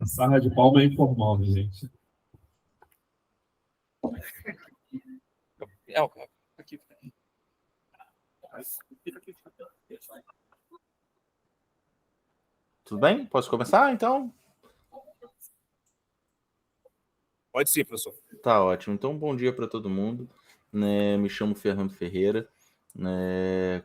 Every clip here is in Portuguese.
Sarra de palma é informal, né, gente? Aqui. Tudo bem? Posso começar, então? Pode sim, professor. Tá ótimo. Então, bom dia para todo mundo. Né, me chamo Fernando Ferreira. Né,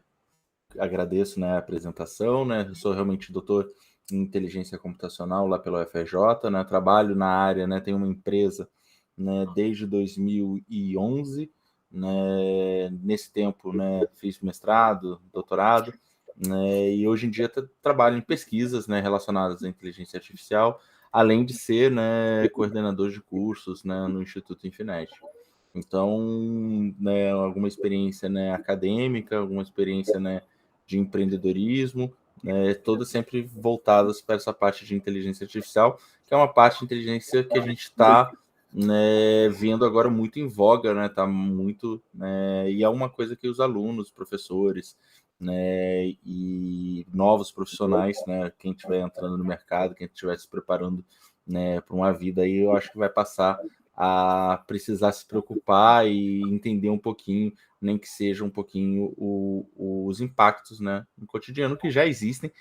agradeço, né, a apresentação. Né, eu sou realmente doutor em inteligência computacional lá pela UFRJ. Né, trabalho na área, né, tenho uma empresa, né, desde 2011. Né, nesse tempo, né, fiz mestrado, doutorado. Né, e hoje em dia trabalho em pesquisas, né, relacionadas à inteligência artificial, além de ser, né, coordenador de cursos, né, no Instituto Infinet. Então, né, alguma experiência, né, acadêmica, alguma experiência, né, de empreendedorismo, né, todas sempre voltadas para essa parte de inteligência artificial, que é uma parte de inteligência que a gente está, né, vendo agora muito em voga, né, tá muito, né, e é uma coisa que os alunos, professores, né, e novos profissionais, né, quem estiver entrando no mercado, quem estiver se preparando, né, para uma vida aí, eu acho que vai passar a precisar se preocupar e entender um pouquinho, nem que seja um pouquinho os impactos, né, no cotidiano, que já existem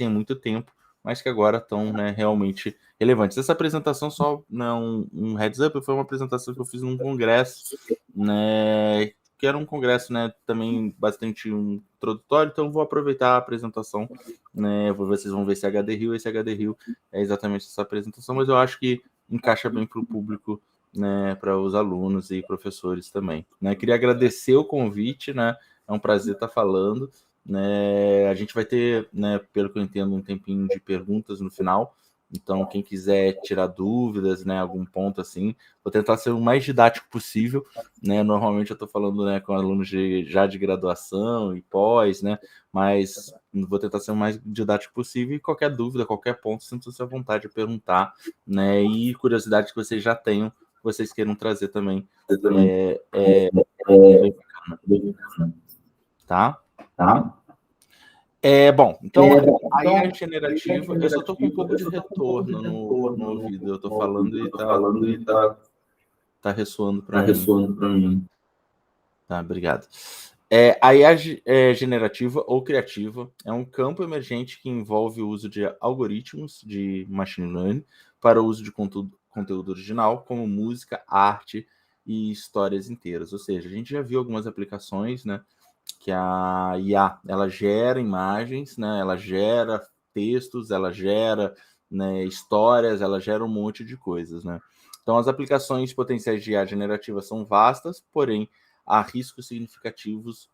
há muito tempo, mas que agora estão, né, realmente relevantes. Essa apresentação só, né, um heads up, foi uma apresentação que eu fiz num congresso, né, que era um congresso, né, também bastante introdutório, então vou aproveitar a apresentação, né, vocês vão ver esse HD Rio é exatamente essa apresentação, mas eu acho que encaixa bem para o público, né, para os alunos e professores também. Né? Queria agradecer o convite, né, é um prazer estar falando. Né? A gente vai ter, né, pelo que eu entendo, um tempinho de perguntas no final. Então, quem quiser tirar dúvidas, né, algum ponto assim, vou tentar ser o mais didático possível. Né? Normalmente eu estou falando, né, com alunos já de graduação e pós, né, mas vou tentar ser o mais didático possível e qualquer dúvida, qualquer ponto, sinta-se à vontade de perguntar, né, e curiosidade que vocês já tenham, vocês queiram trazer também. Bem bacana. Tá? Bom, então a IA generativa, eu só estou com um pouco de retorno no ouvido, eu estou falando e tá ressoando para mim. Tá, obrigado. A IA generativa ou criativa é um campo emergente que envolve o uso de algoritmos de machine learning para o uso de conteúdo original, como música, arte e histórias inteiras. Ou seja, a gente já viu algumas aplicações, né, que a IA ela gera imagens, né, ela gera textos, ela gera, né, histórias, ela gera um monte de coisas, né? Então, as aplicações potenciais de IA generativa são vastas, porém há riscos significativos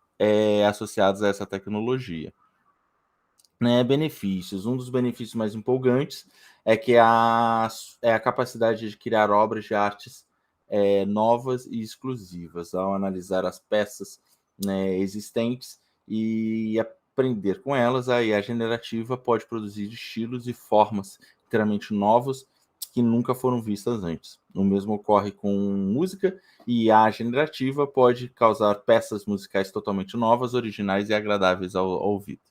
associados a essa tecnologia. Né, benefícios. Um dos benefícios mais empolgantes é que a capacidade de criar obras de artes novas e exclusivas. Ao analisar as peças, né, existentes e aprender com elas, a IA generativa pode produzir estilos e formas inteiramente novos que nunca foram vistas antes. O mesmo ocorre com música, e a generativa pode causar peças musicais totalmente novas, originais e agradáveis ao ouvido.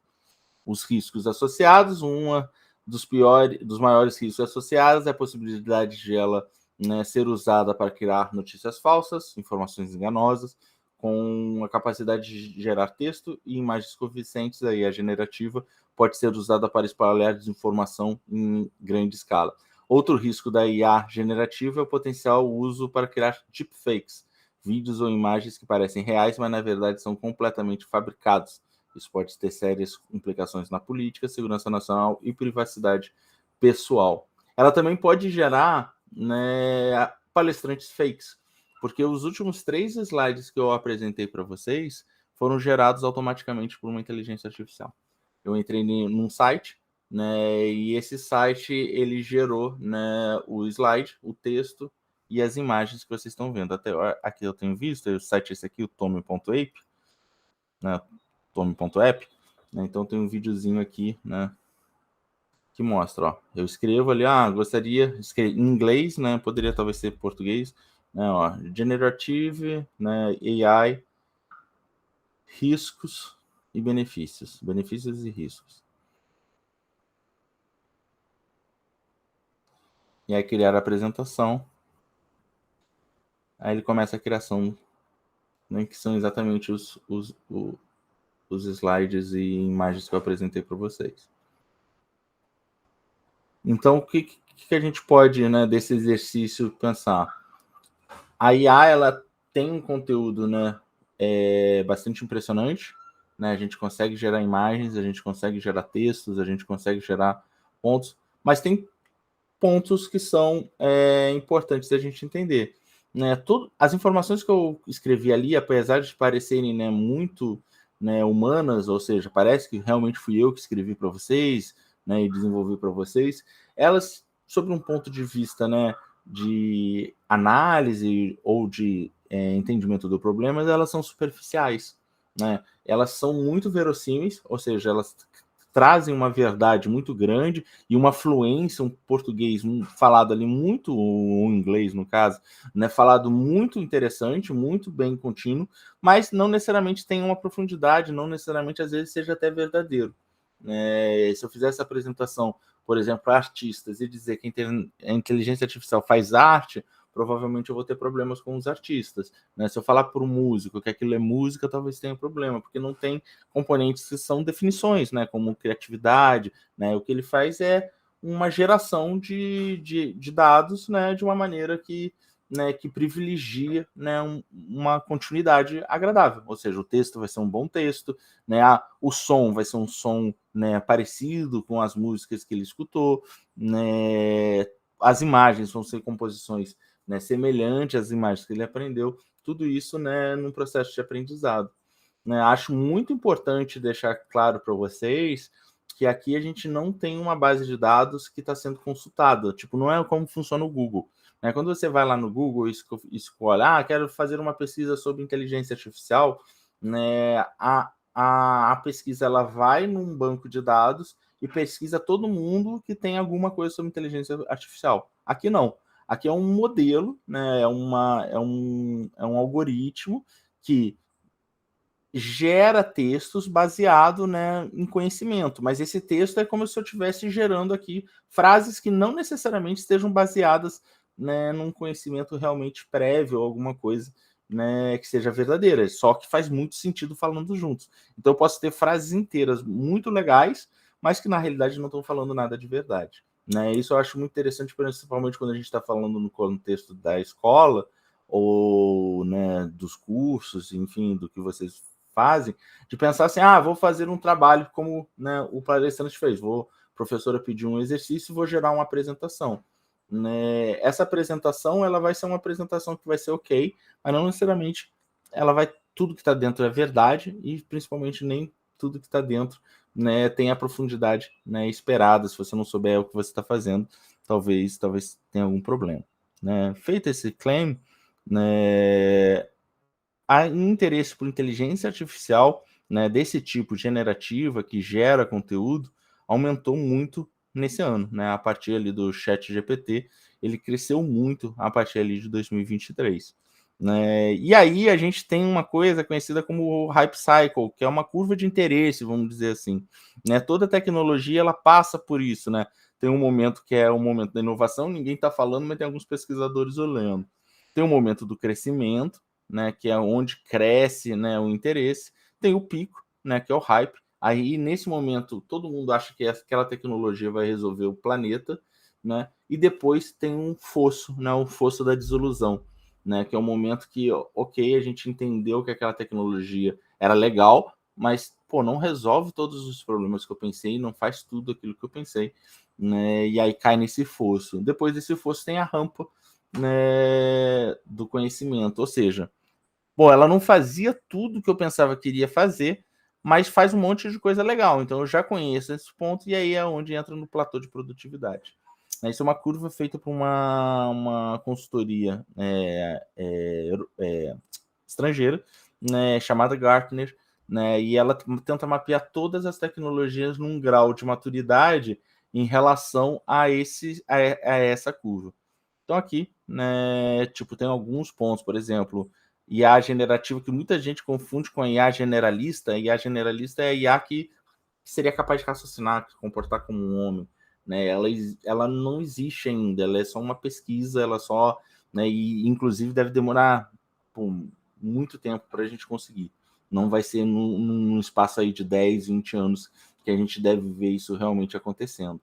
Os riscos associados, dos maiores riscos associados é a possibilidade de ela, né, ser usada para criar notícias falsas, informações enganosas, com a capacidade de gerar texto e imagens convincentes. Aí a generativa pode ser usada para espalhar desinformação em grande escala. Outro risco da IA generativa é o potencial uso para criar deepfakes, vídeos ou imagens que parecem reais, mas na verdade são completamente fabricados. Isso pode ter sérias implicações na política, segurança nacional e privacidade pessoal. Ela também pode gerar, né, palestrantes fakes, porque os últimos 3 slides que eu apresentei para vocês foram gerados automaticamente por uma inteligência artificial. Eu entrei num site, né, e esse site ele gerou, né, o slide, o texto e as imagens que vocês estão vendo. Até aqui eu tenho visto, o site é esse aqui, o tome.ape, né, tome.app, né? Então tem um videozinho aqui, né, que mostra, ó, eu escrevo ali, gostaria, em inglês, né, poderia talvez ser português, né, ó, generative, né, AI, riscos e benefícios e riscos. E aí criar a apresentação. Aí ele começa a criação, né, que são exatamente os slides e imagens que eu apresentei para vocês. Então, o que a gente pode, né, desse exercício pensar? A IA, ela tem um conteúdo, né, bastante impressionante, né? A gente consegue gerar imagens, a gente consegue gerar textos, a gente consegue gerar pontos, mas tem pontos que são importantes da gente entender, né? As informações que eu escrevi ali, apesar de parecerem, né, muito, né, humanas, ou seja, parece que realmente fui eu que escrevi para vocês, né, e desenvolvi para vocês, elas, sob um ponto de vista, né, de análise ou de entendimento do problema, elas são superficiais, né? Elas são muito verossímeis, ou seja, elas trazem uma verdade muito grande e uma fluência, um português falado ali muito, ou inglês no caso, né, falado muito interessante, muito bem contínuo, mas não necessariamente tem uma profundidade, não necessariamente às vezes seja até verdadeiro. Se eu fizer essa apresentação, por exemplo, para artistas e dizer que a inteligência artificial faz arte, provavelmente eu vou ter problemas com os artistas, né? Se eu falar para um músico que aquilo é música, talvez tenha problema, porque não tem componentes que são definições, né? Como criatividade, né? O que ele faz é uma geração de dados, né? De uma maneira que, né, que privilegia, né, uma continuidade agradável, ou seja, o texto vai ser um bom texto, né? O som vai ser um som, né, parecido com as músicas que ele escutou, né? As imagens vão ser composições, né, semelhante às imagens que ele aprendeu, tudo isso, né, num processo de aprendizado. Né? Acho muito importante deixar claro para vocês que aqui a gente não tem uma base de dados que está sendo consultada, tipo, não é como funciona o Google. Né? Quando você vai lá no Google e escolhe, quero fazer uma pesquisa sobre inteligência artificial, né, a pesquisa ela vai num banco de dados e pesquisa todo mundo que tem alguma coisa sobre inteligência artificial. Aqui não. Aqui é um modelo, né? É um algoritmo que gera textos baseado, né, em conhecimento, mas esse texto é como se eu estivesse gerando aqui frases que não necessariamente estejam baseadas, né, num conhecimento realmente prévio ou alguma coisa, né, que seja verdadeira, só que faz muito sentido falando juntos. Então eu posso ter frases inteiras muito legais, mas que na realidade não estão falando nada de verdade. Né? Isso eu acho muito interessante, principalmente quando a gente está falando no contexto da escola, ou, né, dos cursos, enfim, do que vocês fazem, de pensar assim, vou fazer um trabalho como, né, o palestrante fez, a professora pediu um exercício e vou gerar uma apresentação. Né? Essa apresentação, ela vai ser uma apresentação que vai ser ok, mas não necessariamente tudo que está dentro é verdade e principalmente nem tudo que está dentro, né, tem a profundidade, né, esperada. Se você não souber o que você está fazendo, talvez tenha algum problema. Né? Feito esse claim, né, há interesse por inteligência artificial, né, desse tipo generativa que gera conteúdo aumentou muito nesse ano, né? A partir ali do ChatGPT, ele cresceu muito a partir ali de 2023. Né? E aí a gente tem uma coisa conhecida como hype cycle, que é uma curva de interesse, vamos dizer assim. Né? Toda tecnologia ela passa por isso, né? Tem um momento que é o momento da inovação, ninguém está falando, mas tem alguns pesquisadores olhando. Tem um momento do crescimento, né, que é onde cresce, né, o interesse. Tem o pico, né, que é o hype. Aí, nesse momento, todo mundo acha que aquela tecnologia vai resolver o planeta, né? E depois tem um fosso, né, o fosso da desilusão, né, que é o momento que, ok, a gente entendeu que aquela tecnologia era legal, mas, pô, não resolve todos os problemas que eu pensei, não faz tudo aquilo que eu pensei, né? E aí cai nesse fosso. Depois desse fosso tem a rampa, né, do conhecimento, ou seja, ela não fazia tudo que eu pensava que iria fazer, mas faz um monte de coisa legal. Então eu já conheço esse ponto e aí é onde entra no platô de produtividade. Isso é uma curva feita por uma consultoria estrangeira, né, chamada Gartner, né, e ela tenta mapear todas as tecnologias num grau de maturidade em relação a essa curva. Então aqui, né, tipo, tem alguns pontos, por exemplo, IA generativa, que muita gente confunde com a IA generalista. A IA generalista é a IA que seria capaz de raciocinar, se comportar como um homem. né? Ela não existe ainda, ela é só uma pesquisa, ela só, né? E inclusive deve demorar muito tempo para a gente conseguir. Não vai ser num espaço aí de 10, 20 anos que a gente deve ver isso realmente acontecendo.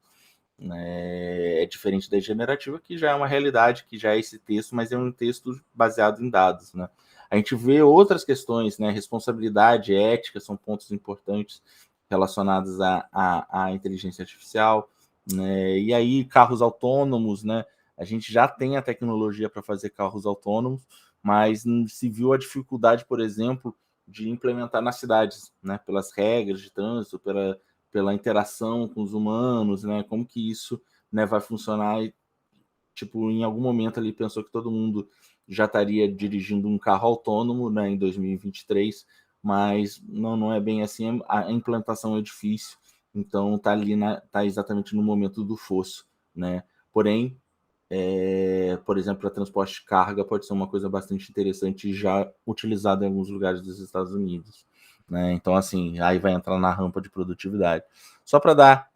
É diferente da generativa, que já é uma realidade, que já é esse texto, mas é um texto baseado em dados, né? A gente vê outras questões, né? Responsabilidade, ética, são pontos importantes relacionados à inteligência artificial, né? E aí, carros autônomos, né? A gente já tem a tecnologia para fazer carros autônomos, mas se viu a dificuldade, por exemplo, de implementar nas cidades, né? Pelas regras de trânsito, pela interação com os humanos, né? Como que isso, né, vai funcionar? E, tipo, em algum momento ali pensou que todo mundo já estaria dirigindo um carro autônomo, né, em 2023, mas não é bem assim. A implantação é difícil, então tá exatamente no momento do fosso, né? Porém, por exemplo, para transporte de carga pode ser uma coisa bastante interessante, já utilizada em alguns lugares dos Estados Unidos, né? Então, assim, aí vai entrar na rampa de produtividade. Só para dar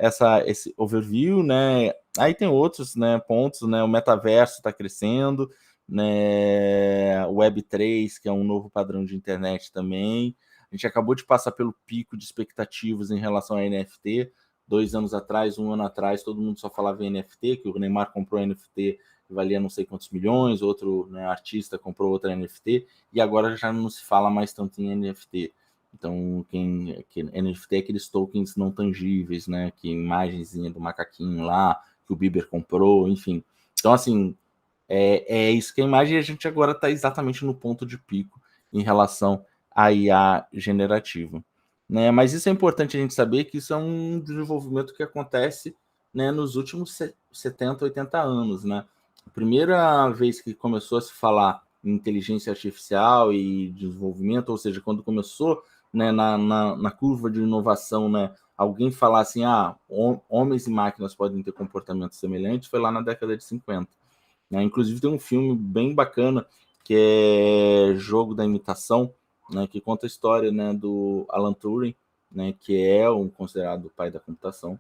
esse overview, né? Aí tem outros, né, pontos, né? O metaverso está crescendo, né? O Web3, que é um novo padrão de internet também. A gente acabou de passar pelo pico de expectativas em relação a NFT. 2 anos atrás, 1 ano atrás, todo mundo só falava em NFT, que o Neymar comprou NFT que valia não sei quantos milhões, outro, né, artista comprou outra NFT, e agora já não se fala mais tanto em NFT. Então, NFT é aqueles tokens não tangíveis, né? Que imagenzinha do macaquinho lá, que o Bieber comprou, enfim. Então, assim, é isso que a imagem, e a gente agora está exatamente no ponto de pico em relação à IA generativa, né? Mas isso é importante a gente saber, que isso é um desenvolvimento que acontece, né, nos últimos 70, 80 anos, né? A primeira vez que começou a se falar em inteligência artificial e desenvolvimento, ou seja, quando começou, né, na curva de inovação, né, alguém falar assim, homens e máquinas podem ter comportamentos semelhantes, foi lá na década de 50. Né? Inclusive tem um filme bem bacana, que é Jogo da Imitação, né, que conta a história, né, do Alan Turing, né, que é considerado o pai da computação,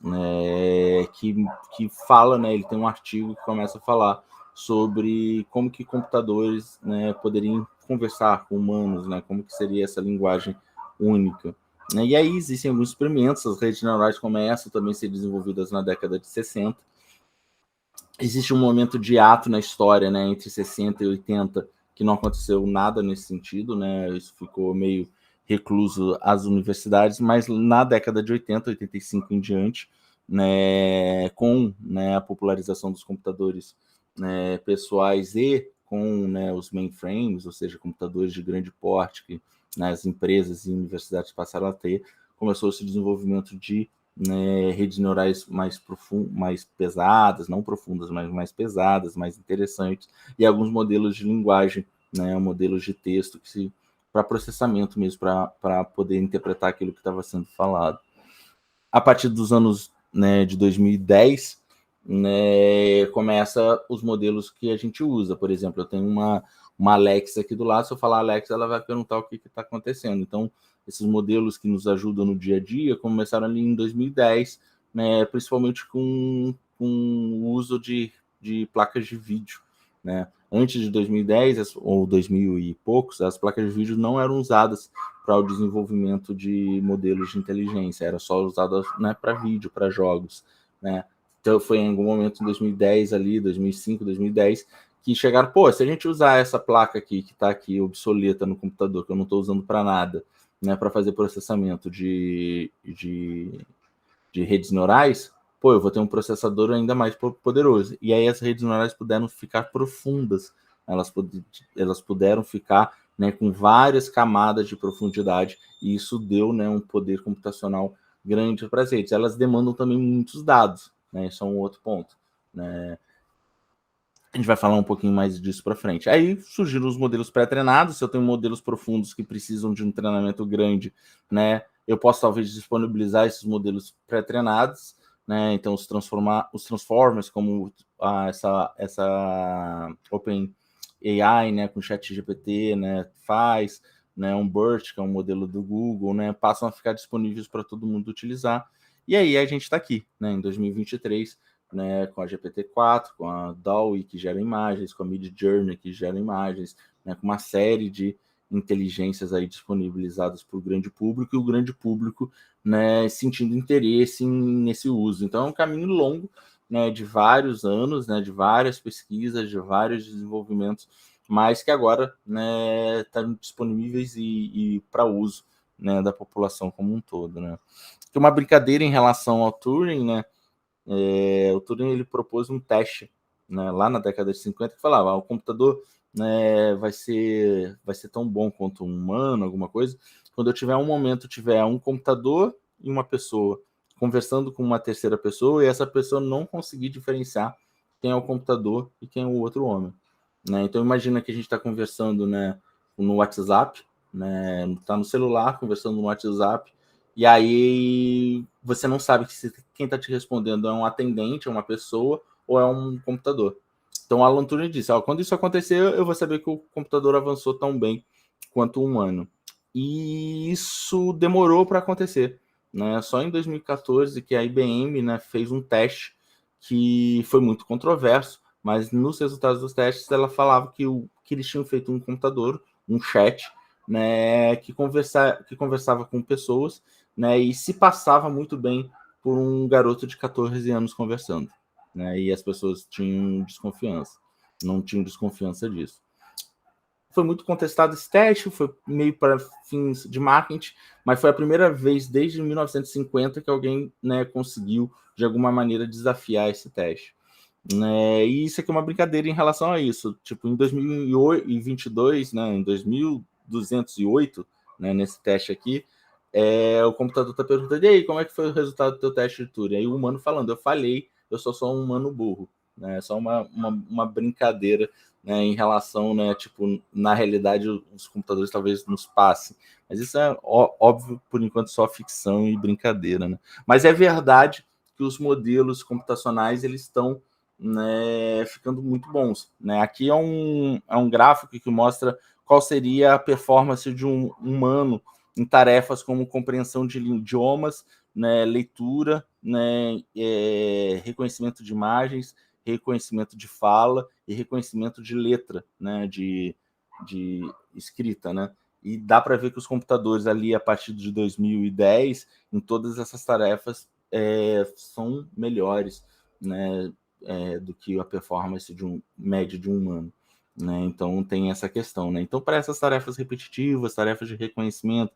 né, que fala, né, ele tem um artigo que começa a falar sobre como que computadores, né, poderiam conversar com humanos, né, como que seria essa linguagem única. Né? E aí existem alguns experimentos, as redes neurais começam também a ser desenvolvidas na década de 60. Existe um momento de ato na história, né, entre 60 e 80, que não aconteceu nada nesse sentido, né, isso ficou meio recluso às universidades, mas na década de 80, 85 em diante, né, com, né, a popularização dos computadores, né, pessoais e com, né, os mainframes, ou seja, computadores de grande porte que, né, as empresas e universidades passaram a ter, começou esse desenvolvimento de, né, redes neurais mais pesadas, não profundas, mas mais pesadas, mais interessantes, e alguns modelos de linguagem, né, modelos de texto para processamento mesmo, para poder interpretar aquilo que estava sendo falado. A partir dos anos, né, de 2010, né, começa os modelos que a gente usa. Por exemplo, eu tenho uma Alexa aqui do lado, se eu falar Alexa, ela vai perguntar o que está acontecendo. Então, esses modelos que nos ajudam no dia a dia começaram ali em 2010, né, principalmente com o uso de placas de vídeo, né? Antes de 2010, ou 2000 e poucos, as placas de vídeo não eram usadas para o desenvolvimento de modelos de inteligência, era só usada, né, para vídeo, para jogos, né? Então foi em algum momento em 2010 ali, 2005, 2010, que chegaram, se a gente usar essa placa aqui, que está aqui obsoleta no computador, que eu não estou usando para nada, né, para fazer processamento de redes neurais, eu vou ter um processador ainda mais poderoso. E aí as redes neurais puderam ficar profundas, elas puderam ficar, né, com várias camadas de profundidade, e isso deu, né, um poder computacional grande para as redes. Elas demandam também muitos dados, né, isso é um outro ponto, né? A gente vai falar um pouquinho mais disso para frente. Aí surgiram os modelos pré-treinados. Se eu tenho modelos profundos que precisam de um treinamento grande, né, eu posso talvez disponibilizar esses modelos pré-treinados, né? Então os transformers, como essa Open AI, né, com ChatGPT, né, faz, né, um BERT, que é um modelo do Google, né, passam a ficar disponíveis para todo mundo utilizar. E aí a gente está aqui, né, em 2023, né, com a GPT-4, com a DALL-E, que gera imagens, com a Midjourney, que gera imagens, né, com uma série de inteligências aí disponibilizadas para o grande público, e o grande público, né, sentindo interesse nesse uso. Então é um caminho longo, né, de vários anos, né, de várias pesquisas, de vários desenvolvimentos, mas que agora, né, estão disponíveis e para uso, né, da população como um todo, né. Tem uma brincadeira em relação ao Turing, né, o Turing ele propôs um teste, né, lá na década de 50, que falava, o computador, né, vai ser tão bom quanto um humano, alguma coisa, quando eu tiver um computador e uma pessoa conversando com uma terceira pessoa, e essa pessoa não conseguir diferenciar quem é o computador e quem é o outro homem, né? Então imagina que a gente está conversando, né, no WhatsApp, né, tá no celular conversando no WhatsApp, e aí você não sabe quem está te respondendo é um atendente, é uma pessoa ou é um computador. Então, Alan Turing disse, quando isso acontecer, eu vou saber que o computador avançou tão bem quanto o humano. E isso demorou para acontecer, né? Só em 2014 que a IBM, né, fez um teste que foi muito controverso, mas nos resultados dos testes ela falava que eles tinham feito um computador, um chat, né, que conversava com pessoas, né, e se passava muito bem por um garoto de 14 anos conversando, né, e as pessoas tinham desconfiança, não tinham desconfiança disso. Foi muito contestado esse teste, foi meio para fins de marketing, mas foi a primeira vez desde 1950 que alguém, né, conseguiu, de alguma maneira, desafiar esse teste. E isso aqui é uma brincadeira em relação a isso. Tipo, em 2022, né, em 2208, né, nesse teste aqui, o computador está perguntando, e aí, como é que foi o resultado do teu teste de Turing? Aí o humano falando, eu falhei, eu sou só um humano burro. Né? Só uma brincadeira, né, em relação, né, tipo, na realidade, os computadores talvez nos passem. Mas isso é óbvio, por enquanto, só ficção e brincadeira. Né? Mas é verdade que os modelos computacionais, eles estão, né, ficando muito bons. Né? Aqui é um gráfico que mostra qual seria a performance de um humano em tarefas como compreensão de idiomas, né, leitura, né, reconhecimento de imagens, reconhecimento de fala e reconhecimento de letra, né, de escrita, né? E dá para ver que os computadores ali, a partir de 2010, em todas essas tarefas, são melhores, né, do que a performance média de um humano. Né? Então tem essa questão. Né? Então, para essas tarefas repetitivas, tarefas de reconhecimento,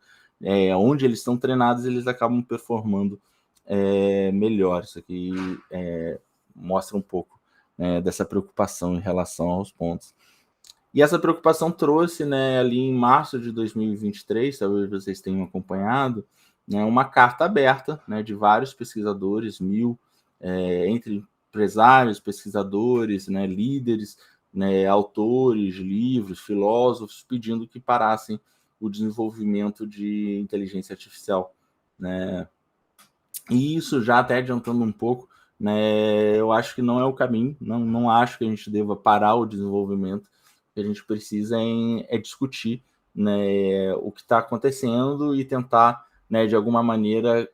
onde eles estão treinados, eles acabam performando melhor. Isso aqui mostra um pouco, né, dessa preocupação em relação aos pontos. E essa preocupação trouxe, né, ali em março de 2023, talvez vocês tenham acompanhado, né, uma carta aberta, né, de vários pesquisadores, entre empresários, pesquisadores, né, líderes, né, autores, livros, filósofos, pedindo que parassem o desenvolvimento de inteligência artificial. Né? E isso, já até adiantando um pouco, né, eu acho que não é o caminho, não acho que a gente deva parar o desenvolvimento. O que a gente precisa é discutir, né, o que está acontecendo e tentar, né, de alguma maneira,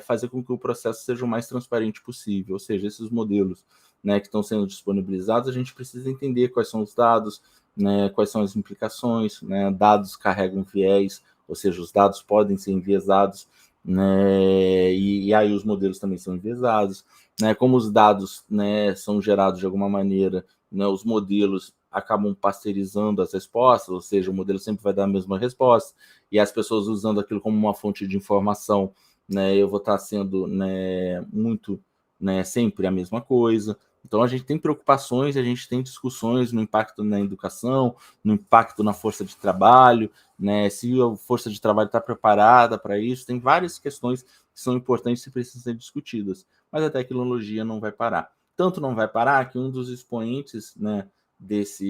fazer com que o processo seja o mais transparente possível. Ou seja, esses modelos, né, que estão sendo disponibilizados, a gente precisa entender quais são os dados, né, quais são as implicações. Né, dados carregam viés, ou seja, os dados podem ser enviesados, né, e aí os modelos também são enviesados, né, como os dados, né, são gerados de alguma maneira, né, os modelos acabam pasteurizando as respostas, ou seja, o modelo sempre vai dar a mesma resposta, e as pessoas usando aquilo como uma fonte de informação, né, eu vou estar sendo, né, muito, né, sempre a mesma coisa. Então a gente tem preocupações, a gente tem discussões no impacto na educação, no impacto na força de trabalho, né, se a força de trabalho está preparada para isso, tem várias questões que são importantes e precisam ser discutidas, mas a tecnologia não vai parar. Tanto não vai parar que um dos expoentes, né, dessa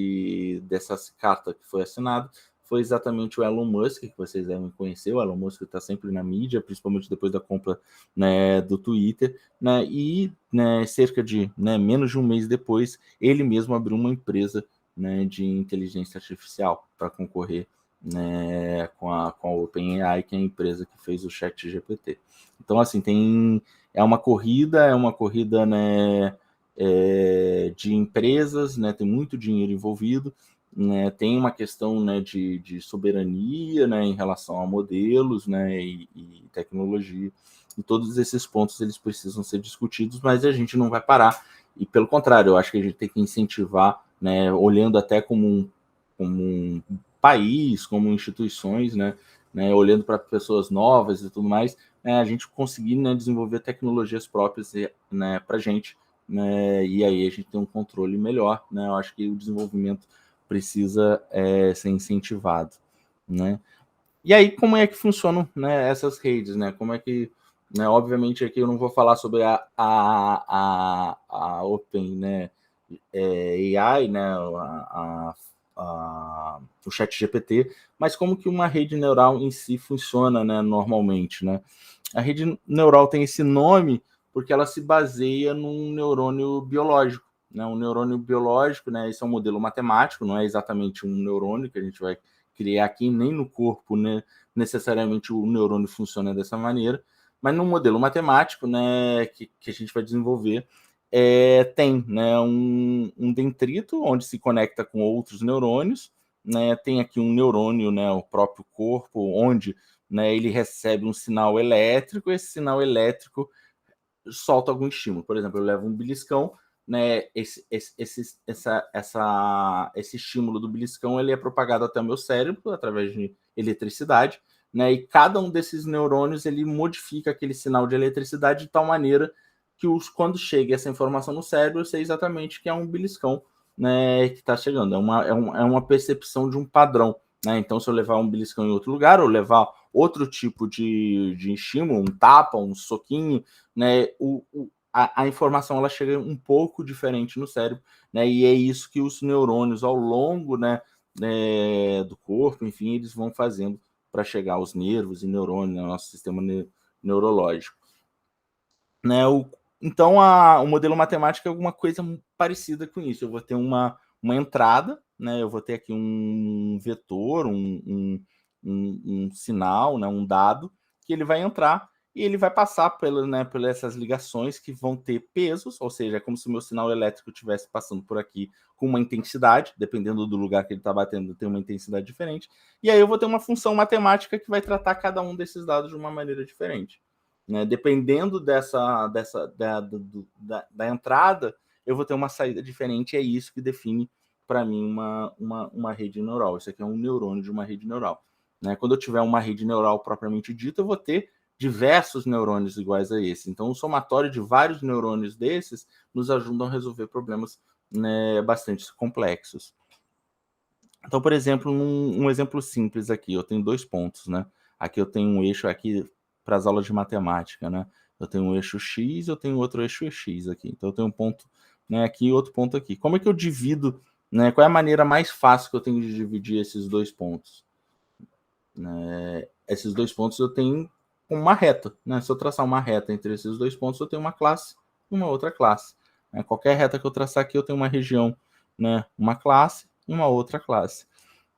carta que foi assinada foi exatamente o Elon Musk, que vocês devem conhecer. O Elon Musk está sempre na mídia, principalmente depois da compra, né, do Twitter, né, e, né, cerca de, né, menos de um mês depois, ele mesmo abriu uma empresa, né, de inteligência artificial para concorrer, né, com a OpenAI, que é a empresa que fez o ChatGPT. Então, assim, é uma corrida, né, de empresas, né, tem muito dinheiro envolvido, né, tem uma questão, né, de soberania, né, em relação a modelos, né, e tecnologia, e todos esses pontos eles precisam ser discutidos, mas a gente não vai parar, e pelo contrário, eu acho que a gente tem que incentivar, né, olhando até como um país, como instituições, né, olhando para pessoas novas e tudo mais, né, a gente conseguir, né, desenvolver tecnologias próprias, né, para a gente, né, e aí a gente tem um controle melhor, né, eu acho que o desenvolvimento precisa ser incentivado, né. E aí, como é que funcionam, né, essas redes, né, como é que, né, obviamente aqui eu não vou falar sobre a Open, né, AI, né, o ChatGPT, mas como que uma rede neural em si funciona, né, normalmente, né. A rede neural tem esse nome porque ela se baseia num neurônio biológico, né, um neurônio biológico, né, esse é um modelo matemático, não é exatamente um neurônio que a gente vai criar aqui, nem no corpo, né, necessariamente o neurônio funciona dessa maneira, mas no modelo matemático, né, que a gente vai desenvolver, tem, né, um dendrito onde se conecta com outros neurônios, né, tem aqui um neurônio, né, o próprio corpo, onde, né, ele recebe um sinal elétrico, esse sinal elétrico solta algum estímulo. Por exemplo, eu levo um beliscão, né, esse estímulo do beliscão ele é propagado até o meu cérebro através de eletricidade, né, e cada um desses neurônios ele modifica aquele sinal de eletricidade de tal maneira que quando chega essa informação no cérebro, eu sei exatamente que é um beliscão, né, que está chegando. É uma percepção de um padrão. Né? Então, se eu levar um beliscão em outro lugar, ou levar outro tipo de estímulo, um tapa, um soquinho, né, a informação ela chega um pouco diferente no cérebro, né, e é isso que os neurônios ao longo, né, do corpo, enfim, eles vão fazendo para chegar aos nervos e neurônios, no nosso sistema neurológico. Né, então, o modelo matemático é alguma coisa parecida com isso. Eu vou ter uma entrada, né, eu vou ter aqui um vetor, um sinal, né, um dado, que ele vai entrar e ele vai passar por essas ligações que vão ter pesos, ou seja, é como se o meu sinal elétrico estivesse passando por aqui com uma intensidade, dependendo do lugar que ele está batendo, tem uma intensidade diferente, e aí eu vou ter uma função matemática que vai tratar cada um desses dados de uma maneira diferente. Né? Dependendo da entrada, eu vou ter uma saída diferente, é isso que define para mim uma rede neural. Isso aqui é um neurônio de uma rede neural. Né? Quando eu tiver uma rede neural propriamente dita, eu vou ter diversos neurônios iguais a esse. Então, o somatório de vários neurônios desses nos ajudam a resolver problemas, né, bastante complexos. Então, por exemplo, um exemplo simples aqui, eu tenho 2 pontos, né? Aqui eu tenho um eixo aqui para as aulas de matemática, né? Eu tenho um eixo X, eu tenho outro eixo X aqui. Então, eu tenho um ponto, né, aqui e outro ponto aqui. Como é que eu divido, né? Qual é a maneira mais fácil que eu tenho de dividir esses 2 pontos? Esses 2 pontos eu tenho uma reta, né? Se eu traçar uma reta entre esses 2 pontos, eu tenho uma classe e uma outra classe. Né? Qualquer reta que eu traçar aqui, eu tenho uma região, né? Uma classe e uma outra classe.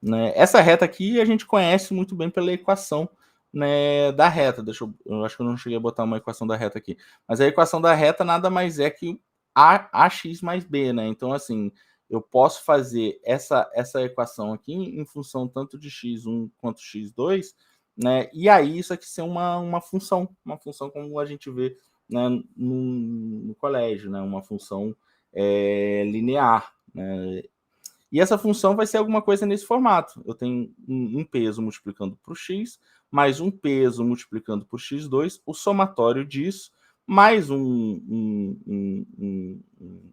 Né? Essa reta aqui a gente conhece muito bem pela equação, né, da reta. Eu acho que eu não cheguei a botar uma equação da reta aqui. Mas a equação da reta nada mais é que ax mais b, né? Então, assim, eu posso fazer essa equação aqui em função tanto de x1 quanto x2, né? E aí isso aqui ser uma função como a gente vê, né, no colégio, né? Uma função linear, né? E essa função vai ser alguma coisa nesse formato. Eu tenho um peso multiplicando por x, mais um peso multiplicando por x2, o somatório disso, mais um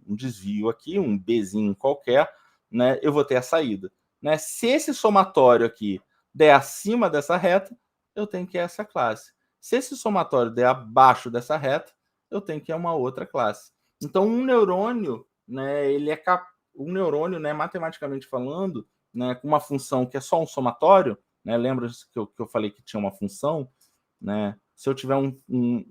desvio aqui, um bzinho qualquer, né, eu vou ter a saída. Né? Se esse somatório aqui der acima dessa reta, eu tenho que ir a essa classe. Se esse somatório der abaixo dessa reta, eu tenho que ir a uma outra classe. Então, um neurônio, né, ele é capaz, um neurônio, né, matematicamente falando, né, com uma função que é só um somatório, né, lembra que eu falei que tinha uma função, né, se eu tiver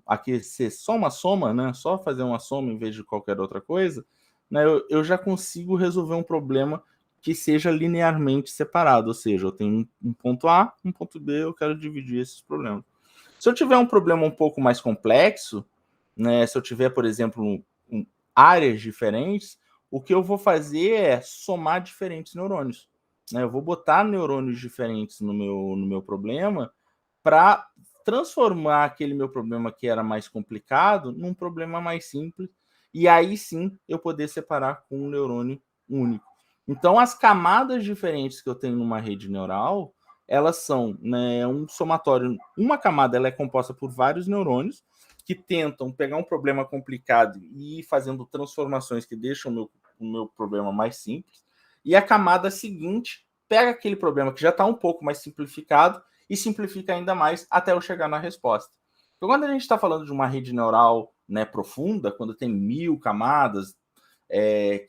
aqui ser só uma soma, né, só fazer uma soma em vez de qualquer outra coisa, né, eu já consigo resolver um problema que seja linearmente separado, ou seja, eu tenho um ponto A, um ponto B, eu quero dividir esses problemas. Se eu tiver um problema um pouco mais complexo, né? Se eu tiver, por exemplo, áreas diferentes, o que eu vou fazer é somar diferentes neurônios, né? Eu vou botar neurônios diferentes no meu problema para transformar aquele meu problema que era mais complicado num problema mais simples, e aí sim eu poder separar com um neurônio único. Então, as camadas diferentes que eu tenho numa rede neural, elas são, né, um somatório. Uma camada ela é composta por vários neurônios que tentam pegar um problema complicado e ir fazendo transformações que deixam o meu problema mais simples. E a camada seguinte pega aquele problema que já está um pouco mais simplificado e simplifica ainda mais até eu chegar na resposta. Então, quando a gente está falando de uma rede neural, né, profunda, quando tem 1000 camadas,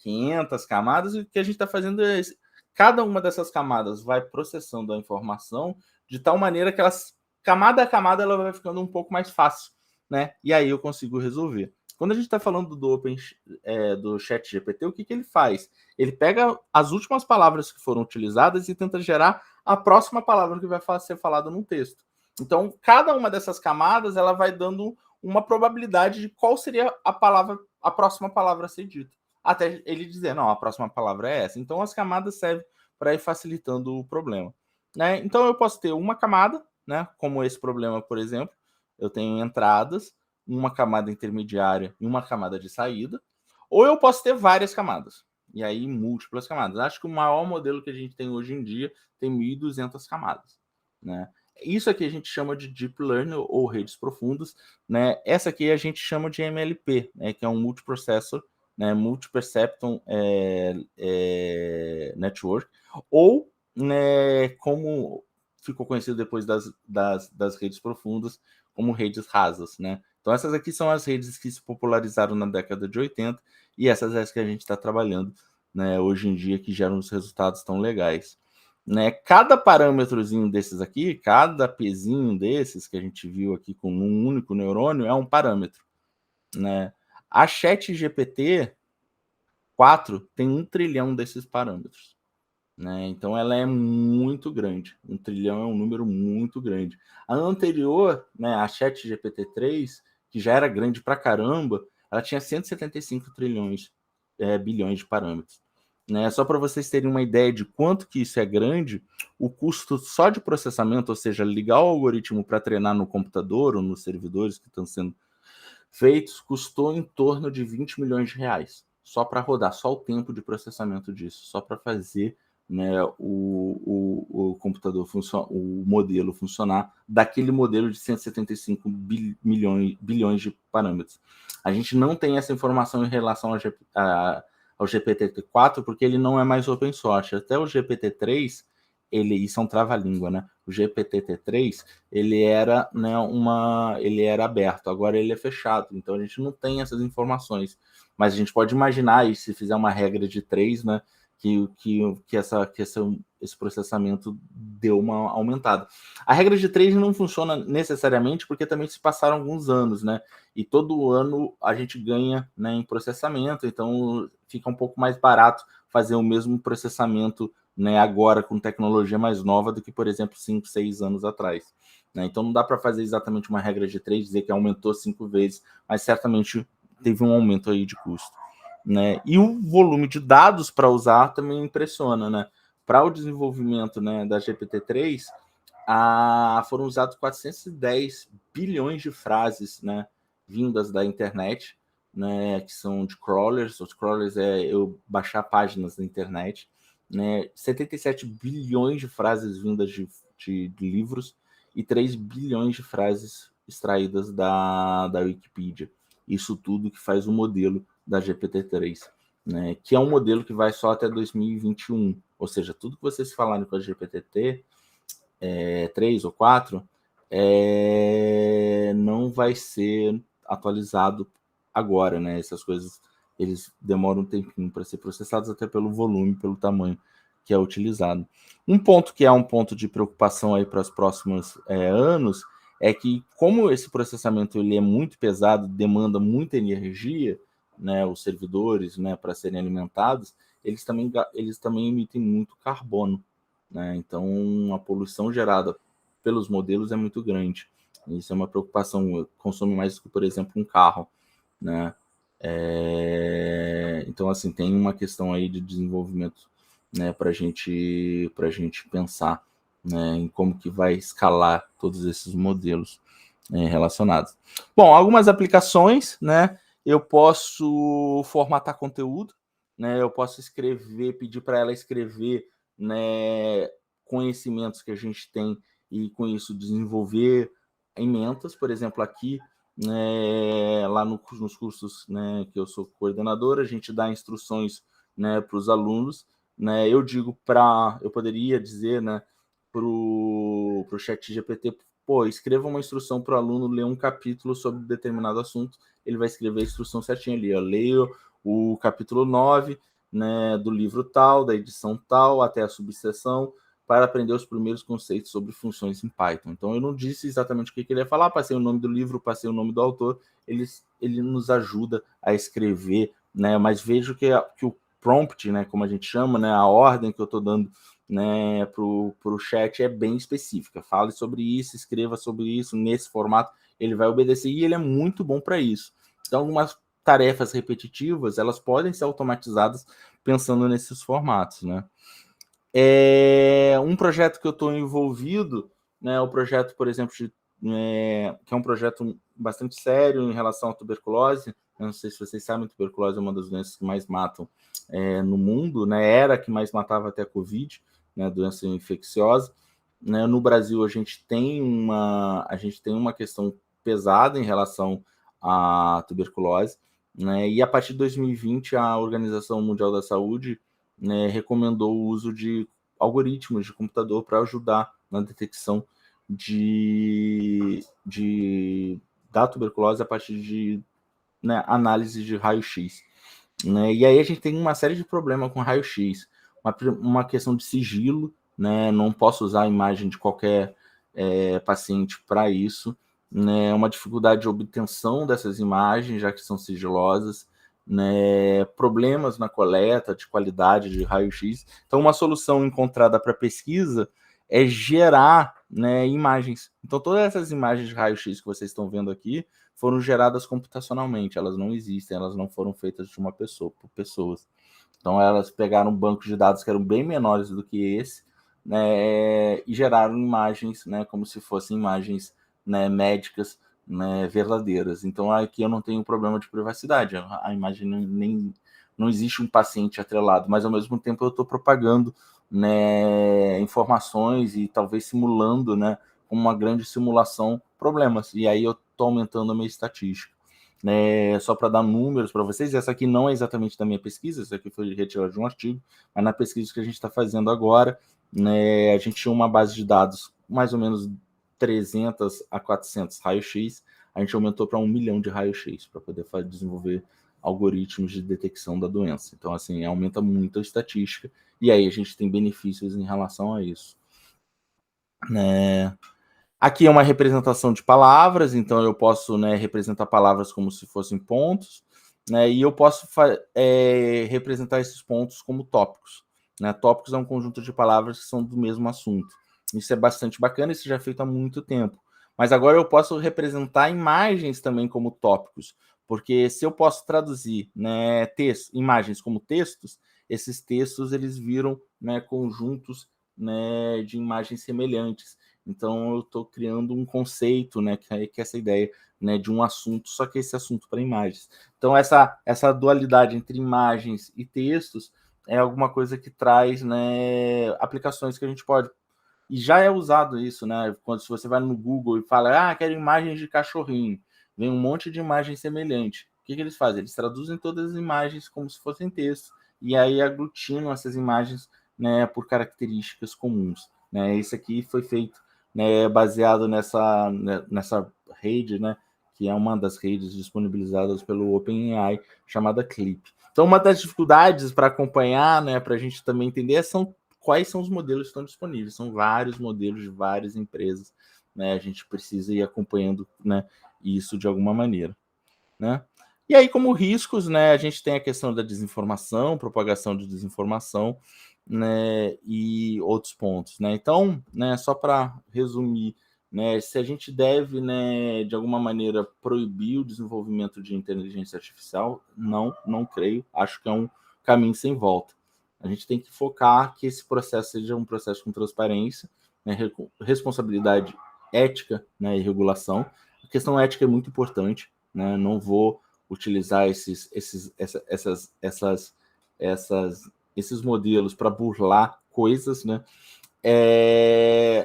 500 camadas, o que a gente está fazendo é cada uma dessas camadas vai processando a informação de tal maneira que camada a camada ela vai ficando um pouco mais fácil, né? E aí eu consigo resolver. Quando a gente está falando do ChatGPT, o que ele faz? Ele pega as últimas palavras que foram utilizadas e tenta gerar a próxima palavra que vai ser falada num texto. Então, cada uma dessas camadas ela vai dando uma probabilidade de qual seria a próxima palavra a ser dita. Até ele dizer, não, a próxima palavra é essa. Então, as camadas servem para ir facilitando o problema, né? Então, eu posso ter uma camada, né? Como esse problema, por exemplo, eu tenho entradas, uma camada intermediária e uma camada de saída, ou eu posso ter várias camadas, e aí múltiplas camadas. Acho que o maior modelo que a gente tem hoje em dia tem 1.200 camadas, né? Isso aqui a gente chama de Deep Learning ou redes profundas, né? Essa aqui a gente chama de MLP, né? Que é um Multiprocessor, né? Multi-Perceptron Network, ou, né, como ficou conhecido depois das redes profundas, como redes rasas, né? Então essas aqui são as redes que se popularizaram na década de 80 e essas é as que a gente está trabalhando, né, hoje em dia, que geram os resultados tão legais, né? Cada parâmetrozinho desses aqui, cada pezinho desses que a gente viu aqui com um único neurônio é um parâmetro, né? A ChatGPT 4 tem 1 trilhão desses parâmetros, né? Então ela é muito grande. 1 trilhão é um número muito grande. A anterior, né, a ChatGPT 3, que já era grande pra caramba, ela tinha 175 bilhões de parâmetros, né? Só para vocês terem uma ideia de quanto que isso é grande, o custo só de processamento, ou seja, ligar o algoritmo para treinar no computador ou nos servidores que estão sendo feitos, custou em torno de 20 milhões de reais. Só para rodar, só o tempo de processamento disso, só para fazer, né, o computador o modelo funcionar, daquele modelo de 175 bilhões de parâmetros. A gente não tem essa informação em relação ao GPT-4, porque ele não é mais open source. Até o GPT-3, isso é um trava-língua, né? O GPT-3, ele era, né, ele era aberto, agora ele é fechado, então a gente não tem essas informações. Mas a gente pode imaginar, e se fizer uma regra de 3, né, que esse processamento deu uma aumentada. A regra de 3 não funciona necessariamente porque também se passaram alguns anos, né? E todo ano a gente ganha, né, em processamento, então fica um pouco mais barato fazer o mesmo processamento, né, agora com tecnologia mais nova do que, por exemplo, 5, 6 anos atrás, né? Então não dá para fazer exatamente uma regra de 3, dizer que aumentou 5 vezes, mas certamente teve um aumento aí de custo, né? E o volume de dados para usar também impressiona, né? Para o desenvolvimento, né, da GPT-3, foram usados 410 bilhões de frases, né, vindas da internet, né, que são de crawlers. Os crawlers é eu baixar páginas da internet, né? 77 bilhões de frases vindas de livros e 3 bilhões de frases extraídas da Wikipedia. Isso tudo que faz o modelo da GPT-3, né, que é um modelo que vai só até 2021. Ou seja, tudo que vocês falarem com a GPT 3 ou 4 não vai ser atualizado agora, né? Essas coisas eles demoram um tempinho para ser processados, até pelo volume, pelo tamanho que é utilizado. Um ponto que é um ponto de preocupação aí para os próximos anos é que, como esse processamento ele é muito pesado, demanda muita energia, né, os servidores, né, para serem alimentados, eles também emitem muito carbono, né? Então, a poluição gerada pelos modelos é muito grande. Isso é uma preocupação. Consome mais do que, por exemplo, um carro, né? Então, assim, tem uma questão aí de desenvolvimento, né, para a gente pensar, né, em como que vai escalar todos esses modelos relacionados. Bom, algumas aplicações, né? Eu posso formatar conteúdo, né? Eu posso escrever, pedir para ela escrever, né, conhecimentos que a gente tem e com isso desenvolver emendas, por exemplo, aqui, né, lá nos cursos, né, que eu sou coordenador, a gente dá instruções, né, para os alunos, né? Eu poderia dizer, né, para o ChatGPT, pô, escreva uma instrução para o aluno ler um capítulo sobre determinado assunto, ele vai escrever a instrução certinha ali, eu leio o capítulo 9, né, do livro tal, da edição tal, até a subseção, para aprender os primeiros conceitos sobre funções em Python. Então, eu não disse exatamente o que ele ia falar, passei o nome do livro, passei o nome do autor, ele nos ajuda a escrever, né, mas vejo que o prompt, né, como a gente chama, né, a ordem que eu estou dando, né, para o chat é bem específica. Fale sobre isso, escreva sobre isso, nesse formato, ele vai obedecer e ele é muito bom para isso. Então, algumas tarefas repetitivas, elas podem ser automatizadas pensando nesses formatos, né? Um projeto que eu estou envolvido, né, o projeto, por exemplo, que é um projeto bastante sério em relação à tuberculose. Eu não sei se vocês sabem, a tuberculose é uma das doenças que mais matam no mundo, né? Era a que mais matava até a Covid, né? Doença infecciosa. Né? No Brasil, a gente tem uma questão pesada em relação à tuberculose, né? E a partir de 2020, a Organização Mundial da Saúde, né, recomendou o uso de algoritmos de computador para ajudar na detecção da tuberculose a partir de, né, análise de raio-x. Né? E aí a gente tem uma série de problemas com raio-x, uma questão de sigilo, né? Não posso usar a imagem de qualquer paciente para isso, né? Uma dificuldade de obtenção dessas imagens, já que são sigilosas, né? Problemas na coleta de qualidade de raio-x. Então, uma solução encontrada para pesquisa é gerar, né, imagens. Então, todas essas imagens de raio-x que vocês estão vendo aqui foram geradas computacionalmente, elas não existem, elas não foram feitas de uma pessoa, por pessoas. Então, elas pegaram um banco de dados que eram bem menores do que esse, né, e geraram imagens, né, como se fossem imagens, né, médicas, né, verdadeiras. Então, aqui eu não tenho problema de privacidade, a imagem não existe um paciente atrelado, mas ao mesmo tempo eu estou propagando, né, informações e talvez simulando, né, como uma grande simulação, problemas. E aí eu estou aumentando a minha estatística. Só para dar números para vocês, essa aqui não é exatamente da minha pesquisa, essa aqui foi retirada de um artigo, mas na pesquisa que a gente está fazendo agora, né, a gente tinha uma base de dados mais ou menos 300 a 400 raio-x, a gente aumentou para 1 milhão de raio-x para poder desenvolver algoritmos de detecção da doença. Então, assim, aumenta muito a estatística e aí a gente tem benefícios em relação a isso. Aqui é uma representação de palavras, então eu posso, né, representar palavras como se fossem pontos, né, e eu posso representar esses pontos como tópicos. Né? Tópicos é um conjunto de palavras que são do mesmo assunto. Isso é bastante bacana, isso já é feito há muito tempo. Mas agora eu posso representar imagens também como tópicos, porque se eu posso traduzir, né, imagens como textos, esses textos eles viram, né, conjuntos, né, de imagens semelhantes. Então, eu estou criando um conceito, né, que é essa ideia, né, de um assunto, só que esse assunto para imagens. Então, essa dualidade entre imagens e textos é alguma coisa que traz, né, aplicações que a gente pode. E já é usado isso, né? Quando se você vai no Google e fala, quero imagens de cachorrinho, vem um monte de imagens semelhantes. O que eles fazem? Eles traduzem todas as imagens como se fossem texto e aí aglutinam essas imagens, né, por características comuns. Né? Isso aqui foi feito, né, baseado nessa rede, né, que é uma das redes disponibilizadas pelo OpenAI, chamada Clip. Então, uma das dificuldades para acompanhar, né, para a gente também entender, são quais são os modelos que estão disponíveis. São vários modelos de várias empresas, né? A gente precisa ir acompanhando, né, isso de alguma maneira. Né? E aí, como riscos, né, a gente tem a questão da desinformação, propagação de desinformação, né, e outros pontos. Né? Então, né, só para resumir, né, se a gente deve, né, de alguma maneira, proibir o desenvolvimento de inteligência artificial. Não creio. Acho que é um caminho sem volta. A gente tem que focar que esse processo seja um processo com transparência, né, responsabilidade ética, né, e regulação. A questão ética é muito importante, né? Não vou utilizar esses modelos para burlar coisas, né?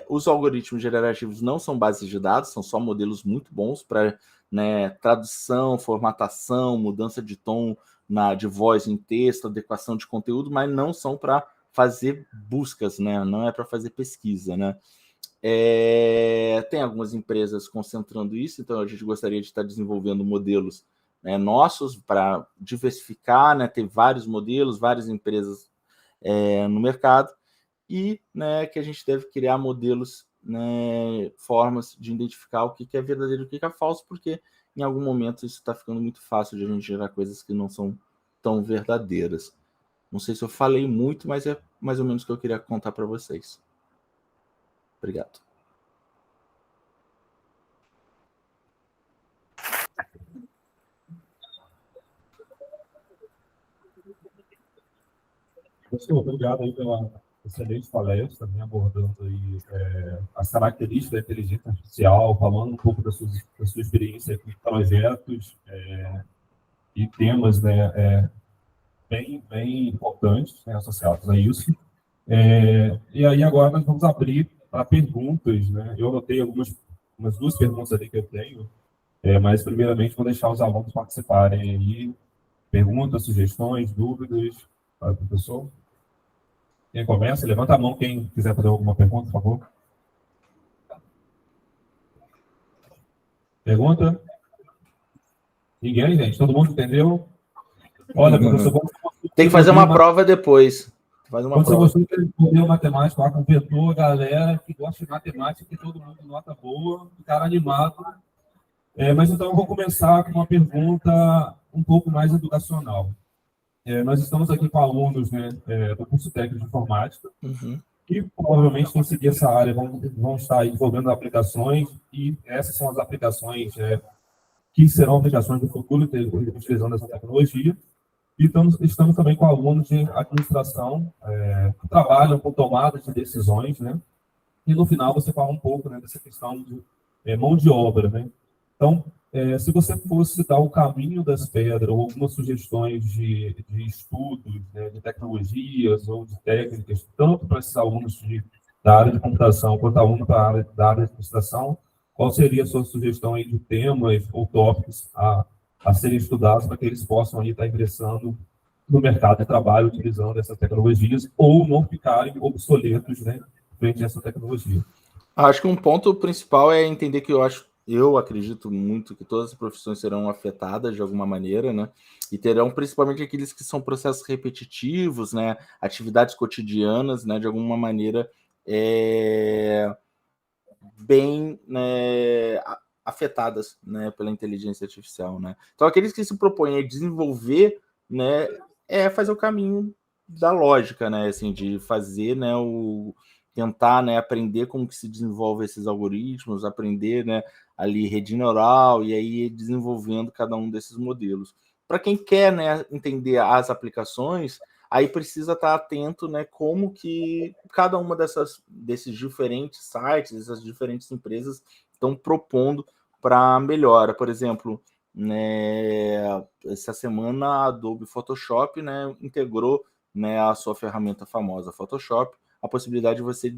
Os algoritmos generativos não são bases de dados, são só modelos muito bons para, né, tradução, formatação, mudança de tom de voz em texto, adequação de conteúdo, mas não são para fazer buscas, né? Não é para fazer pesquisa, né? Tem algumas empresas concentrando isso, então a gente gostaria de estar desenvolvendo modelos, né, nossos para diversificar, né, ter vários modelos, várias empresas no mercado, e, né, que a gente deve criar modelos, né, formas de identificar o que é verdadeiro e o que é falso, porque em algum momento isso está ficando muito fácil de a gente gerar coisas que não são tão verdadeiras. Não sei se eu falei muito, mas é mais ou menos o que eu queria contar para vocês. Obrigado. Professor, obrigado aí pela excelente palestra, né, abordando aí as características da inteligência artificial, falando um pouco da sua experiência com projetos e temas, né, bem importantes, né, associados a isso. E aí agora nós vamos abrir para perguntas, né? Eu anotei umas duas perguntas ali que eu tenho, mas primeiramente vou deixar os alunos participarem aí. Perguntas, sugestões, dúvidas para o professor. Quem começa? Levanta a mão quem quiser fazer alguma pergunta, por favor. Pergunta? Ninguém, gente? Todo mundo entendeu? Olha, professor, tem que fazer uma prova depois. Faz uma prova. Você gostou de responder matemática lá com vetor, galera que gosta de matemática, que todo mundo nota boa, ficaram animado. Mas então eu vou começar com uma pergunta um pouco mais educacional. Nós estamos aqui com alunos, né, do curso técnico de informática, que provavelmente vão seguir essa área, vão estar desenvolvendo aplicações, e essas são as aplicações que serão aplicações do futuro, utilizando essa tecnologia. E estamos também com alunos de administração, que trabalham com tomada de decisões, né? E no final você fala um pouco, né, dessa questão de mão de obra, né? Então, se você fosse dar o caminho das pedras ou algumas sugestões de estudos, né, de tecnologias ou de técnicas, tanto para esses alunos da área de computação quanto alunos da área de administração, qual seria a sua sugestão aí de temas ou tópicos a serem estudados para que eles possam aí estar ingressando no mercado de trabalho utilizando essas tecnologias ou não ficarem obsoletos, né, frente a essa tecnologia? Acho que um ponto principal é entender que eu acredito muito que todas as profissões serão afetadas de alguma maneira, né? E terão principalmente aqueles que são processos repetitivos, né? Atividades cotidianas, né? De alguma maneira bem, né, afetadas, né, pela inteligência artificial, né? Então aqueles que se propõem a desenvolver, né, fazer o caminho da lógica, né? Assim, de fazer, né, tentar, né, aprender como que se desenvolve esses algoritmos, aprender, né, ali rede neural e aí desenvolvendo cada um desses modelos. Para quem quer, né, entender as aplicações, aí precisa estar atento, né, como que cada uma desses diferentes sites, essas diferentes empresas estão propondo para melhora. Por exemplo, né, essa semana a Adobe Photoshop, né, integrou, né, a sua ferramenta famosa Photoshop, a possibilidade de você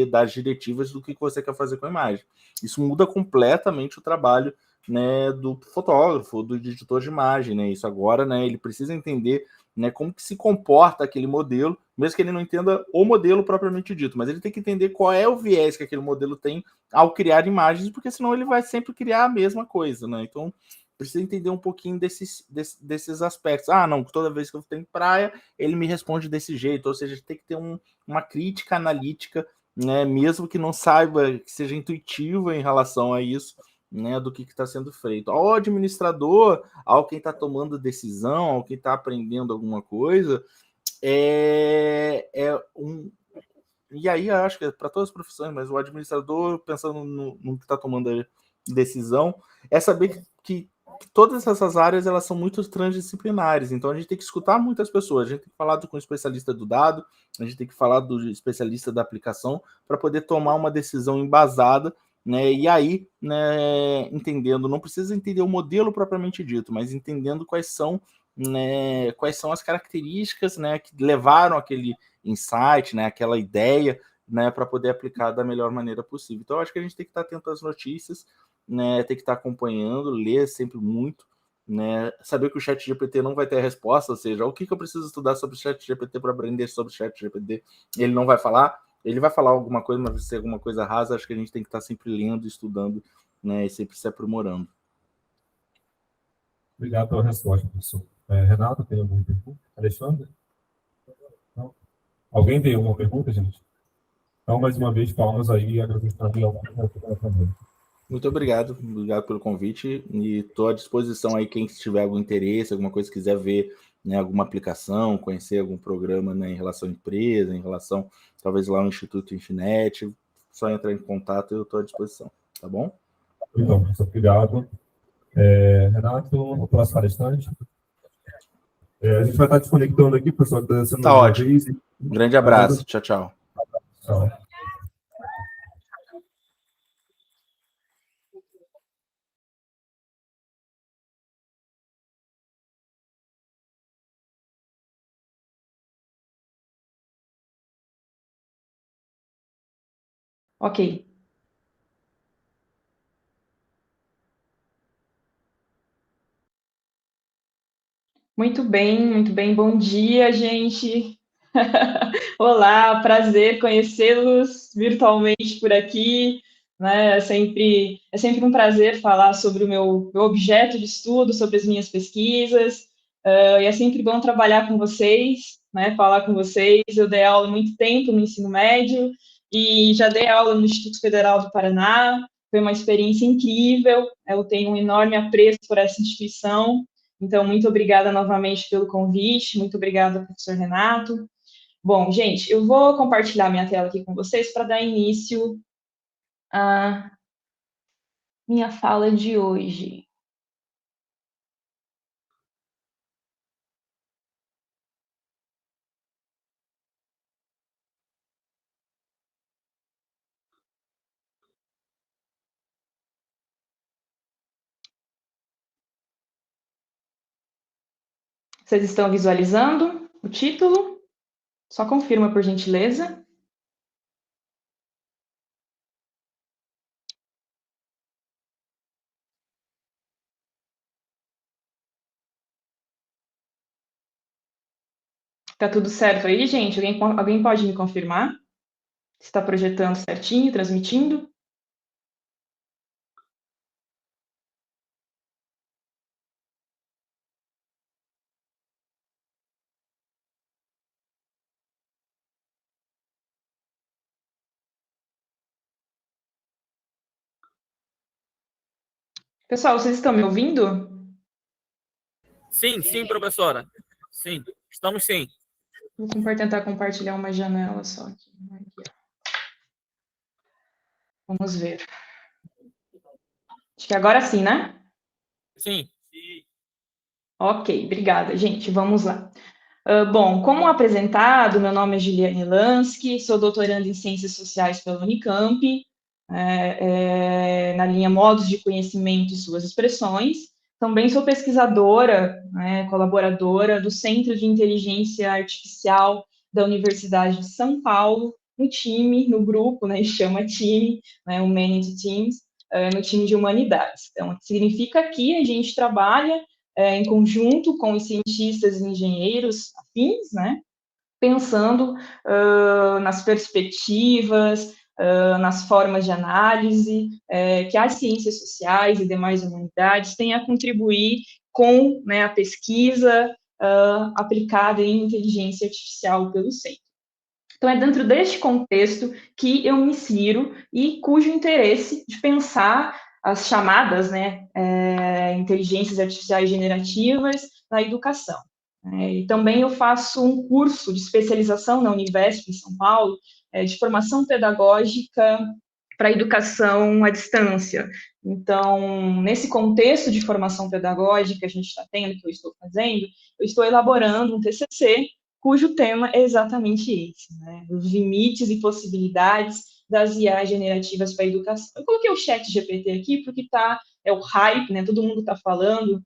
dar diretivas do que você quer fazer com a imagem. Isso muda completamente o trabalho, né, do fotógrafo, do editor de imagem, né? Isso agora, né, ele precisa entender, né, como que se comporta aquele modelo, mesmo que ele não entenda o modelo propriamente dito, mas ele tem que entender qual é o viés que aquele modelo tem ao criar imagens, porque senão ele vai sempre criar a mesma coisa, né? Então, precisa entender um pouquinho desses aspectos. Ah, não, toda vez que eu tenho praia, ele me responde desse jeito, ou seja, tem que ter uma crítica analítica, né, mesmo que não saiba, que seja intuitiva em relação a isso, né, do que está sendo feito. Ao administrador, ao quem está tomando decisão, ao quem está aprendendo alguma coisa, e aí eu acho que é para todas as profissões, mas o administrador, pensando no que está tomando a decisão, é saber que todas essas áreas elas são muito transdisciplinares, então a gente tem que escutar muitas pessoas, a gente tem que falar com o especialista do dado, a gente tem que falar do especialista da aplicação para poder tomar uma decisão embasada, né? E aí, né, entendendo, não precisa entender o modelo propriamente dito, mas entendendo quais são, né, quais são as características, né, que levaram aquele insight, né, aquela ideia, né, para poder aplicar da melhor maneira possível. Então, eu acho que a gente tem que estar atento às notícias, né, tem que estar acompanhando, ler sempre muito, né, saber que o chat GPT não vai ter a resposta, ou seja, o que eu preciso estudar sobre o chat GPT para aprender sobre o chat GPT, ele não vai falar, ele vai falar alguma coisa, mas vai ser alguma coisa rasa, acho que a gente tem que estar sempre lendo, estudando, né, e sempre se aprimorando. Obrigado pela resposta, professor. Renato, tem alguma pergunta? Alexandre? Não? Alguém tem alguma pergunta, gente? Então, mais uma vez, palmas aí, agradecendo ao também. Muito obrigado pelo convite e estou à disposição aí, quem tiver algum interesse, alguma coisa, quiser ver, né, alguma aplicação, conhecer algum programa, né, em relação à empresa, em relação, talvez lá no Instituto Infinet, só entrar em contato e eu estou à disposição, tá bom? Então, professor, obrigado. Renato, o próximo palestrante. A gente vai estar desconectando aqui, professor, agradecendo Tá ótimo. vez. Grande abraço. Tchau, tchau. Tchau. Ok. Muito bem. Bom dia, gente. Olá, prazer conhecê-los virtualmente por aqui. Né? É sempre um prazer falar sobre o meu objeto de estudo, sobre as minhas pesquisas. E é sempre bom trabalhar com vocês, né? Falar com vocês. Eu dei aula há muito tempo no ensino médio e já dei aula no Instituto Federal do Paraná. Foi uma experiência incrível. Eu tenho um enorme apreço por essa instituição. Então, muito obrigada novamente pelo convite, muito obrigada, professor Renato. Bom, gente, eu vou compartilhar minha tela aqui com vocês para dar início à minha fala de hoje. Vocês estão visualizando o título? Só confirma, por gentileza. Tá tudo certo aí, gente? Alguém pode me confirmar? Está projetando certinho, transmitindo? Pessoal, vocês estão me ouvindo? Sim, professora. Sim, estamos sim. Vou tentar compartilhar uma janela só aqui. Vamos ver. Acho que agora sim, né? Sim. Ok, obrigada, gente. Vamos lá. Bom, como apresentado, meu nome é Juliane Lansky, sou doutoranda em Ciências Sociais pela Unicamp, na linha Modos de Conhecimento e Suas Expressões. Também sou pesquisadora, colaboradora do Centro de Inteligência Artificial da Universidade de São Paulo, no grupo, chama time, o Managed Teams, no time de humanidades. Então, significa que a gente trabalha em conjunto com os cientistas e engenheiros afins, pensando nas perspectivas, nas formas de análise que as ciências sociais e demais humanidades têm a contribuir com a pesquisa aplicada em inteligência artificial pelo centro. Então, é dentro deste contexto que eu me insiro e cujo interesse de pensar as chamadas inteligências artificiais generativas na educação. E também eu faço um curso de especialização na Univesp, em São Paulo, de formação pedagógica para a educação à distância. Então, nesse contexto de formação pedagógica que a gente está tendo, que eu estou fazendo, eu estou elaborando um TCC, cujo tema é exatamente esse, né? Os limites e possibilidades das IAs generativas para a educação. Eu coloquei o chat GPT aqui porque é o hype, né? Todo mundo está falando,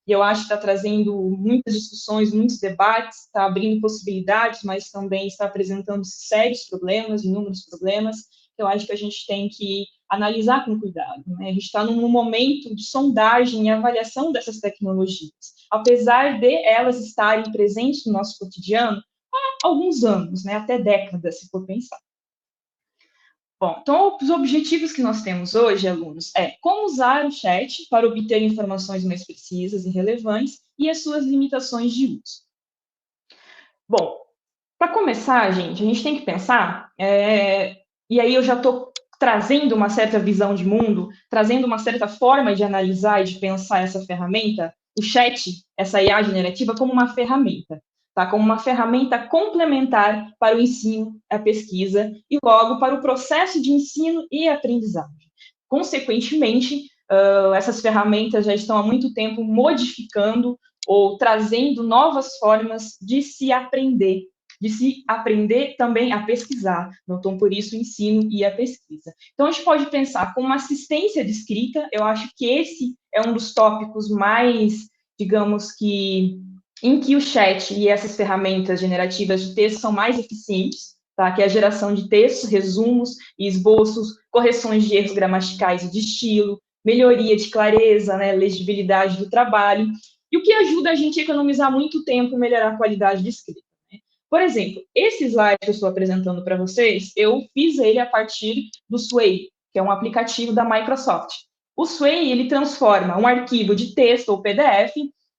e eu acho que está trazendo muitas discussões, muitos debates, está abrindo possibilidades, mas também está apresentando sérios problemas, inúmeros problemas, que eu acho que a gente tem que analisar com cuidado, né? A gente está num momento de sondagem e avaliação dessas tecnologias. Apesar de elas estarem presentes no nosso cotidiano há alguns anos, né? Até décadas, se for pensar. Bom, então, os objetivos que nós temos hoje, alunos, como usar o chat para obter informações mais precisas e relevantes e as suas limitações de uso. Bom, para começar, gente, a gente tem que pensar, e aí eu já estou trazendo uma certa visão de mundo, trazendo uma certa forma de analisar e de pensar essa ferramenta, o chat, essa IA generativa, como uma ferramenta. Tá, como uma ferramenta complementar para o ensino, a pesquisa e, logo, para o processo de ensino e aprendizagem. Consequentemente, essas ferramentas já estão há muito tempo modificando ou trazendo novas formas de se aprender também a pesquisar. Então, por isso, o ensino e a pesquisa. Então, a gente pode pensar como uma assistência de escrita. Eu acho que esse é um dos tópicos mais, digamos que, em que o chat e essas ferramentas generativas de texto são mais eficientes, tá? Que é a geração de textos, resumos e esboços, correções de erros gramaticais e de estilo, melhoria de clareza, né, legibilidade do trabalho, e o que ajuda a gente a economizar muito tempo e melhorar a qualidade de escrita. Né? Por exemplo, esse slide que eu estou apresentando para vocês, eu fiz ele a partir do Sway, que é um aplicativo da Microsoft. O Sway, ele transforma um arquivo de texto ou PDF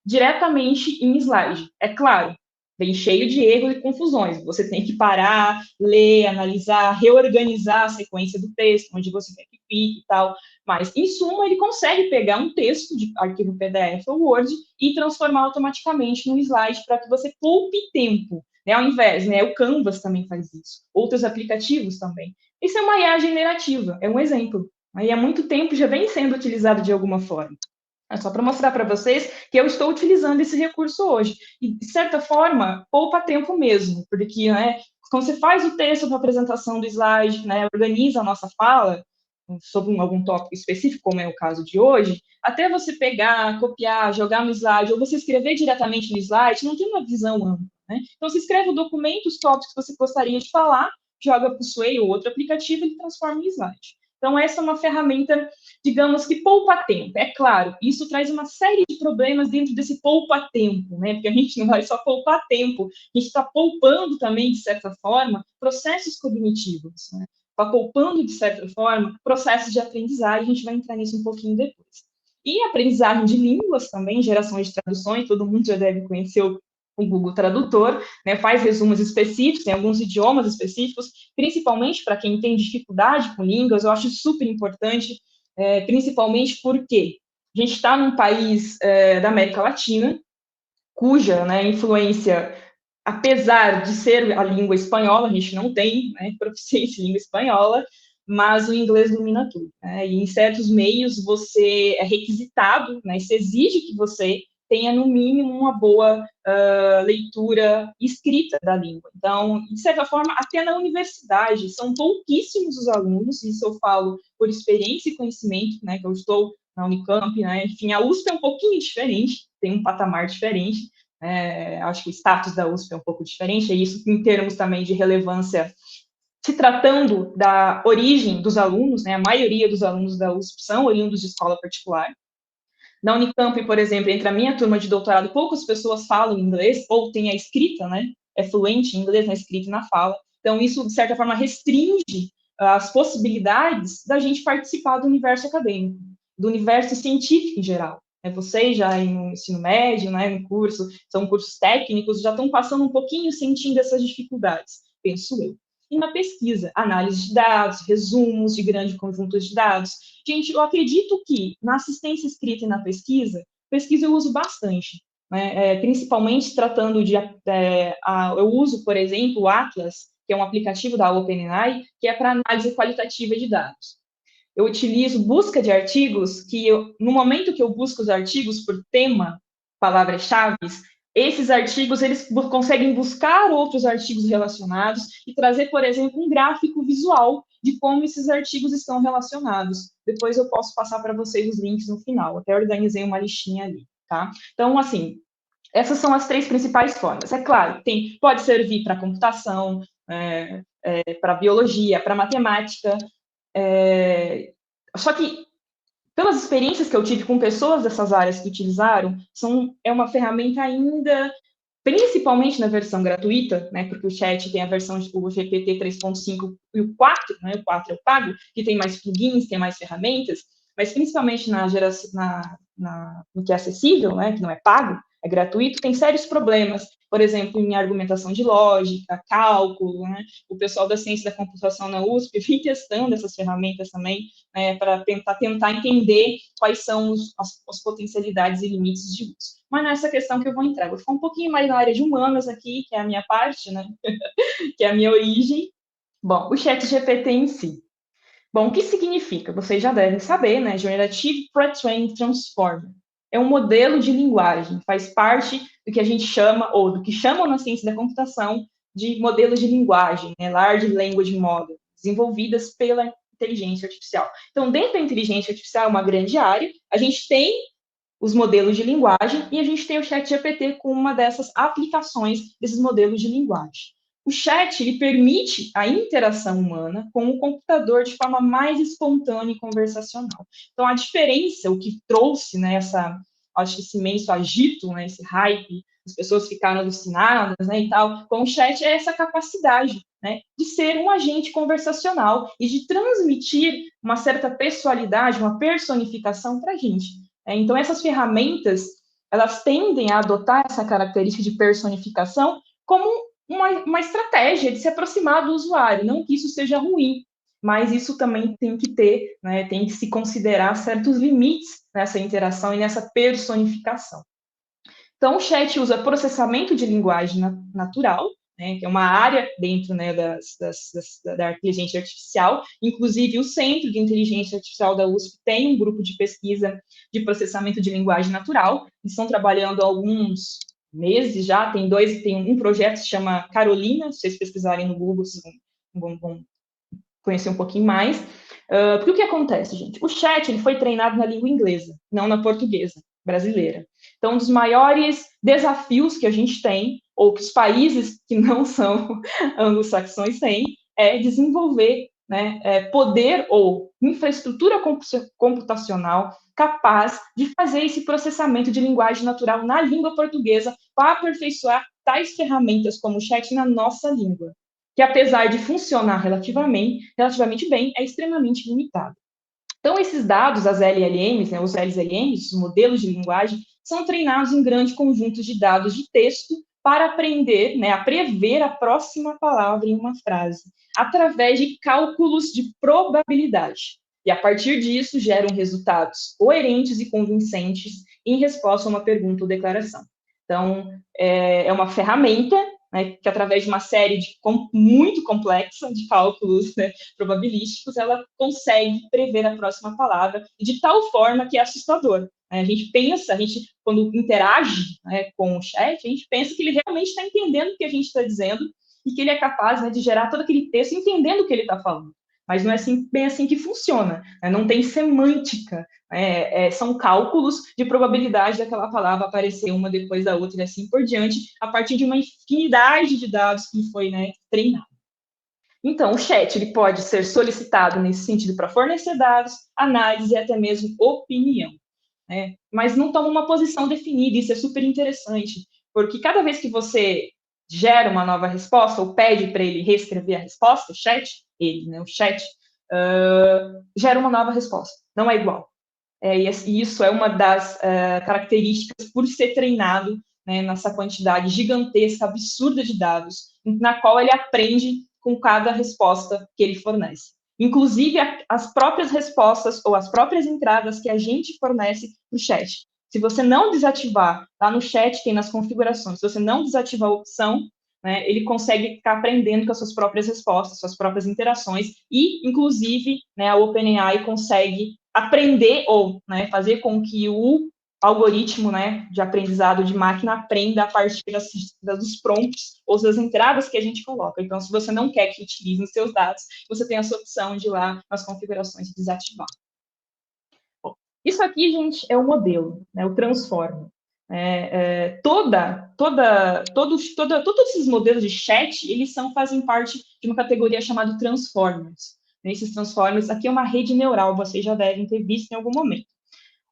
diretamente em slide. É claro, vem cheio de erros e confusões. Você tem que parar, ler, analisar, reorganizar a sequência do texto, onde você quer que fique e tal. Mas, em suma, ele consegue pegar um texto de arquivo PDF ou Word e transformar automaticamente num slide para que você poupe tempo. Né? Ao invés, né? O Canvas também faz isso. Outros aplicativos também. Isso é uma IA generativa, é um exemplo. Aí há muito tempo já vem sendo utilizado de alguma forma. É só para mostrar para vocês que eu estou utilizando esse recurso hoje. E, de certa forma, poupa tempo mesmo, porque, né, quando você faz o texto para apresentação do slide, né, organiza a nossa fala sobre algum tópico específico, como é o caso de hoje, até você pegar, copiar, jogar no slide, ou você escrever diretamente no slide, não tem uma visão ampla. Né? Então, você escreve o documento, os tópicos que você gostaria de falar, joga para o Sway ou outro aplicativo e ele transforma em slide. Então, essa é uma ferramenta, digamos que poupa tempo. É claro, isso traz uma série de problemas dentro desse poupa tempo, né? Porque a gente não vai só poupar tempo, a gente está poupando também, de certa forma, processos cognitivos, né? Está poupando, de certa forma, processos de aprendizagem, a gente vai entrar nisso um pouquinho depois. E aprendizagem de línguas também, gerações de traduções, todo mundo já deve conhecer o Google Tradutor, né, faz resumos específicos, em alguns idiomas específicos, principalmente para quem tem dificuldade com línguas, eu acho super importante, principalmente porque a gente está num país da América Latina, cuja, né, influência, apesar de ser a língua espanhola, a gente não tem, né, proficiência em língua espanhola, mas o inglês domina tudo. Né, e em certos meios você é requisitado, né, se exige que você tenha, no mínimo, uma boa leitura escrita da língua. Então, de certa forma, até na universidade, são pouquíssimos os alunos, isso eu falo por experiência e conhecimento, né, que eu estou na Unicamp, né, enfim, a USP é um pouquinho diferente, tem um patamar diferente, acho que o status da USP é um pouco diferente, é isso em termos também de relevância, se tratando da origem dos alunos, né, a maioria dos alunos da USP são oriundos de escola particular. Na Unicamp, por exemplo, entre a minha turma de doutorado, poucas pessoas falam inglês, ou têm a escrita, né? É fluente em inglês na escrita e na fala. Então, isso, de certa forma, restringe as possibilidades da gente participar do universo acadêmico, do universo científico em geral. Vocês já no ensino médio, né, no curso, são cursos técnicos, já estão passando um pouquinho sentindo essas dificuldades, penso eu. E na pesquisa, análise de dados, resumos de grandes conjuntos de dados. Gente, eu acredito que na assistência escrita e na pesquisa eu uso bastante, né? Principalmente tratando de... eu uso, por exemplo, o Atlas, que é um aplicativo da OpenAI, que é para análise qualitativa de dados. Eu utilizo busca de artigos, no momento que eu busco os artigos por tema, palavras-chave, esses artigos, eles conseguem buscar outros artigos relacionados e trazer, por exemplo, um gráfico visual de como esses artigos estão relacionados. Depois eu posso passar para vocês os links no final. Até organizei uma listinha ali, tá? Então, assim, essas são as 3 principais formas. É claro, pode servir para computação, para biologia, para matemática, só que, pelas experiências que eu tive com pessoas dessas áreas que utilizaram, é uma ferramenta ainda, principalmente na versão gratuita, né, porque o chat tem a versão o GPT 3.5 e o 4, né, o 4 é o pago, que tem mais plugins, tem mais ferramentas, mas principalmente no que é acessível, né, que não é pago, é gratuito, tem sérios problemas, por exemplo, em argumentação de lógica, cálculo, né? O pessoal da ciência da computação na USP vem testando essas ferramentas também, né, para tentar entender quais são as potencialidades e limites de uso. Mas não é essa questão que eu vou entrar. Vou ficar um pouquinho mais na área de humanas aqui, que é a minha parte, né? Que é a minha origem. Bom, o ChatGPT em si. Bom, o que significa? Vocês já devem saber, né? Generative Pre-trained Transformer. É um modelo de linguagem, faz parte do que a gente chama, ou do que chamam na ciência da computação, de modelos de linguagem, né? Large Language Model, desenvolvidas pela inteligência artificial. Então, dentro da inteligência artificial, é uma grande área, a gente tem os modelos de linguagem e a gente tem o ChatGPT como uma dessas aplicações desses modelos de linguagem. O chat, ele permite a interação humana com o computador de forma mais espontânea e conversacional. Então, a diferença, o que trouxe, né, acho que esse imenso agito, né, esse hype, as pessoas ficaram alucinadas, né, e tal, com o chat é essa capacidade, né, de ser um agente conversacional e de transmitir uma certa pessoalidade, uma personificação para a gente. Então, essas ferramentas, elas tendem a adotar essa característica de personificação como uma estratégia de se aproximar do usuário, não que isso seja ruim, mas isso também tem que ter, né, tem que se considerar certos limites nessa interação e nessa personificação. Então, o chat usa processamento de linguagem natural, né, que é uma área dentro, né, da inteligência artificial. Inclusive, o Centro de Inteligência Artificial da USP tem um grupo de pesquisa de processamento de linguagem natural. Eles estão trabalhando há alguns meses já, tem um projeto que se chama Carolina, se vocês pesquisarem no Google, vocês vão conhecer um pouquinho mais. Porque o que acontece, gente? O chat ele foi treinado na língua inglesa, não na portuguesa brasileira. Então, um dos maiores desafios que a gente tem, ou que os países que não são anglo-saxões têm, é desenvolver, né, poder ou infraestrutura computacional capaz de fazer esse processamento de linguagem natural na língua portuguesa para aperfeiçoar tais ferramentas como o chat na nossa língua, que apesar de funcionar relativamente bem, é extremamente limitado. Então, esses dados, as LLMs, né, os LLMs, os modelos de linguagem, são treinados em grandes conjuntos de dados de texto para aprender, né, a prever a próxima palavra em uma frase, através de cálculos de probabilidade. E, a partir disso, geram resultados coerentes e convincentes em resposta a uma pergunta ou declaração. Então, é uma ferramenta, né, que através de uma série muito complexa de cálculos, né, probabilísticos, ela consegue prever a próxima palavra de tal forma que é assustador. A gente pensa, quando interage, né, com o chat, a gente pensa que ele realmente está entendendo o que a gente está dizendo e que ele é capaz, né, de gerar todo aquele texto entendendo o que ele está falando. Mas não é bem assim que funciona, né? Não tem semântica, são cálculos de probabilidade daquela palavra aparecer uma depois da outra e assim por diante, a partir de uma infinidade de dados que foi, né, treinado. Então, o chat ele pode ser solicitado nesse sentido para fornecer dados, análise e até mesmo opinião, né? Mas não toma uma posição definida, isso é super interessante, porque cada vez que você gera uma nova resposta ou pede para ele reescrever a resposta, o chat gera uma nova resposta, não é igual. E isso é uma das características por ser treinado, né, nessa quantidade gigantesca, absurda de dados, na qual ele aprende com cada resposta que ele fornece. Inclusive, as próprias respostas ou as próprias entradas que a gente fornece no chat. Se você não desativar, lá no chat tem nas configurações, se você não desativar a opção, né, ele consegue ficar aprendendo com as suas próprias respostas, suas próprias interações, e, inclusive, né, a OpenAI consegue aprender ou, né, fazer com que o algoritmo, né, de aprendizado de máquina aprenda a partir dos prompts ou das entradas que a gente coloca. Então, se você não quer que utilize os seus dados, você tem essa opção de ir lá nas configurações e desativar. Bom, isso aqui, gente, é o modelo, né, o Transformer. Todos esses modelos de chat, eles fazem parte de uma categoria chamada Transformers. Esses Transformers, aqui é uma rede neural, vocês já devem ter visto em algum momento.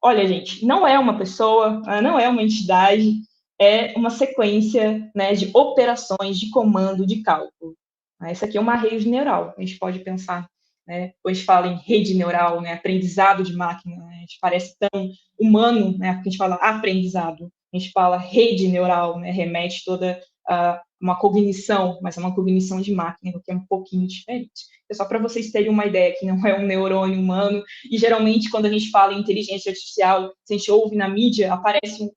Olha, gente, não é uma pessoa, não é uma entidade, é uma sequência, né, de operações, de comando, de cálculo. Essa aqui é uma rede neural. A gente pode pensar, né, quando a gente fala em rede neural, né, aprendizado de máquina, né, a gente parece tão humano, né, porque a gente fala aprendizado, a gente fala rede neural, né, remete toda uma cognição, mas é uma cognição de máquina, que é um pouquinho diferente. É só para vocês terem uma ideia que não é um neurônio humano, e geralmente quando a gente fala em inteligência artificial, se a gente ouve na mídia, aparece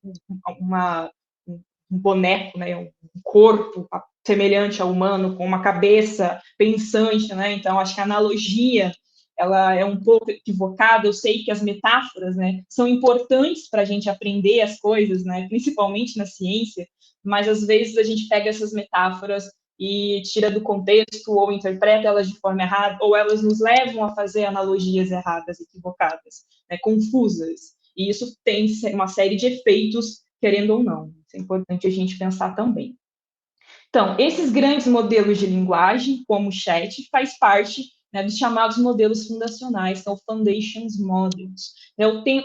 um boneco, né, um corpo semelhante ao humano, com uma cabeça pensante, né? Então, acho que a analogia ela é um pouco equivocada. Eu sei que as metáforas, né, são importantes para a gente aprender as coisas, né, principalmente na ciência, mas às vezes a gente pega essas metáforas e tira do contexto ou interpreta elas de forma errada, ou elas nos levam a fazer analogias erradas, equivocadas, né, confusas. E isso tem uma série de efeitos, querendo ou não. Isso é importante a gente pensar também. Então, esses grandes modelos de linguagem, como o chat, faz parte, né, dos chamados modelos fundacionais, são Foundations Models.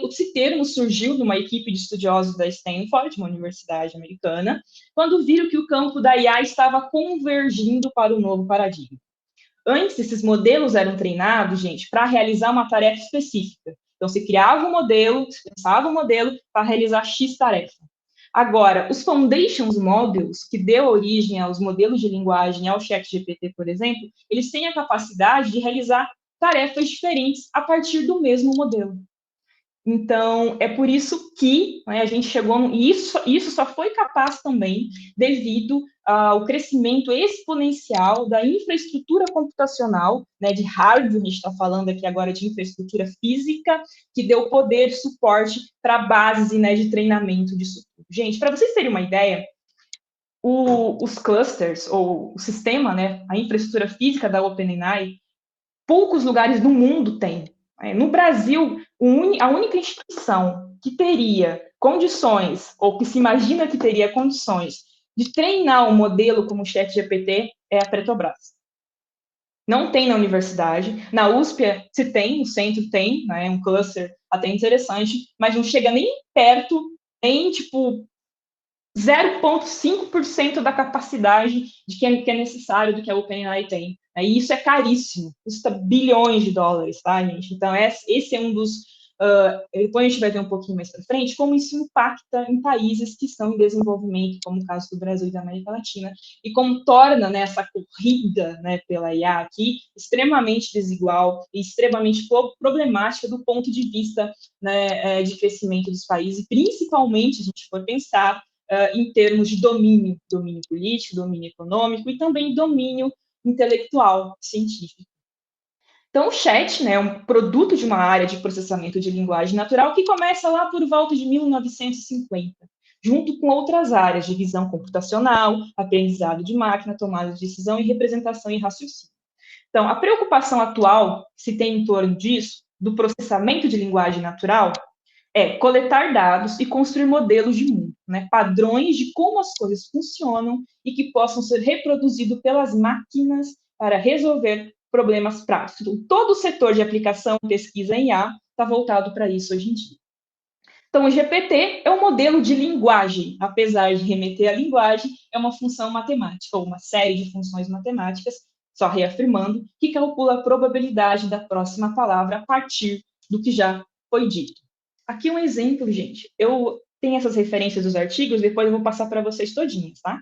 Esse termo surgiu de uma equipe de estudiosos da Stanford, uma universidade americana, quando viram que o campo da IA estava convergindo para o novo paradigma. Antes, esses modelos eram treinados, gente, para realizar uma tarefa específica. Então, se criava um modelo, se pensava um modelo para realizar X tarefa. Agora, os Foundations Models, que deu origem aos modelos de linguagem, ao ChatGPT, por exemplo, eles têm a capacidade de realizar tarefas diferentes a partir do mesmo modelo. Então, é por isso que, né, a gente chegou... E isso só foi capaz também devido ao crescimento exponencial da infraestrutura computacional, né, de hardware, a gente está falando aqui agora de infraestrutura física, que deu poder, suporte para a base, né, de treinamento disso tudo. Gente, para vocês terem uma ideia, os clusters, ou o sistema, né, a infraestrutura física da OpenAI, poucos lugares do mundo têm. No Brasil, a única instituição que teria condições, ou que se imagina que teria condições, de treinar um modelo como o ChatGPT é a Petrobras. Não tem na universidade. Na USP, se tem, no centro tem, né, um cluster até interessante, mas não chega nem perto, nem, tipo, 0,5% da capacidade de que é necessário do que a OpenAI tem. E isso é caríssimo, custa bilhões de dólares, tá, gente? Então, esse é um dos... depois a gente vai ver um pouquinho mais para frente como isso impacta em países que estão em desenvolvimento, como o caso do Brasil e da América Latina, e como torna, né, essa corrida, né, pela IA aqui extremamente desigual e extremamente problemática do ponto de vista, né, de crescimento dos países, e principalmente, se a gente for pensar, em termos de domínio político, domínio econômico e também domínio intelectual, científico. Então, o chat, né, é um produto de uma área de processamento de linguagem natural que começa lá por volta de 1950, junto com outras áreas de visão computacional, aprendizado de máquina, tomada de decisão e representação e raciocínio. Então, a preocupação atual que se tem em torno disso, do processamento de linguagem natural, é coletar dados e construir modelos de mundo, né, padrões de como as coisas funcionam e que possam ser reproduzidos pelas máquinas para resolver problemas práticos. Então, todo o setor de aplicação e pesquisa em IA está voltado para isso hoje em dia. Então, o GPT é um modelo de linguagem, apesar de remeter à linguagem, é uma função matemática, ou uma série de funções matemáticas, só reafirmando, que calcula a probabilidade da próxima palavra a partir do que já foi dito. Aqui um exemplo, gente. Eu tenho essas referências dos artigos, depois eu vou passar para vocês todinhas, tá?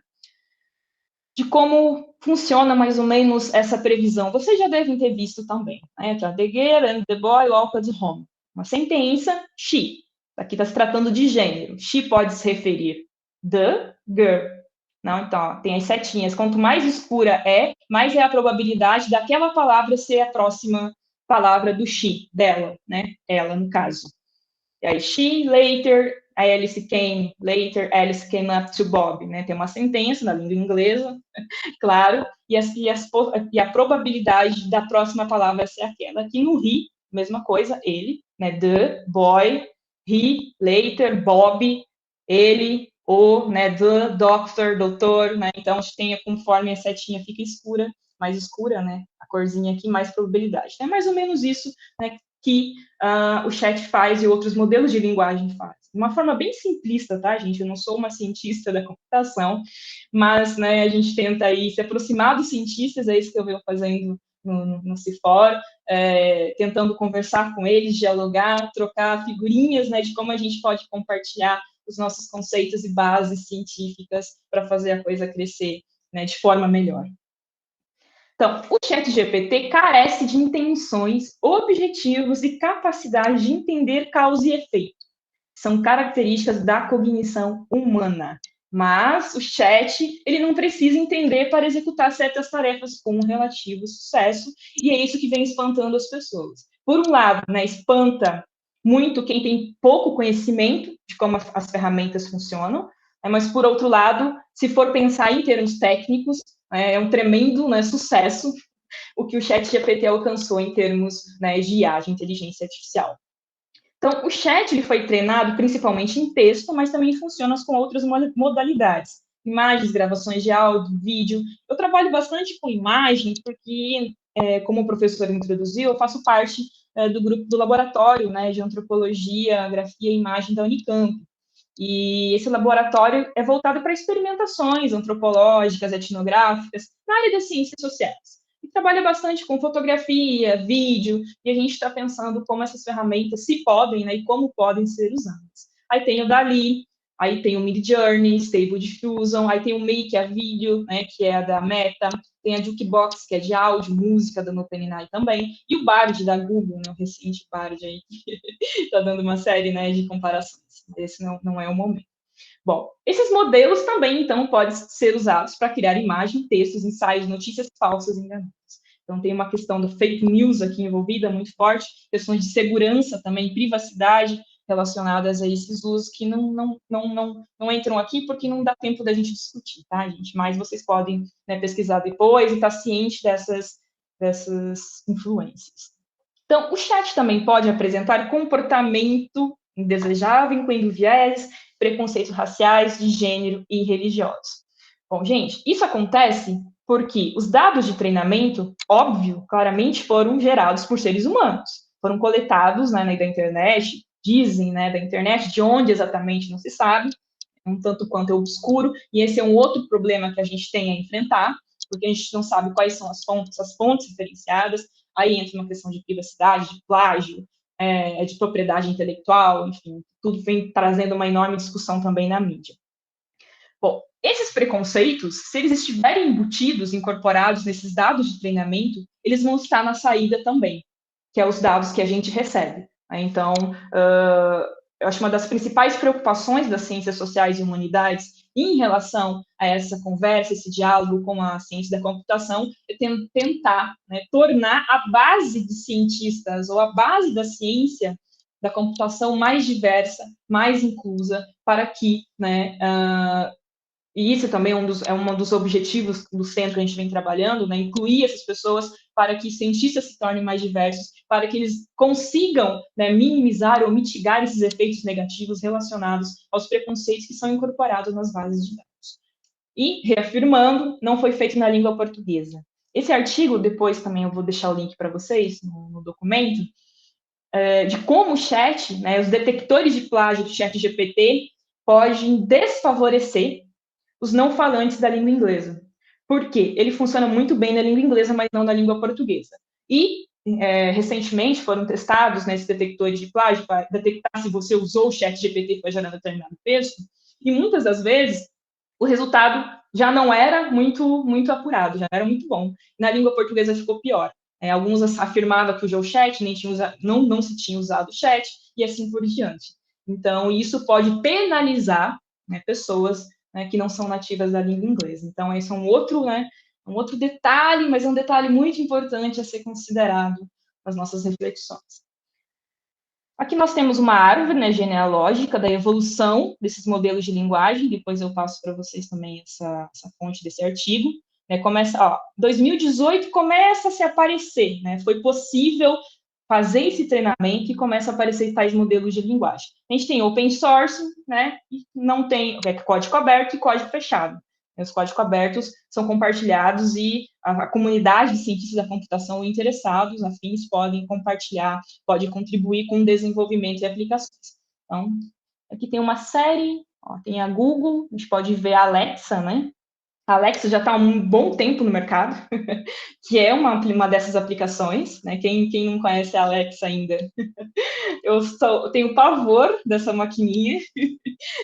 De como funciona mais ou menos essa previsão. Vocês já devem ter visto também, né? The girl and the boy walked home. Uma sentença, she. Aqui está se tratando de gênero. She pode se referir the girl Não, então, ó, tem as setinhas. Quanto mais escura é, mais é a probabilidade daquela palavra ser a próxima palavra do she, dela, né? Ela, no caso. E aí, she, later, Alice came, later, Alice came up to Bob, né? Tem uma sentença na língua inglesa, claro, e a probabilidade da próxima palavra ser aquela. Aqui no he, mesma coisa, ele, né? The, boy, he, later, Bob, ele, o, né? The, doctor, doutor, né? Então, a gente tem, conforme a setinha fica escura, mais escura, né? A corzinha aqui, mais probabilidade. É mais ou menos isso, né? Que o chat faz e outros modelos de linguagem fazem. De uma forma bem simplista, tá, gente? Eu não sou uma cientista da computação, mas, né, a gente tenta aí se aproximar dos cientistas, é isso que eu venho fazendo no CIFOR, tentando conversar com eles, dialogar, trocar figurinhas, né, de como a gente pode compartilhar os nossos conceitos e bases científicas para fazer a coisa crescer, né, de forma melhor. Então, o ChatGPT carece de intenções, objetivos e capacidade de entender causa e efeito. São características da cognição humana. Mas o chat, ele não precisa entender para executar certas tarefas com relativo sucesso, e é isso que vem espantando as pessoas. Por um lado, né, espanta muito quem tem pouco conhecimento de como as ferramentas funcionam, mas, por outro lado, se for pensar em termos técnicos, é um tremendo, né, sucesso o que o ChatGPT alcançou em termos, né, de IA, de inteligência artificial. Então, o chat ele foi treinado principalmente em texto, mas também funciona com outras modalidades. Imagens, gravações de áudio, vídeo. Eu trabalho bastante com imagens, porque, como o professor introduziu, eu faço parte do grupo do laboratório, né, de antropologia, grafia e imagem da Unicamp. E esse laboratório é voltado para experimentações antropológicas, etnográficas, na área das ciências sociais. E trabalha bastante com fotografia, vídeo, e a gente está pensando como essas ferramentas se podem, né, e como podem ser usadas. Aí tem o DALL-E, aí tem o Midjourney, Stable Diffusion, aí tem o Make a Video, né, que é a da Meta, tem a Jukebox, que é de áudio, música da OpenAI também, e o Bard da Google, né, o recente Bard aí, que está dando uma série, né, de comparações. Esse não é o momento. Bom, esses modelos também, então, podem ser usados para criar imagem, textos, ensaios, notícias falsas e enganosas. Então, tem uma questão do fake news aqui envolvida, muito forte, questões de segurança também, privacidade, relacionadas a esses usos que não entram aqui porque não dá tempo da gente discutir, tá, gente? Mas vocês podem, né, pesquisar depois e estar ciente dessas influências. Então, o chat também pode apresentar comportamento indesejável, incluindo viés, preconceitos raciais, de gênero e religiosos. Bom, gente, isso acontece porque os dados de treinamento, óbvio, claramente foram gerados por seres humanos, foram coletados, né, da internet, dizem, né, da internet, de onde exatamente não se sabe, um tanto quanto é obscuro, e esse é um outro problema que a gente tem a enfrentar, porque a gente não sabe quais são as fontes referenciadas, aí entra uma questão de privacidade, de plágio, de propriedade intelectual, enfim, tudo vem trazendo uma enorme discussão também na mídia. Bom, esses preconceitos, se eles estiverem embutidos, incorporados nesses dados de treinamento, eles vão estar na saída também, que é os dados que a gente recebe. Então, eu acho uma das principais preocupações das ciências sociais e humanidades em relação a essa conversa, esse diálogo com a ciência da computação, é tentar, né, tornar a base de cientistas ou a base da ciência da computação mais diversa, mais inclusa, para que, né, e isso também é um dos objetivos do centro que a gente vem trabalhando, né, incluir essas pessoas para que cientistas se tornem mais diversos, para que eles consigam, né, minimizar ou mitigar esses efeitos negativos relacionados aos preconceitos que são incorporados nas bases de dados. E, reafirmando, não foi feito na língua portuguesa. Esse artigo, depois também eu vou deixar o link para vocês no documento, de como o chat, né, os detectores de plágio do ChatGPT podem desfavorecer os não falantes da língua inglesa. Por quê? Ele funciona muito bem na língua inglesa, mas não na língua portuguesa. E, recentemente, foram testados, né, esses detectores de plágio para detectar se você usou o ChatGPT para gerar determinado texto, e muitas das vezes o resultado já não era muito apurado, já era muito bom. Na língua portuguesa ficou pior. Alguns afirmavam que usou o chat, não se tinha usado o chat, e assim por diante. Então, isso pode penalizar, né, pessoas né, que não são nativas da língua inglesa. Então, esse é um outro, né, um outro detalhe, mas é um detalhe muito importante a ser considerado nas nossas reflexões. Aqui nós temos uma árvore, né, genealógica da evolução desses modelos de linguagem, depois eu passo para vocês também essa fonte desse artigo. Né, começa, ó, 2018 começa a se aparecer, né, foi possível fazer esse treinamento e começa a aparecer tais modelos de linguagem. A gente tem open source, né, e não tem código aberto e código fechado. Os códigos abertos são compartilhados e a comunidade de cientistas da computação interessados, afins, podem compartilhar, pode contribuir com o desenvolvimento de aplicações. Então, aqui tem uma série, ó, tem a Google, a gente pode ver a Alexa, né? A Alexa já está há um bom tempo no mercado, que é uma dessas aplicações, né? Quem não conhece a Alexa ainda, eu tenho pavor dessa maquininha.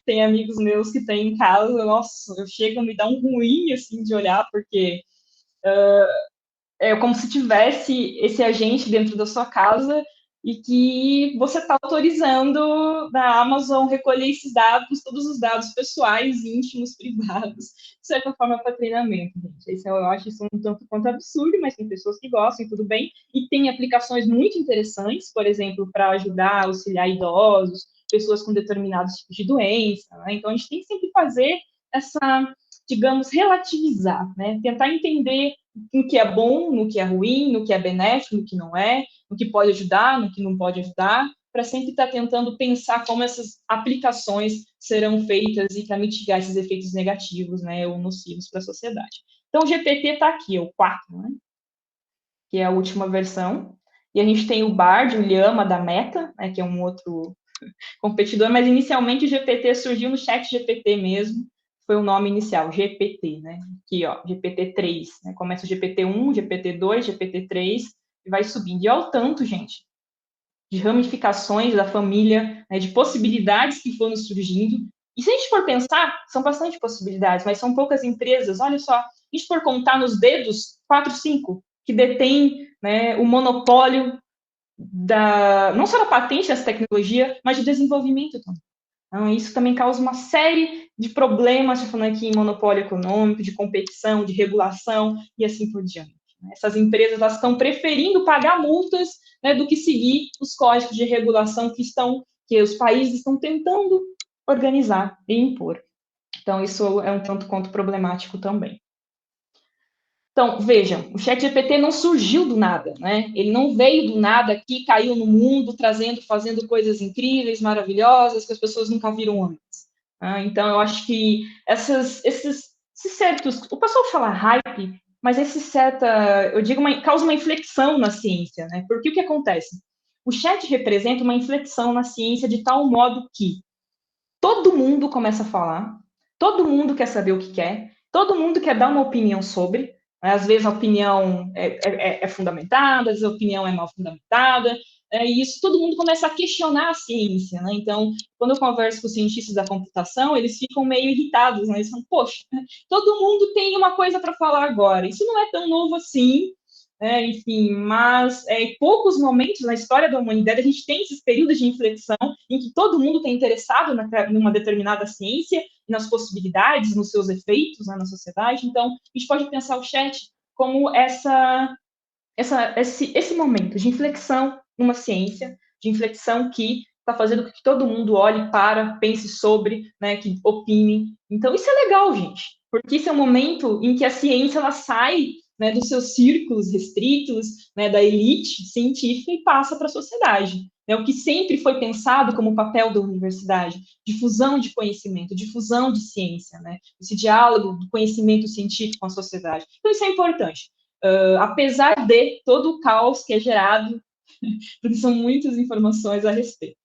Tem amigos meus que têm em casa, nossa, eu chego a me dar um ruim, assim, de olhar, porque é como se tivesse esse agente dentro da sua casa e que você está autorizando da Amazon recolher esses dados, todos os dados pessoais, íntimos, privados, de certa forma, para treinamento, gente. Eu acho isso um tanto quanto absurdo, mas tem pessoas que gostam, tudo bem, e tem aplicações muito interessantes, por exemplo, para ajudar, auxiliar idosos, pessoas com determinados tipos de doença, né? Então, a gente tem que sempre fazer essa, digamos, relativizar, né? Tentar entender no que é bom, no que é ruim, no que é benéfico, no que não é, no que pode ajudar, no que não pode ajudar, para sempre estar tentando pensar como essas aplicações serão feitas e para mitigar esses efeitos negativos, né, ou nocivos para a sociedade. Então, o GPT está aqui, o 4, né, que é a última versão, e a gente tem o Bard, o Llama da Meta, né, que é um outro competidor, mas inicialmente o GPT surgiu no ChatGPT mesmo, foi o nome inicial, GPT, né? Aqui, ó, GPT-3, né? Começa o GPT-1, GPT-2, GPT-3, e vai subindo. E olha o tanto, gente, de ramificações da família, né, de possibilidades que foram surgindo. E se a gente for pensar, são bastante possibilidades, mas são poucas empresas. Olha só, a gente for contar nos dedos, 4, 5, que detêm, né, o monopólio não só da patente dessa tecnologia, mas de desenvolvimento também. Então, isso também causa uma série de problemas, falando aqui em monopólio econômico, de competição, de regulação e assim por diante. Essas empresas elas estão preferindo pagar multas, né, do que seguir os códigos de regulação que os países estão tentando organizar e impor. Então, isso é um tanto quanto problemático também. Então, vejam, o ChatGPT não surgiu do nada, né? Ele não veio do nada aqui, caiu no mundo, fazendo coisas incríveis, maravilhosas, que as pessoas nunca viram antes. Então, eu acho que esses certos... O pessoal fala hype, mas eu digo, causa uma inflexão na ciência, né? Porque o que acontece? O chat representa uma inflexão na ciência de tal modo que todo mundo começa a falar, todo mundo quer saber o que quer, todo mundo quer dar uma opinião sobre. Às vezes a opinião é fundamentada, às vezes a opinião é mal fundamentada, e isso todo mundo começa a questionar a ciência, né? Então, quando eu converso com os cientistas da computação, eles ficam meio irritados, né? Eles falam, poxa, todo mundo tem uma coisa para falar agora, isso não é tão novo assim, enfim, mas em poucos momentos na história da humanidade a gente tem esses períodos de inflexão em que todo mundo está interessado numa determinada ciência, nas possibilidades, nos seus efeitos, né, na sociedade. Então, a gente pode pensar o chat como esse momento de inflexão numa ciência, de inflexão que está fazendo com que todo mundo olhe para, pense sobre, né, que opine. Então, isso é legal, gente, porque esse é o momento em que a ciência ela sai, né, dos seus círculos restritos, né, da elite científica e passa para a sociedade. É o que sempre foi pensado como o papel da universidade, difusão de conhecimento, difusão de ciência, né, esse diálogo do conhecimento científico com a sociedade. Então, isso é importante. Apesar de todo o caos que é gerado, porque são muitas informações a respeito.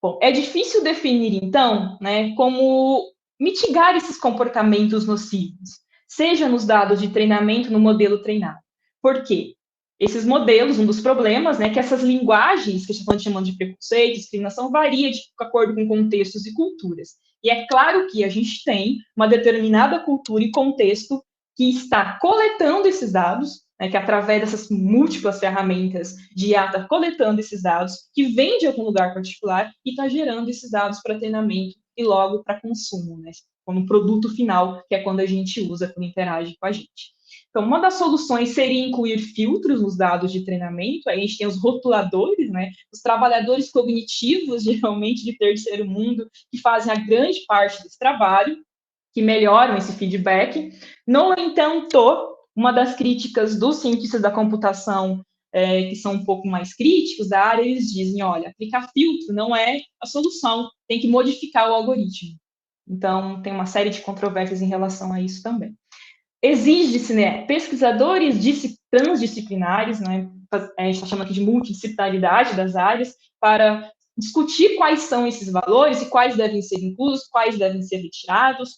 Bom, é difícil definir, então, né, como mitigar esses comportamentos nocivos, seja nos dados de treinamento no modelo treinado. Por quê? Esses modelos, um dos problemas, né, que essas linguagens que a gente está chamando de preconceito, discriminação, varia de acordo com contextos e culturas. E é claro que a gente tem uma determinada cultura e contexto que está coletando esses dados, né, que através dessas múltiplas ferramentas de IA está coletando esses dados, que vem de algum lugar particular e está gerando esses dados para treinamento e logo para consumo, né, no produto final, que é quando a gente usa, quando interage com a gente. Então, uma das soluções seria incluir filtros nos dados de treinamento. Aí a gente tem os rotuladores, né? Os trabalhadores cognitivos, geralmente de terceiro mundo, que fazem a grande parte desse trabalho, que melhoram esse feedback. No entanto, uma das críticas dos cientistas da computação, que são um pouco mais críticos da área, eles dizem, olha, aplicar filtro não é a solução, tem que modificar o algoritmo. Então, tem uma série de controvérsias em relação a isso também. Exige-se, né, pesquisadores transdisciplinares, né, a gente está chamando aqui de multidisciplinaridade das áreas, para discutir quais são esses valores e quais devem ser inclusos, quais devem ser retirados.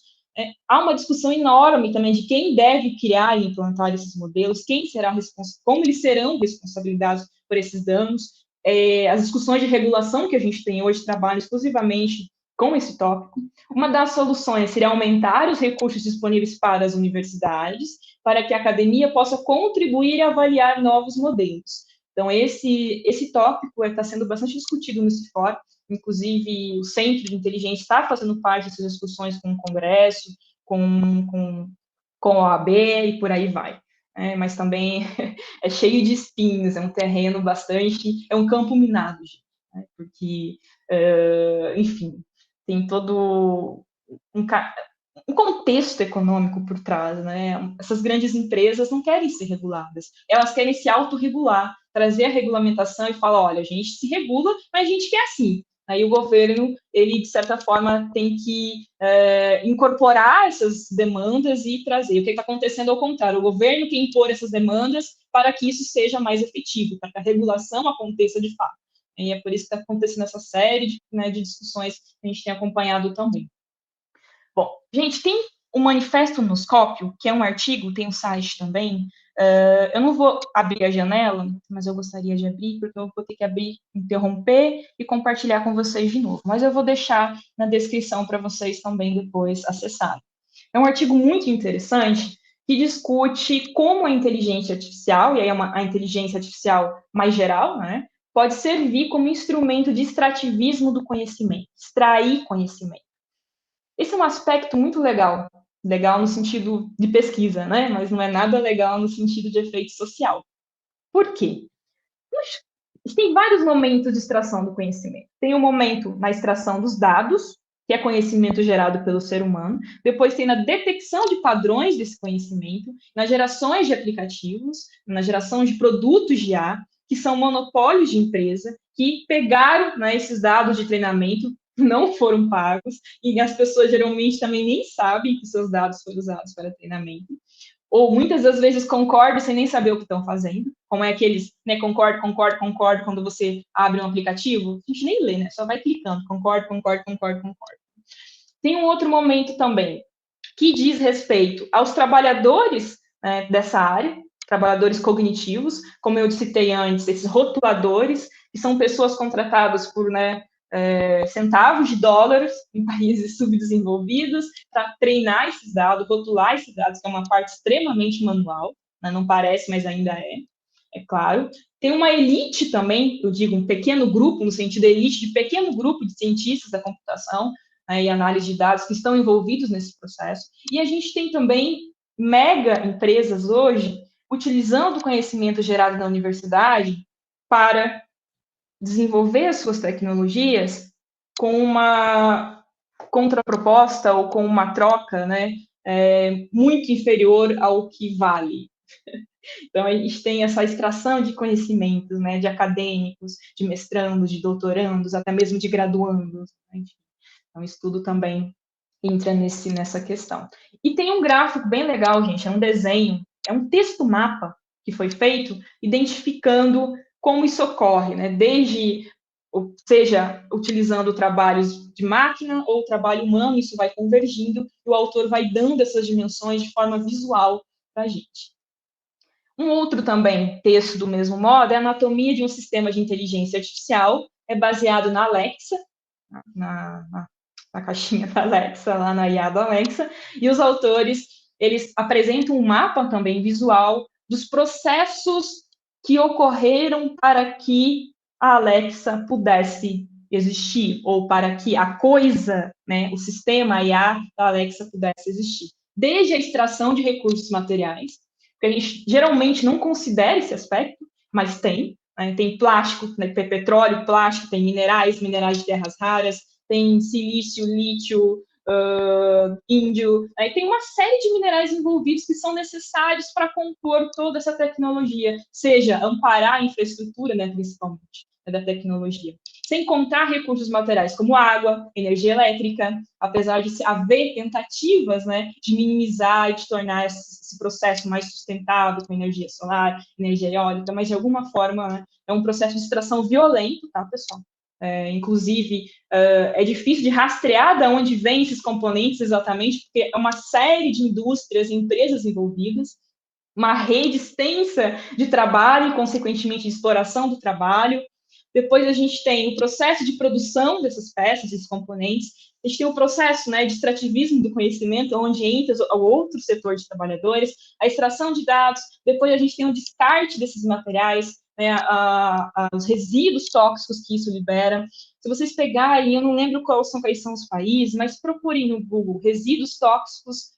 Há uma discussão enorme também de quem deve criar e implantar esses modelos, quem será responsável, como eles serão responsabilizados por esses danos. As discussões de regulação que a gente tem hoje trabalham exclusivamente com esse tópico. Uma das soluções seria aumentar os recursos disponíveis para as universidades, para que a academia possa contribuir e avaliar novos modelos. Então, esse tópico está sendo bastante discutido no CIFOR, inclusive o Centro de Inteligência está fazendo parte dessas discussões com o Congresso, com a OAB e por aí vai. Mas também é cheio de espinhos, é um terreno bastante, é um campo minado, né? Porque, enfim, tem todo um contexto econômico por trás, né? Essas grandes empresas não querem ser reguladas, elas querem se autorregular, trazer a regulamentação e falar, olha, a gente se regula, mas a gente quer assim. Aí o governo, ele, de certa forma, tem que incorporar essas demandas e trazer. O que está acontecendo ao contrário? O governo quer impor essas demandas para que isso seja mais efetivo, para que a regulação aconteça de fato. E é por isso que está acontecendo essa série de discussões que a gente tem acompanhado também. Bom, gente, tem o Manifesto Noscópio, que é um artigo, tem um site também. Eu não vou abrir a janela, mas eu gostaria de abrir, porque eu vou ter que abrir, interromper e compartilhar com vocês de novo. Mas eu vou deixar na descrição para vocês também depois acessarem. É um artigo muito interessante que discute como a inteligência artificial, e aí a inteligência artificial mais geral, né, pode servir como instrumento de extrativismo do conhecimento, extrair conhecimento. Esse é um aspecto muito legal, legal no sentido de pesquisa, né? Mas não é nada legal no sentido de efeito social. Por quê? Tem vários momentos de extração do conhecimento. Tem um momento na extração dos dados, que é conhecimento gerado pelo ser humano. Depois tem na detecção de padrões desse conhecimento, nas gerações de aplicativos, na geração de produtos de IA, que são monopólios de empresa, que pegaram, né, esses dados de treinamento, não foram pagos, e as pessoas geralmente também nem sabem que seus dados foram usados para treinamento. Ou muitas das vezes concordam sem nem saber o que estão fazendo, como é aqueles, né, concordo, quando você abre um aplicativo, a gente nem lê, né, só vai clicando, concordo. Tem um outro momento também, que diz respeito aos trabalhadores, né, dessa área, trabalhadores cognitivos, como eu citei antes, esses rotuladores, que são pessoas contratadas por, né, centavos de dólares em países subdesenvolvidos para treinar esses dados, rotular esses dados, que é uma parte extremamente manual, né, não parece, mas ainda é claro. Tem uma elite também, eu digo um pequeno grupo, no sentido de elite, de pequeno grupo de cientistas da computação, né, e análise de dados que estão envolvidos nesse processo. E a gente tem também mega empresas hoje utilizando o conhecimento gerado na universidade para desenvolver as suas tecnologias com uma contraproposta ou com uma troca, né, muito inferior ao que vale. Então, a gente tem essa extração de conhecimentos, né, de acadêmicos, de mestrandos, de doutorandos, até mesmo de graduandos. Né? Então, isso tudo também entra nessa questão. E tem um gráfico bem legal, gente, é um desenho, é um texto-mapa que foi feito identificando como isso ocorre, né? Desde, seja utilizando trabalhos de máquina ou trabalho humano, isso vai convergindo e o autor vai dando essas dimensões de forma visual para a gente. Um outro também texto do mesmo modo é a anatomia de um sistema de inteligência artificial, é baseado na Alexa, na caixinha da Alexa, lá na IA da Alexa, e os autores, eles apresentam um mapa também visual dos processos que ocorreram para que a Alexa pudesse existir, ou para que a coisa, né, o sistema IA da Alexa pudesse existir. Desde a extração de recursos materiais, que a gente geralmente não considera esse aspecto, mas tem, né, tem plástico, né, tem petróleo, plástico, tem minerais de terras raras, tem silício, lítio, índio, aí tem uma série de minerais envolvidos que são necessários para compor toda essa tecnologia, seja amparar a infraestrutura, né, principalmente, da tecnologia. Sem contar recursos materiais como água, energia elétrica, apesar de haver tentativas, né, de minimizar e de tornar esse processo mais sustentável com energia solar, energia eólica, mas de alguma forma, né, é um processo de extração violento, tá, pessoal? Inclusive, é difícil de rastrear de onde vêm esses componentes exatamente, porque é uma série de indústrias e empresas envolvidas, uma rede extensa de trabalho e, consequentemente, de exploração do trabalho. Depois a gente tem o processo de produção dessas peças, desses componentes. A gente tem o processo, né, de extrativismo do conhecimento, onde entra o outro setor de trabalhadores, a extração de dados. Depois a gente tem o descarte desses materiais, né, os resíduos tóxicos que isso libera. Se vocês pegarem, eu não lembro quais são os países, mas procurem no Google resíduos tóxicos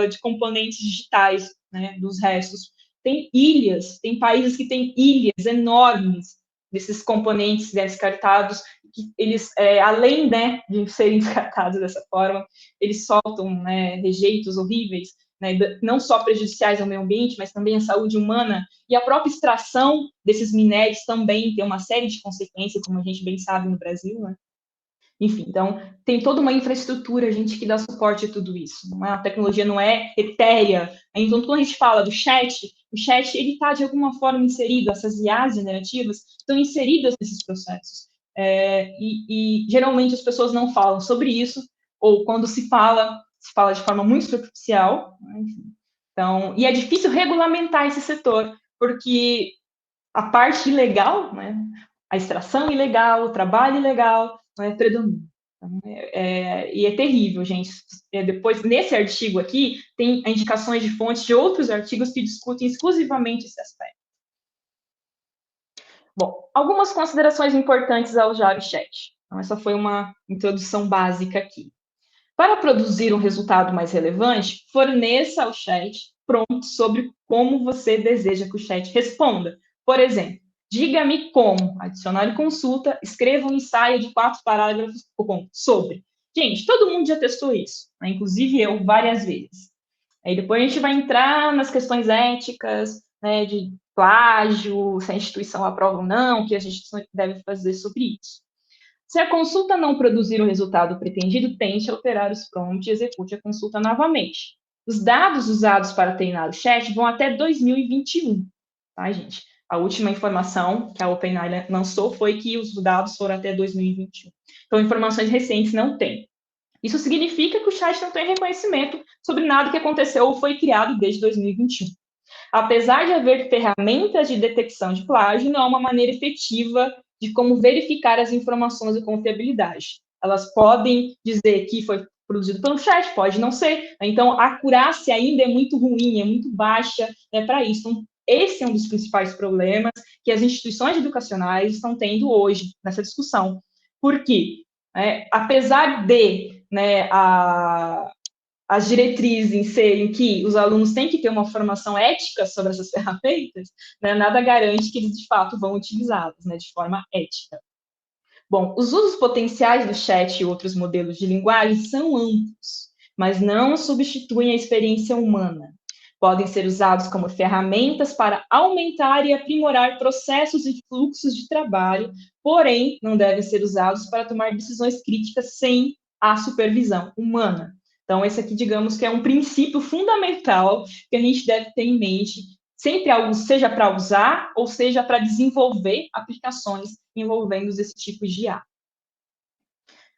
de componentes digitais, né, dos restos. Tem ilhas, tem países que têm ilhas enormes desses componentes descartados, que eles, além, né, de serem descartados dessa forma, eles soltam, né, rejeitos horríveis, né, não só prejudiciais ao meio ambiente, mas também à saúde humana, e a própria extração desses minérios também tem uma série de consequências, como a gente bem sabe no Brasil, né? Enfim, então, tem toda uma infraestrutura, gente, que dá suporte a tudo isso. A tecnologia não é etérea. Então, quando a gente fala do chat, o chat, ele está, de alguma forma, inserido, essas IAs generativas estão inseridas nesses processos. E geralmente, as pessoas não falam sobre isso, ou quando se fala de forma muito superficial. Enfim. Então, e é difícil regulamentar esse setor, porque a parte ilegal, né, a extração ilegal, o trabalho ilegal, predomina. Então, e é terrível, gente. Depois, nesse artigo aqui, tem indicações de fontes de outros artigos que discutem exclusivamente esse aspecto. Bom, algumas considerações importantes ao JavaChat. Então, essa foi uma introdução básica aqui. Para produzir um resultado mais relevante, forneça ao chat prompts sobre como você deseja que o chat responda. Por exemplo, diga-me como, adicionar consulta, escreva um ensaio de 4 parágrafos sobre. Gente, todo mundo já testou isso, né? Inclusive eu várias vezes. Aí depois a gente vai entrar nas questões éticas, né, de plágio, se a instituição aprova ou não, o que a gente deve fazer sobre isso. Se a consulta não produzir o resultado pretendido, tente alterar os prompts e execute a consulta novamente. Os dados usados para treinar o chat vão até 2021, tá, gente? A última informação que a OpenAI lançou foi que os dados foram até 2021. Então, informações recentes não tem. Isso significa que o chat não tem reconhecimento sobre nada que aconteceu ou foi criado desde 2021. Apesar de haver ferramentas de detecção de plágio, não há uma maneira efetiva de como verificar as informações de confiabilidade. Elas podem dizer que foi produzido pelo chat, pode não ser. Então, a acurácia ainda é muito ruim, é muito baixa, né, para isso. Então, esse é um dos principais problemas que as instituições educacionais estão tendo hoje nessa discussão. Por quê? Apesar de, né, as diretrizes serem que os alunos têm que ter uma formação ética sobre essas ferramentas, né, nada garante que eles, de fato, vão utilizá-las, né, de forma ética. Bom, os usos potenciais do chat e outros modelos de linguagem são amplos, mas não substituem a experiência humana. Podem ser usados como ferramentas para aumentar e aprimorar processos e fluxos de trabalho, porém, não devem ser usados para tomar decisões críticas sem a supervisão humana. Então, esse aqui, digamos que é um princípio fundamental que a gente deve ter em mente, sempre algo, seja para usar ou seja para desenvolver aplicações envolvendo esse tipo de IA.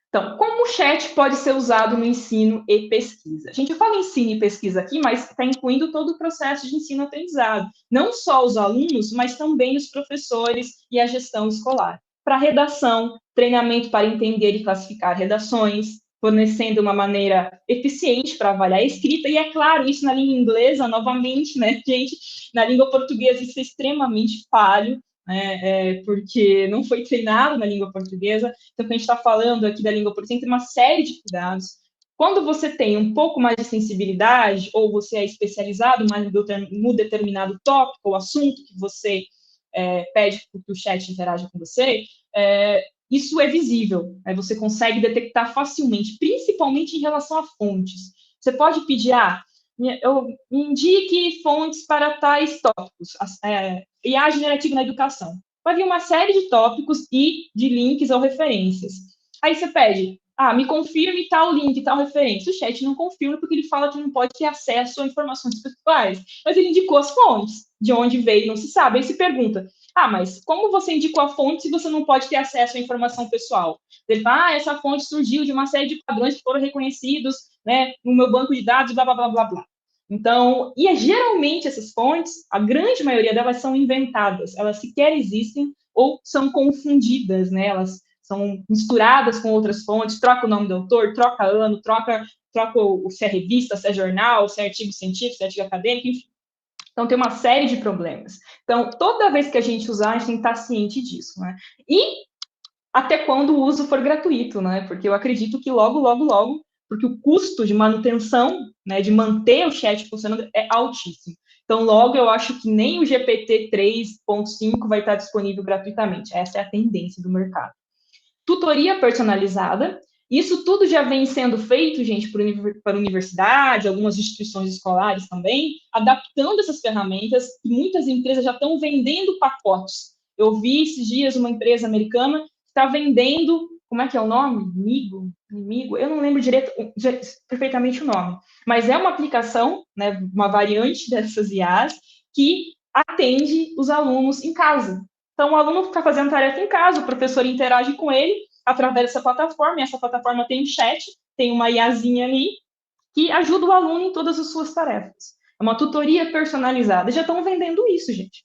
Então, como o chat pode ser usado no ensino e pesquisa? Gente, eu falo ensino e pesquisa aqui, mas está incluindo todo o processo de ensino-aprendizado. Não só os alunos, mas também os professores e a gestão escolar. Para redação, treinamento para entender e classificar redações, fornecendo uma maneira eficiente para avaliar a escrita, e é claro, isso na língua inglesa, novamente, né, gente, na língua portuguesa isso é extremamente falho, né, porque não foi treinado na língua portuguesa. Então, quando a gente está falando aqui da língua portuguesa, tem uma série de cuidados. Quando você tem um pouco mais de sensibilidade, ou você é especializado mais no determinado tópico ou assunto que você pede que o chat interaja com você, isso é visível. Você consegue detectar facilmente, principalmente em relação a fontes. Você pode pedir, me indique fontes para tais tópicos, IA generativa na educação. Vai vir uma série de tópicos e de links ou referências. Aí você pede, me confirme tal link, tal referência. O chat não confirma porque ele fala que não pode ter acesso a informações pessoais. Mas ele indicou as fontes. De onde veio, não se sabe. Aí se pergunta, mas como você indicou a fonte se você não pode ter acesso à informação pessoal? Ele fala, essa fonte surgiu de uma série de padrões que foram reconhecidos, né, no meu banco de dados, blá, blá, blá, blá, blá. Então, geralmente essas fontes, a grande maioria delas são inventadas. Elas sequer existem ou são confundidas, né? Elas são misturadas com outras fontes, troca o nome do autor, troca ano, troca se é revista, se é jornal, se é artigo científico, se é artigo acadêmico, enfim. Então, tem uma série de problemas. Então, toda vez que a gente usar, a gente tem que estar ciente disso, né? E até quando o uso for gratuito, né? Porque eu acredito que logo, logo, logo, porque o custo de manutenção, né, de manter o chat funcionando é altíssimo. Então, logo, eu acho que nem o GPT 3.5 vai estar disponível gratuitamente. Essa é a tendência do mercado. Tutoria personalizada. Isso tudo já vem sendo feito, gente, para universidades, algumas instituições escolares também, adaptando essas ferramentas, e muitas empresas já estão vendendo pacotes. Eu vi esses dias uma empresa americana que está vendendo, como é que é o nome? Inimigo? Eu não lembro perfeitamente o nome, mas é uma aplicação, né, uma variante dessas IAs, que atende os alunos em casa. Então, o aluno está fazendo tarefa em casa, o professor interage com ele através dessa plataforma, e essa plataforma tem um chat, tem uma IAzinha ali, que ajuda o aluno em todas as suas tarefas. É uma tutoria personalizada. Já estão vendendo isso, gente.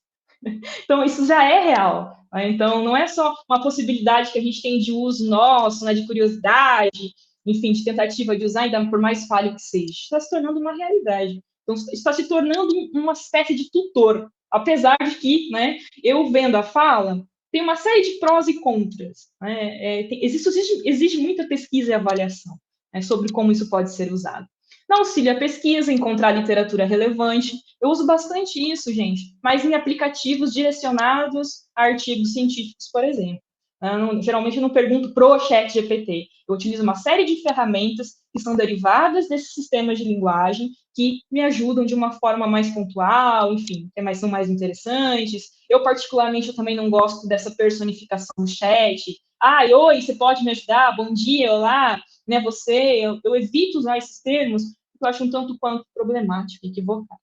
Então, isso já é real. Né? Então, não é só uma possibilidade que a gente tem de uso nosso, né, de curiosidade, enfim, de tentativa de usar, ainda por mais falho que seja. Está se tornando uma realidade. Então, está se tornando uma espécie de tutor. Apesar de que, né, eu vendo a fala, tem uma série de prós e contras. Né? Exige muita pesquisa e avaliação, né, sobre como isso pode ser usado. Não auxilia a pesquisa, encontrar literatura relevante. Eu uso bastante isso, gente, mas em aplicativos direcionados a artigos científicos, por exemplo. Geralmente eu não pergunto pro chat GPT. Eu utilizo uma série de ferramentas que são derivadas desses sistemas de linguagem que me ajudam de uma forma mais pontual, enfim, são mais interessantes. Eu, particularmente, eu também não gosto dessa personificação do chat. Oi, você pode me ajudar? Bom dia, olá, né, você. Eu evito usar esses termos, porque eu acho um tanto quanto problemático, equivocado.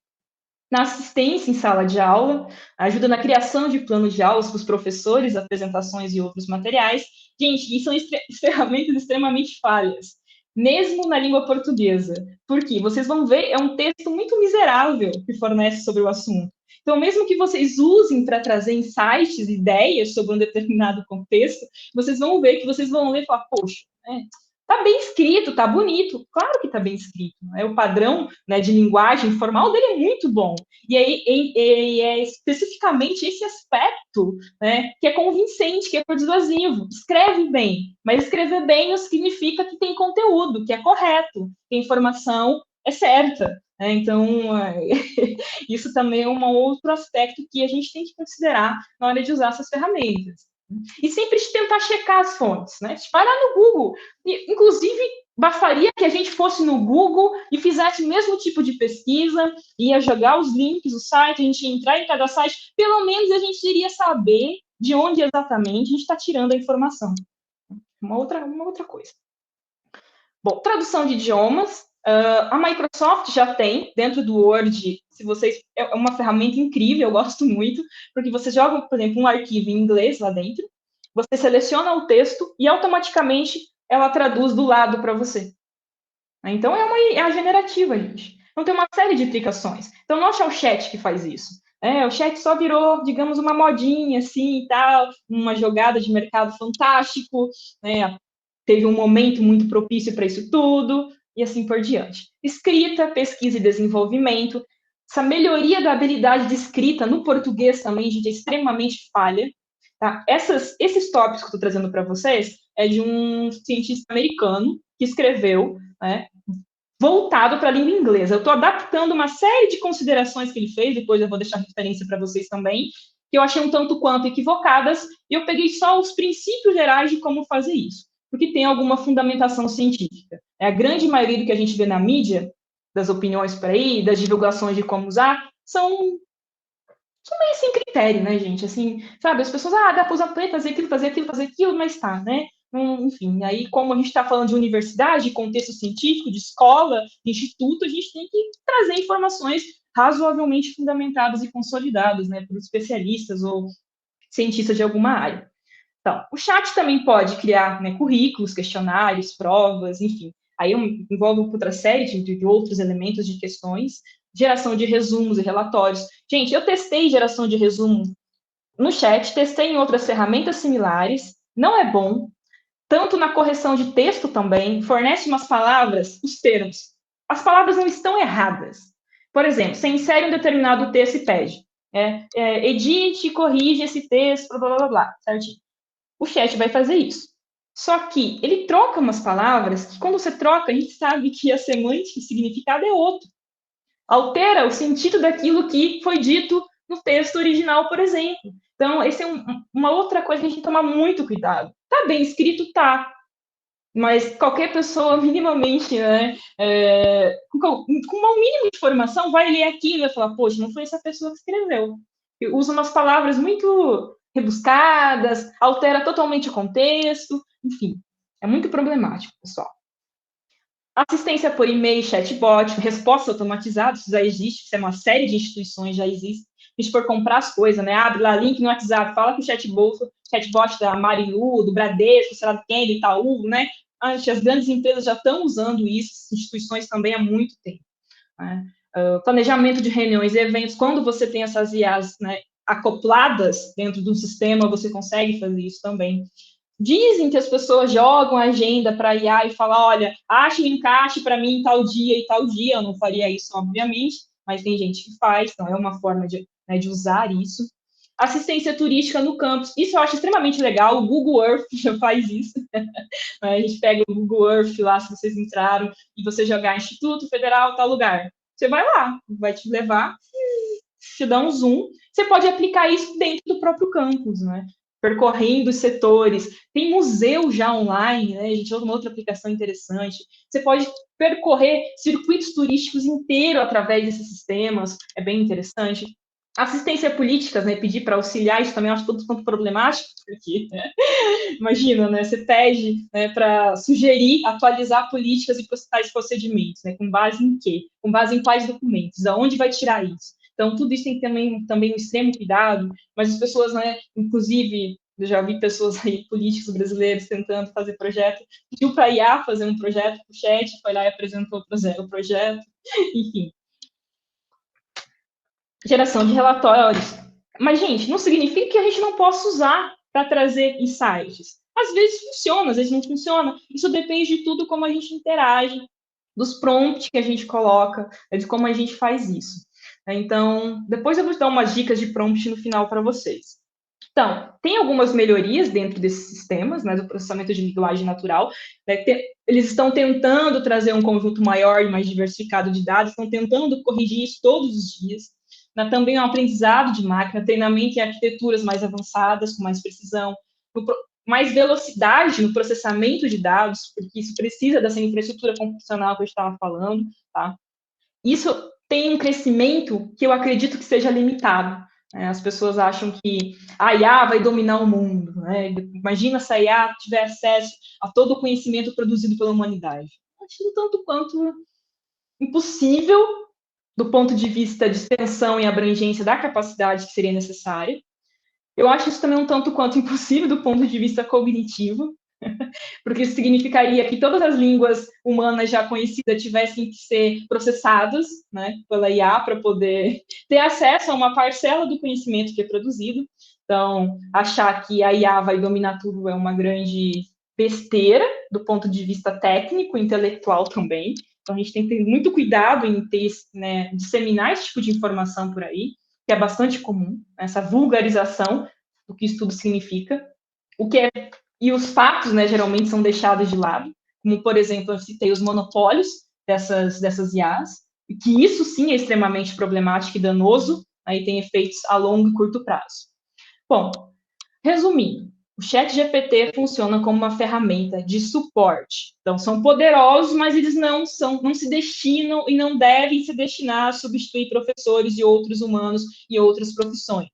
Na assistência em sala de aula, ajuda na criação de planos de aulas para os professores, apresentações e outros materiais. Gente, e são ferramentas extremamente falhas, mesmo na língua portuguesa. Por quê? Vocês vão ver, é um texto muito miserável que fornece sobre o assunto. Então, mesmo que vocês usem para trazer insights, ideias sobre um determinado contexto, vocês vão ver que vocês vão ler e falar, poxa, né? Tá bem escrito, tá bonito. Claro que tá bem escrito. Né? O padrão, né, de linguagem formal dele é muito bom. E aí é especificamente esse aspecto, né, que é convincente, que é persuasivo. Escreve bem, mas escrever bem não significa que tem conteúdo, que é correto, que a informação é certa. Né? Então, isso também é um outro aspecto que a gente tem que considerar na hora de usar essas ferramentas. E sempre tentar checar as fontes, né? Vai lá no Google. E, inclusive, bastaria que a gente fosse no Google e fizesse o mesmo tipo de pesquisa, ia jogar os links, o site, a gente ia entrar em cada site, pelo menos a gente iria saber de onde exatamente a gente está tirando a informação. Uma outra coisa. Bom, tradução de idiomas. A Microsoft já tem, dentro do Word, é uma ferramenta incrível, eu gosto muito, porque você joga, por exemplo, um arquivo em inglês lá dentro, você seleciona o texto e automaticamente ela traduz do lado para você. Então, é a generativa, gente. Então, tem uma série de aplicações. Então, não é o chat que faz isso. O chat só virou, digamos, uma modinha, assim, e tal, uma jogada de mercado fantástico, né? Teve um momento muito propício para isso tudo, e assim por diante. Escrita, pesquisa e desenvolvimento. essa melhoria da habilidade de escrita no português também, gente, é extremamente falha. Tá? Esses tópicos que eu estou trazendo para vocês é de um cientista americano que escreveu, né, voltado para a língua inglesa. Eu estou adaptando uma série de considerações que ele fez, depois eu vou deixar referência para vocês também, que eu achei um tanto quanto equivocadas, e eu peguei só os princípios gerais de como fazer isso, porque tem alguma fundamentação científica. A grande maioria do que a gente vê na mídia, das opiniões por aí, das divulgações de como usar, são meio sem critério, né, gente? Assim, sabe, as pessoas, dá para usar fazer aquilo, fazer aquilo, fazer aquilo, mas tá, né? Enfim, aí como a gente está falando de universidade, de contexto científico, de escola, de instituto, a gente tem que trazer informações razoavelmente fundamentadas e consolidadas, né, por especialistas ou cientistas de alguma área. Então, o chat também pode criar, né, currículos, questionários, provas, enfim. Aí envolve outra série de outros elementos de questões, geração de resumos e relatórios. Gente, eu testei geração de resumo no chat, testei em outras ferramentas similares, não é bom, tanto na correção de texto também, fornece umas palavras, os termos. As palavras não estão erradas. Por exemplo, você insere um determinado texto e pede, edite, corrige esse texto, blá, blá, blá, blá, certinho. O chat vai fazer isso. Só que ele troca umas palavras que, quando você troca, a gente sabe que a semântica, o significado é outro. Altera o sentido daquilo que foi dito no texto original, por exemplo. Então, essa é uma outra coisa que a gente tem que tomar muito cuidado. Tá bem escrito? Tá. Mas qualquer pessoa, minimamente, né, com uma mínima informação, vai ler aquilo e vai falar, poxa, não foi essa pessoa que escreveu. Usa umas palavras muito rebuscadas, altera totalmente o contexto, enfim, é muito problemático, pessoal. Assistência por e-mail, chatbot, resposta automatizada, isso já existe, isso é uma série de instituições, já existe. A gente for comprar as coisas, né, abre lá link no WhatsApp, fala com o chatbot da Marilu, do Bradesco, sei lá de quem, do Itaú, né, as grandes empresas já estão usando isso, as instituições também há muito tempo. Né? Planejamento de reuniões e eventos, quando você tem essas IAs, né, acopladas dentro de um sistema, você consegue fazer isso também. Dizem que as pessoas jogam a agenda para a IA e falam, olha, ache um encaixe para mim tal dia e tal dia. Eu não faria isso, obviamente, mas tem gente que faz, então é uma forma de usar isso. Assistência turística no campus, isso eu acho extremamente legal, o Google Earth já faz isso. A gente pega o Google Earth lá, se vocês entraram, e você jogar Instituto Federal, tal lugar. Você vai lá, vai te levar, te dá um zoom. Você pode aplicar isso dentro do próprio campus, né? Percorrendo os setores. Tem museu já online, né? A gente outra uma outra aplicação interessante. Você pode percorrer circuitos turísticos inteiros através desses sistemas, é bem interessante. Assistência política, né? Pedir para auxiliar, isso também eu acho todo quanto problemático, porque, né? Imagina, né? Você pede, né, para sugerir, atualizar políticas e procedimentos, né? Com base em quê? Com base em quais documentos? Aonde vai tirar isso? Então, tudo isso tem também um extremo cuidado, mas as pessoas, né, inclusive, eu já vi pessoas aí, políticos brasileiros, tentando fazer projeto, pediu para a IA fazer um projeto para o chat, foi lá e apresentou o projeto, enfim. Geração de relatórios. Mas, gente, não significa que a gente não possa usar para trazer insights. Às vezes funciona, às vezes não funciona. Isso depende de tudo como a gente interage, dos prompts que a gente coloca, de como a gente faz isso. Então, depois eu vou dar umas dicas de prompt no final para vocês. Então, tem algumas melhorias dentro desses sistemas, né, do processamento de linguagem natural. Né, eles estão tentando trazer um conjunto maior e mais diversificado de dados, estão tentando corrigir isso todos os dias. Né, também um aprendizado de máquina, treinamento em arquiteturas mais avançadas, com mais precisão, mais velocidade no processamento de dados, porque isso precisa dessa infraestrutura computacional que eu estava falando, tá? Isso tem um crescimento que eu acredito que seja limitado. Né? As pessoas acham que a IA vai dominar o mundo. Né? Imagina se a IA tiver acesso a todo o conhecimento produzido pela humanidade. Acho um tanto quanto impossível do ponto de vista de extensão e abrangência da capacidade que seria necessária. Eu acho isso também um tanto quanto impossível do ponto de vista cognitivo, porque isso significaria que todas as línguas humanas já conhecidas tivessem que ser processadas, né, pela IA para poder ter acesso a uma parcela do conhecimento que é produzido. Então, achar que a IA vai dominar tudo é uma grande besteira do ponto de vista técnico, intelectual também. Então, a gente tem que ter muito cuidado em ter, né, disseminar esse tipo de informação por aí, que é bastante comum, essa vulgarização do que isso tudo significa. E os fatos, né, geralmente são deixados de lado, como, por exemplo, eu citei os monopólios dessas IAs, e que isso sim é extremamente problemático e danoso, aí tem efeitos a longo e curto prazo. Bom, resumindo, o ChatGPT funciona como uma ferramenta de suporte. Então, são poderosos, mas eles não se destinam e não devem se destinar a substituir professores e outros humanos e outras profissões.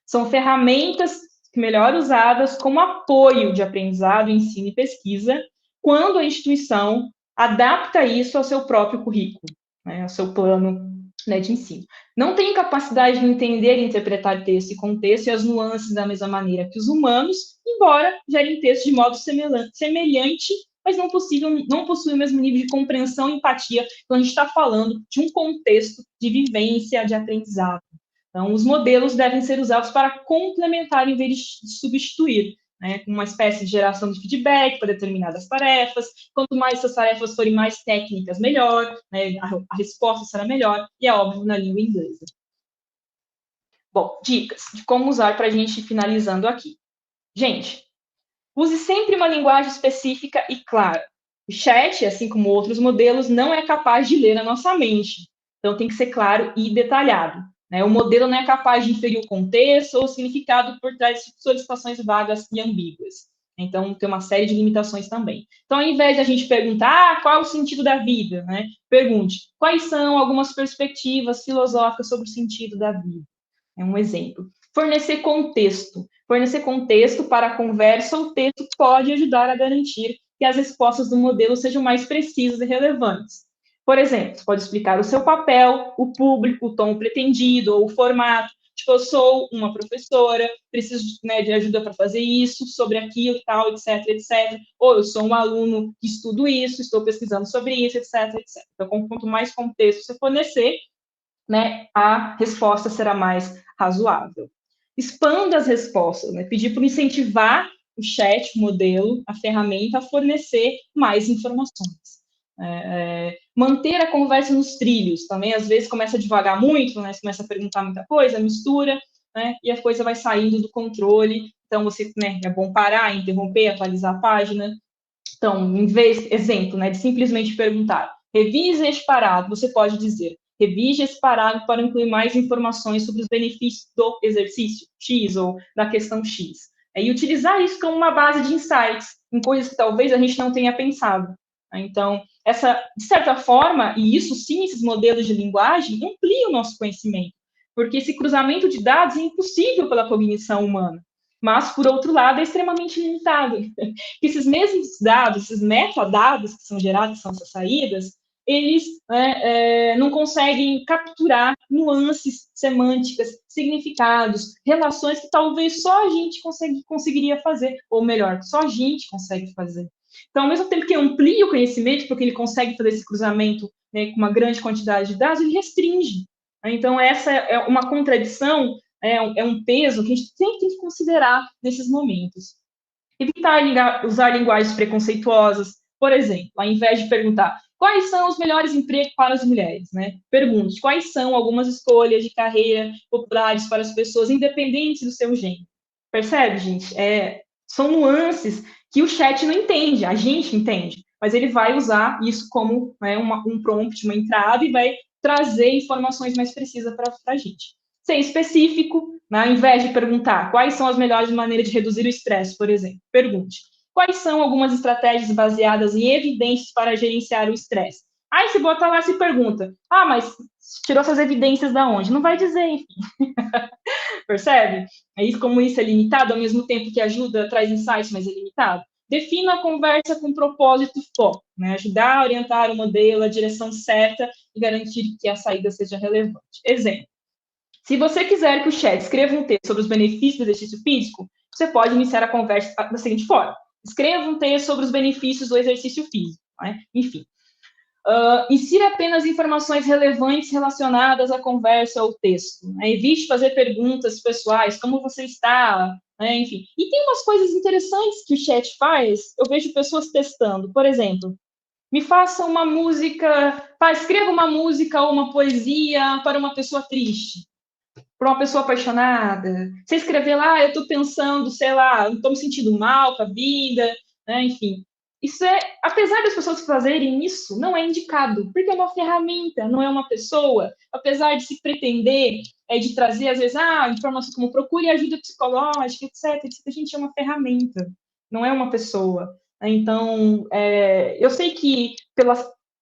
São ferramentas melhor usadas como apoio de aprendizado, ensino e pesquisa, quando a instituição adapta isso ao seu próprio currículo, né, ao seu plano, né, de ensino. Não tem capacidade de entender e interpretar texto e contexto e as nuances da mesma maneira que os humanos, embora gerem texto de modo semelhante, mas não possui o mesmo nível de compreensão e empatia quando a gente está falando de um contexto de vivência, de aprendizado. Então, os modelos devem ser usados para complementar em vez de substituir, né, com uma espécie de geração de feedback para determinadas tarefas. Quanto mais essas tarefas forem mais técnicas, melhor, né, a resposta será melhor, e é óbvio na língua inglesa. Bom, dicas de como usar para a gente ir finalizando aqui. Gente, use sempre uma linguagem específica e clara. O chat, assim como outros modelos, não é capaz de ler a nossa mente. Então, tem que ser claro e detalhado. O modelo não é capaz de inferir o contexto ou o significado por trás de solicitações vagas e ambíguas. Então, tem uma série de limitações também. Então, ao invés de a gente perguntar qual é o sentido da vida, né, pergunte quais são algumas perspectivas filosóficas sobre o sentido da vida. É um exemplo. Fornecer contexto. Fornecer contexto para a conversa ou texto pode ajudar a garantir que as respostas do modelo sejam mais precisas e relevantes. Por exemplo, você pode explicar o seu papel, o público, o tom pretendido ou o formato. Tipo, eu sou uma professora, preciso, né, de ajuda para fazer isso, sobre aquilo e tal, etc, etc. Ou eu sou um aluno que estudo isso, estou pesquisando sobre isso, etc, etc. Então, quanto mais contexto você fornecer, né, a resposta será mais razoável. Expanda as respostas, né? Pedir para incentivar o chat, o modelo, a ferramenta a fornecer mais informações. Manter a conversa nos trilhos, também às vezes começa a devagar muito, né? Você começa a perguntar muita coisa, mistura, né? E a coisa vai saindo do controle. Então, você, né, é bom parar, interromper, atualizar a página. Então, em vez, exemplo, né, de simplesmente perguntar, revise este parágrafo, você pode dizer, revise esse parágrafo para incluir mais informações sobre os benefícios do exercício X ou da questão X. E utilizar isso como uma base de insights, em coisas que talvez a gente não tenha pensado. Então, de certa forma, e isso sim, esses modelos de linguagem ampliam o nosso conhecimento, porque esse cruzamento de dados é impossível pela cognição humana. Mas, por outro lado, é extremamente limitado. Esses mesmos dados, esses metadados que são gerados, que são essas saídas, eles não conseguem capturar nuances semânticas, significados, relações que talvez só a gente conseguiria fazer, ou melhor, só a gente consegue fazer. Então, ao mesmo tempo que amplia o conhecimento, porque ele consegue fazer esse cruzamento, né, com uma grande quantidade de dados, ele restringe. Então, essa é uma contradição, é um peso que a gente sempre tem que considerar nesses momentos. Evitar usar linguagens preconceituosas, por exemplo, ao invés de perguntar quais são os melhores empregos para as mulheres, né? Pergunte quais são algumas escolhas de carreira populares para as pessoas, independente do seu gênero. Percebe, gente? São nuances que o chat não entende, a gente entende, mas ele vai usar isso como, né, um prompt, uma entrada, e vai trazer informações mais precisas para a gente. Ser específico, né, ao invés de perguntar quais são as melhores maneiras de reduzir o estresse, por exemplo, pergunte quais são algumas estratégias baseadas em evidências para gerenciar o estresse. Aí você bota lá e se pergunta, mas tirou essas evidências da onde? Não vai dizer, enfim. Percebe? Como isso é limitado, ao mesmo tempo que ajuda, traz insights, mas é limitado. Defina a conversa com propósito e foco, né? Ajudar a orientar o modelo, a direção certa e garantir que a saída seja relevante. Exemplo. Se você quiser que o chat escreva um texto sobre os benefícios do exercício físico, você pode iniciar a conversa da seguinte forma. Escreva um texto sobre os benefícios do exercício físico. Né? Enfim. Insira apenas informações relevantes relacionadas à conversa ou texto. Né? Evite fazer perguntas pessoais, como você está, né? Enfim. E tem umas coisas interessantes que o chat faz, eu vejo pessoas testando. Por exemplo, Me faça uma música, escreva uma música ou uma poesia para uma pessoa triste, para uma pessoa apaixonada. Você escrever lá, eu estou pensando, sei lá, estou me sentindo mal com a vida, né? Enfim. Isso apesar das pessoas fazerem isso, não é indicado, porque é uma ferramenta, não é uma pessoa. Apesar de se pretender, de trazer, às vezes, informações como procure ajuda psicológica, etc. A gente é uma ferramenta, não é uma pessoa. Então, eu sei que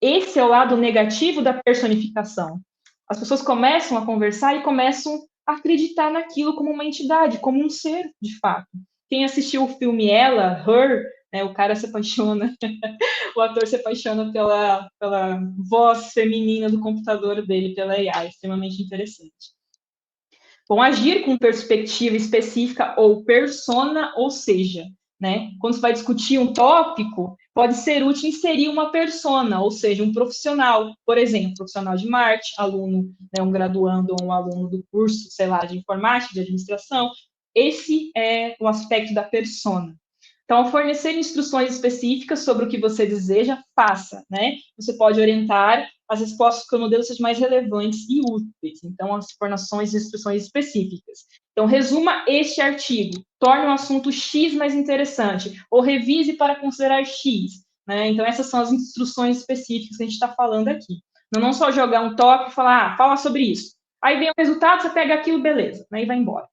esse é o lado negativo da personificação. As pessoas começam a conversar e começam a acreditar naquilo como uma entidade, como um ser, de fato. Quem assistiu o filme Ela, Her, né, o cara se apaixona, o ator se apaixona pela voz feminina do computador dele, pela AI, extremamente interessante. Bom, agir com perspectiva específica ou persona, ou seja, né, quando você vai discutir um tópico, pode ser útil inserir uma persona, ou seja, um profissional, por exemplo, profissional de marketing, aluno, né, um graduando ou um aluno do curso, sei lá, de informática, de administração. Esse é o aspecto da persona. Então, ao fornecer instruções específicas sobre o que você deseja, faça, né? Você pode orientar as respostas que o modelo sejam mais relevantes e úteis. Então, as informações e instruções específicas. Então, resuma este artigo, torne o assunto X mais interessante, ou revise para considerar X, né? Então, essas são as instruções específicas que a gente está falando aqui. Não só jogar um tópico e falar, fala sobre isso. Aí vem o resultado, você pega aquilo, beleza, né? E vai embora.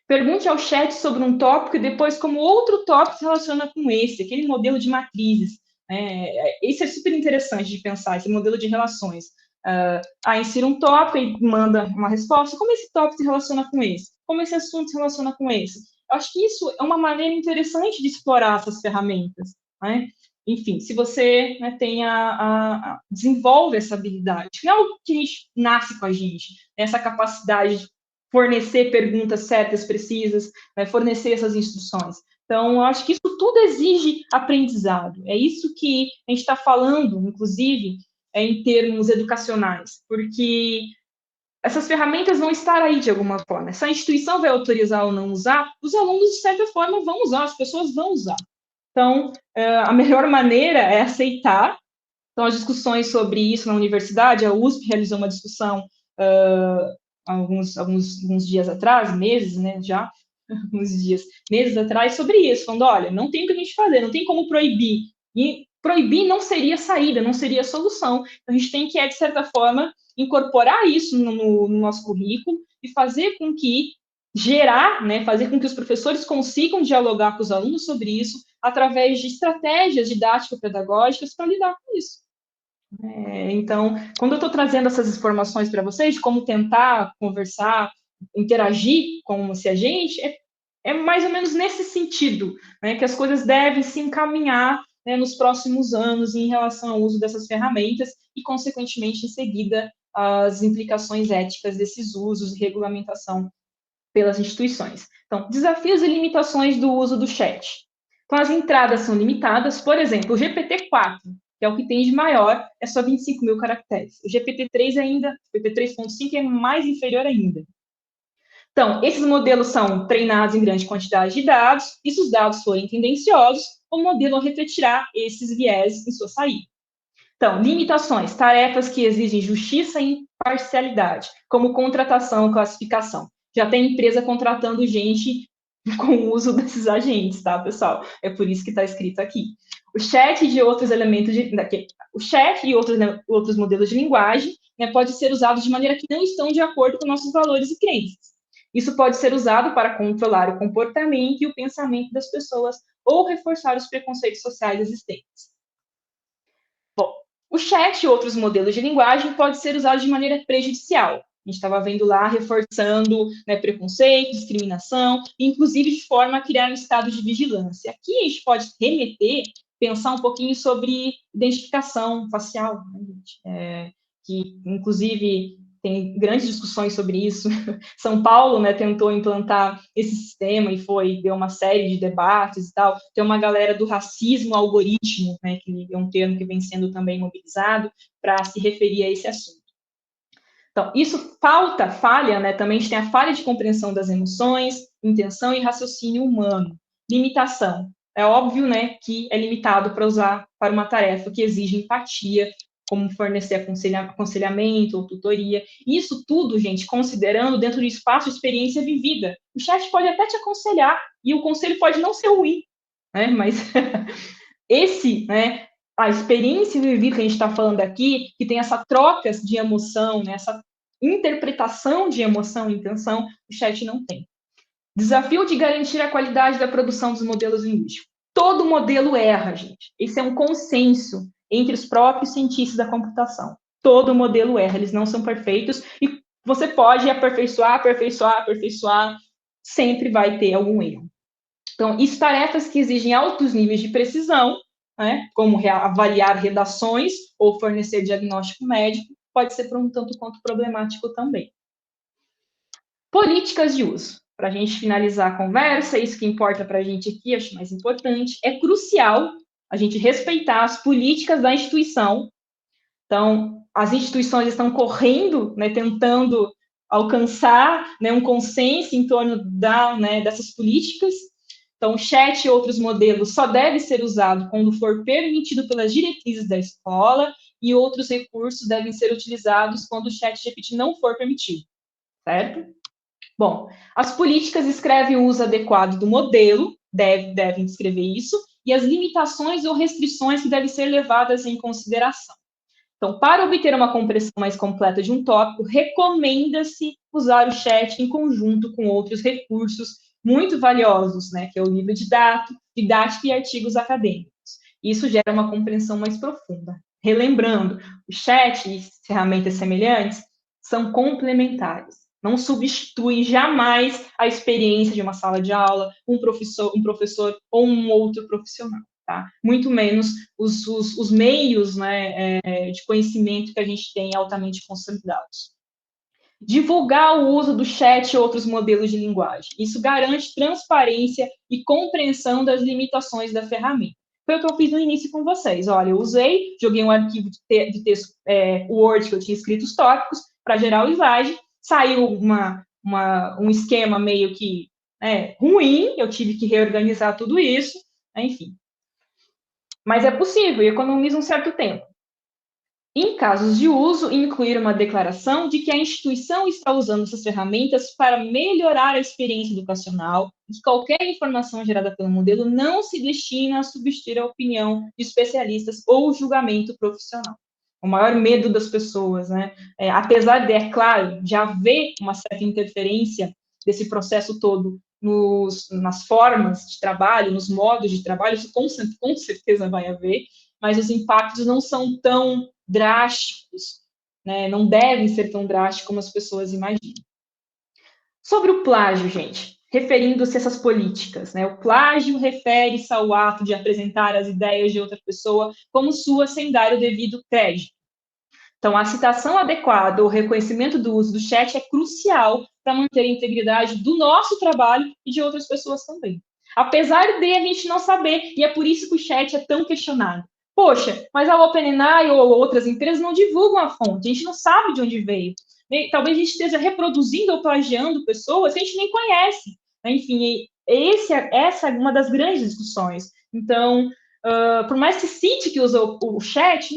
Pergunte ao chat sobre um tópico e depois como outro tópico se relaciona com esse, aquele modelo de matrizes. Isso é super interessante de pensar, esse modelo de relações. Insira um tópico e manda uma resposta. Como esse tópico se relaciona com esse? Como esse assunto se relaciona com esse? Eu acho que isso é uma maneira interessante de explorar essas ferramentas. Né? Enfim, se você desenvolve essa habilidade, não é algo que a gente nasce com a gente, essa capacidade de fornecer perguntas certas, precisas, fornecer essas instruções. Então, eu acho que isso tudo exige aprendizado. É isso que a gente está falando, inclusive, em termos educacionais, porque essas ferramentas vão estar aí de alguma forma. Se a instituição vai autorizar ou não usar, os alunos, de certa forma, vão usar, as pessoas vão usar. Então, a melhor maneira é aceitar. Então, as discussões sobre isso na universidade, a USP realizou uma discussão alguns dias atrás, meses, né, já, meses atrás, sobre isso, falando, olha, não tem o que a gente fazer, não tem como proibir, e proibir não seria saída, não seria solução, então a gente tem que, de certa forma, incorporar isso no nosso currículo e fazer com que fazer com que os professores consigam dialogar com os alunos sobre isso através de estratégias didático-pedagógicas para lidar com isso. Então, quando eu estou trazendo essas informações para vocês, de como tentar conversar, interagir com esse agente, é mais ou menos nesse sentido, né, que as coisas devem se encaminhar, né, nos próximos anos em relação ao uso dessas ferramentas e, consequentemente, em seguida, as implicações éticas desses usos e regulamentação pelas instituições. Então, desafios e limitações do uso do chat. Então, as entradas são limitadas, por exemplo, o GPT-4, que é o que tem de maior, é só 25 mil caracteres. O GPT-3 ainda, o GPT-3.5 é mais inferior ainda. Então, esses modelos são treinados em grande quantidade de dados, e se os dados forem tendenciosos, o modelo refletirá esses viés em sua saída. Então, limitações, tarefas que exigem justiça e imparcialidade, como contratação, classificação. Já tem empresa contratando gente com o uso desses agentes, tá, pessoal? É por isso que está escrito aqui. O chat e outros elementos o chat e outros modelos de linguagem, né, pode ser usado de maneira que não estão de acordo com nossos valores e crenças. Isso pode ser usado para controlar o comportamento e o pensamento das pessoas ou reforçar os preconceitos sociais existentes. Bom, o chat e outros modelos de linguagem podem ser usados de maneira prejudicial. A gente estava vendo lá, reforçando, né, preconceito, discriminação, inclusive de forma a criar um estado de vigilância. Aqui a gente pode remeter, pensar um pouquinho sobre identificação facial, né, gente? Que, inclusive, tem grandes discussões sobre isso. São Paulo, né, tentou implantar esse sistema e deu uma série de debates e tal. Tem uma galera do racismo algoritmo, né, que é um termo que vem sendo também mobilizado para se referir a esse assunto. Então, isso falha, né, também a gente tem a falha de compreensão das emoções, intenção e raciocínio humano. Limitação, é óbvio, né, que é limitado para usar para uma tarefa que exige empatia, como fornecer aconselhamento ou tutoria. Isso tudo, gente, considerando dentro do espaço de experiência vivida. O chat pode até te aconselhar, e o conselho pode não ser ruim, né, mas né, a experiência vivida que a gente está falando aqui, que tem essa troca de emoção, né, essa interpretação de emoção e intenção, o chat não tem. Desafio de garantir a qualidade da produção dos modelos linguísticos. Todo modelo erra, gente. Esse é um consenso entre os próprios cientistas da computação. Todo modelo erra, eles não são perfeitos, e você pode aperfeiçoar, sempre vai ter algum erro. Então, tarefas que exigem altos níveis de precisão, né, como avaliar redações ou fornecer diagnóstico médico, pode ser por um tanto quanto problemático também. Políticas de uso. Para a gente finalizar a conversa, isso que importa para a gente aqui, acho mais importante, é crucial a gente respeitar as políticas da instituição. Então, as instituições estão correndo, né, tentando alcançar, né, um consenso em torno dessas políticas. Então, o chat e outros modelos só deve ser usado quando for permitido pelas diretrizes da escola, e outros recursos devem ser utilizados quando o chat GPT não for permitido, certo? Bom, as políticas descrevem o uso adequado do modelo, devem descrever isso, e as limitações ou restrições que devem ser levadas em consideração. Então, para obter uma compreensão mais completa de um tópico, recomenda-se usar o chat em conjunto com outros recursos muito valiosos, né, que é o livro didático e artigos acadêmicos. Isso gera uma compreensão mais profunda. Relembrando, o chat e ferramentas semelhantes são complementares. Não substituem jamais a experiência de uma sala de aula, um professor ou um outro profissional, tá? Muito menos os meios, né, de conhecimento que a gente tem altamente consolidados. Divulgar o uso do chat e outros modelos de linguagem. Isso garante transparência e compreensão das limitações da ferramenta. Foi o que eu fiz no início com vocês. Olha, eu joguei um arquivo de texto Word que eu tinha escrito os tópicos para gerar o slide, saiu um esquema meio que ruim, eu tive que reorganizar tudo isso, enfim. Mas é possível e economiza um certo tempo. Em casos de uso, incluir uma declaração de que a instituição está usando essas ferramentas para melhorar a experiência educacional e que qualquer informação gerada pelo modelo não se destina a substituir a opinião de especialistas ou o julgamento profissional. O maior medo das pessoas, né? Apesar de, é claro, de haver uma certa interferência desse processo todo nas formas de trabalho, nos modos de trabalho, isso com certeza vai haver, mas os impactos não são tão drásticos, né? Não devem ser tão drásticos como as pessoas imaginam. Sobre o plágio, gente, referindo-se a essas políticas, né? O plágio refere-se ao ato de apresentar as ideias de outra pessoa como sua sem dar o devido crédito. Então, a citação adequada ou reconhecimento do uso do chat é crucial para manter a integridade do nosso trabalho e de outras pessoas também. Apesar de a gente não saber, e é por isso que o chat é tão questionado. Poxa, mas a OpenAI ou outras empresas não divulgam a fonte, a gente não sabe de onde veio. Talvez a gente esteja reproduzindo ou plagiando pessoas que a gente nem conhece. Enfim, essa é uma das grandes discussões. Então, por mais que cite que usa o chat,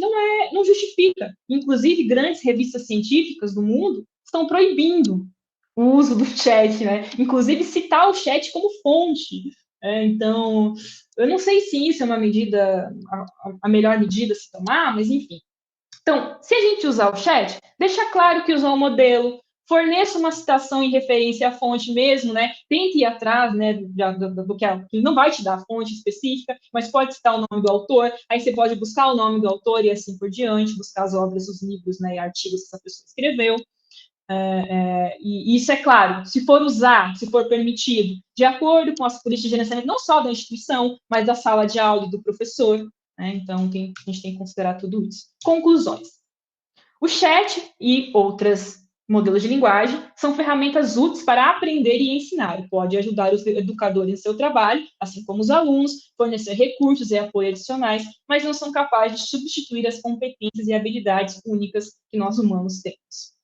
não justifica. Inclusive, grandes revistas científicas do mundo estão proibindo o uso do chat, né? Inclusive, citar o chat como fonte. Então, eu não sei se isso é uma medida, a melhor medida a se tomar, mas enfim. Então, se a gente usar o chat, deixa claro que usou o modelo, forneça uma citação em referência à fonte mesmo, né? Tente ir atrás, né, do que não vai te dar a fonte específica, mas pode citar o nome do autor, aí você pode buscar o nome do autor e assim por diante, buscar as obras, os livros, né, e artigos que essa pessoa escreveu. E isso é claro, se for permitido, de acordo com as políticas de gerenciamento, não só da instituição, mas da sala de aula e do professor, né? Então, a gente tem que considerar tudo isso. Conclusões. O chat e outros modelos de linguagem são ferramentas úteis para aprender e ensinar. Pode ajudar os educadores em seu trabalho, assim como os alunos, fornecer recursos e apoio adicionais, mas não são capazes de substituir as competências e habilidades únicas que nós humanos temos.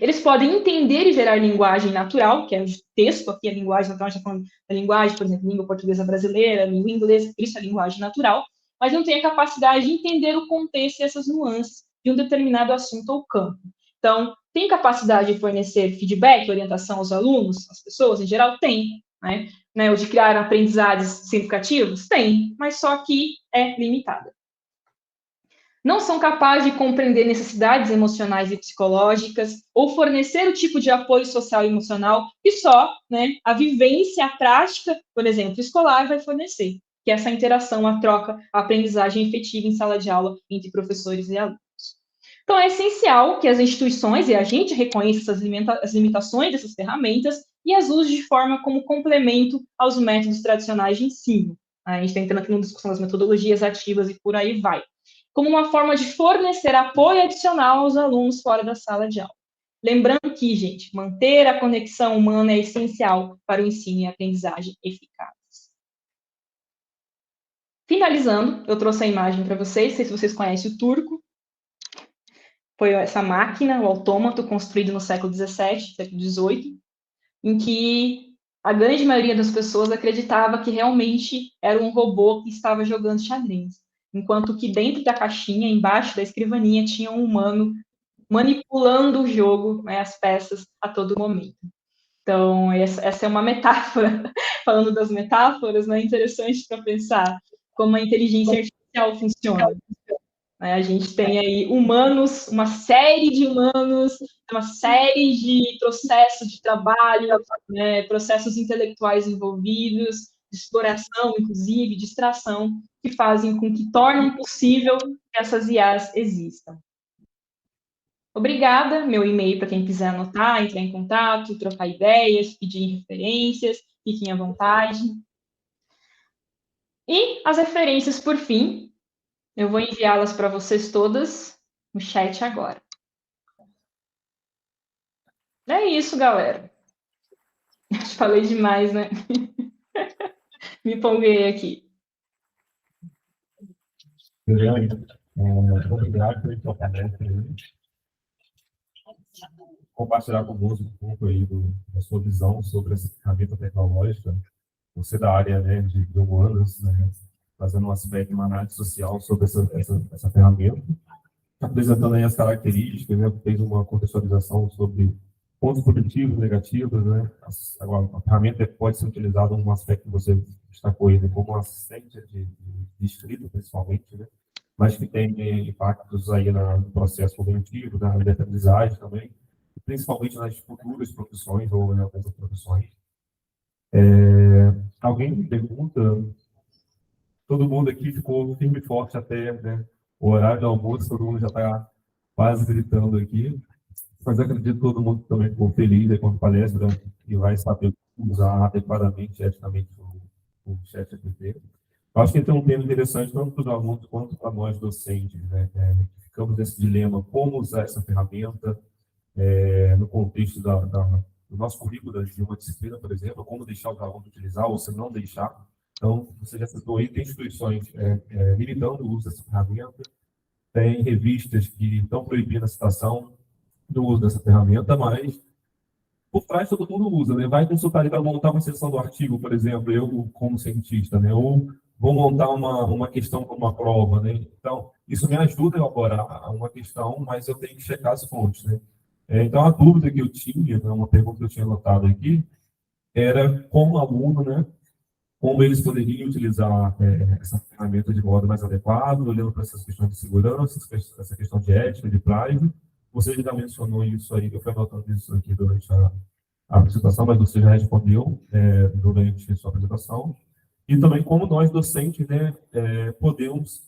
Eles podem entender e gerar linguagem natural, que é o texto, aqui a linguagem natural, a gente está falando da linguagem, por exemplo, língua portuguesa brasileira, língua inglesa, isso é linguagem natural, mas não tem a capacidade de entender o contexto e essas nuances de um determinado assunto ou campo. Então, tem capacidade de fornecer feedback, orientação aos alunos, às pessoas em geral? Tem, né? Ou de criar aprendizados significativos? Tem, mas só que é limitada. Não são capazes de compreender necessidades emocionais e psicológicas ou fornecer o tipo de apoio social e emocional que só, né, a vivência, a prática, por exemplo, escolar vai fornecer, que é essa interação, a troca, a aprendizagem efetiva em sala de aula entre professores e alunos. Então, é essencial que as instituições e a gente reconheça as limitações dessas ferramentas e as use de forma como complemento aos métodos tradicionais de ensino. A gente está entrando aqui numa discussão das metodologias ativas e por aí vai, como uma forma de fornecer apoio adicional aos alunos fora da sala de aula. Lembrando que, gente, manter a conexão humana é essencial para o ensino e a aprendizagem eficazes. Finalizando, eu trouxe a imagem para vocês, não sei se vocês conhecem o Turco. Foi essa máquina, o autômato, construído no século XVII, século XVIII, em que a grande maioria das pessoas acreditava que realmente era um robô que estava jogando xadrez, enquanto que dentro da caixinha, embaixo da escrivaninha, tinha um humano manipulando o jogo, né, as peças a todo momento. Então, essa é uma metáfora, falando das metáforas, né, interessante para pensar como a inteligência artificial funciona. A gente tem aí humanos, uma série de humanos, uma série de processos de trabalho, né, processos intelectuais envolvidos, de exploração, inclusive, de extração, que fazem com que tornem possível que essas IAs existam. Obrigada, meu e-mail para quem quiser anotar, entrar em contato, trocar ideias, pedir referências, fiquem à vontade. E as referências, por fim, eu vou enviá-las para vocês todas no chat agora. É isso, galera. Falei demais, né? Me empolguei aqui. Obrigado pelo seu palestra. Compartilhar conosco um pouco aí da sua visão sobre essa ferramenta tecnológica. Você da área, né, de humanas, né, fazendo um aspecto, uma análise social sobre essa ferramenta, apresentando aí as características, né, fez uma contextualização sobre pontos positivos, negativos, né. Agora, a ferramenta pode ser utilizada num aspecto que você destacou aí, né, como um assistente de escrita, principalmente, né, mas que tem impactos aí no processo cognitivo, na aprendizagem também, principalmente nas futuras profissões ou em algumas profissões. Alguém me pergunta, todo mundo aqui ficou firme e forte até, né, o horário do almoço, todo mundo já está quase gritando aqui, mas acredito que todo mundo também ficou feliz aí com a palestra e vai saber usar adequadamente, eticamente, o ChatGPT. Eu acho que tem um tema interessante tanto para os alunos quanto para nós docentes, né? Ficamos nesse dilema, como usar essa ferramenta no contexto do nosso currículo de uma disciplina, por exemplo, como deixar os alunos utilizar ou se não deixar. Então, você já citou aí, tem instituições limitando o uso dessa ferramenta, tem revistas que estão proibindo a citação do uso dessa ferramenta, mas por trás todo mundo usa, né? Vai consultar ali para montar uma seção do artigo, por exemplo, eu como cientista, né? Ou vou montar uma questão para uma prova, né? Então, isso me ajuda a elaborar uma questão, mas eu tenho que checar as fontes, né? Então, a dúvida que eu tinha, né, uma pergunta que eu tinha anotado aqui, era como aluno, né? Como eles poderiam utilizar essa ferramenta de modo mais adequado, olhando para essas questões de segurança, essa questão de ética, de plágio. Você já mencionou isso aí, eu fui anotando isso aqui durante a apresentação, mas você já respondeu durante a sua apresentação. E também como nós, docentes, né, podemos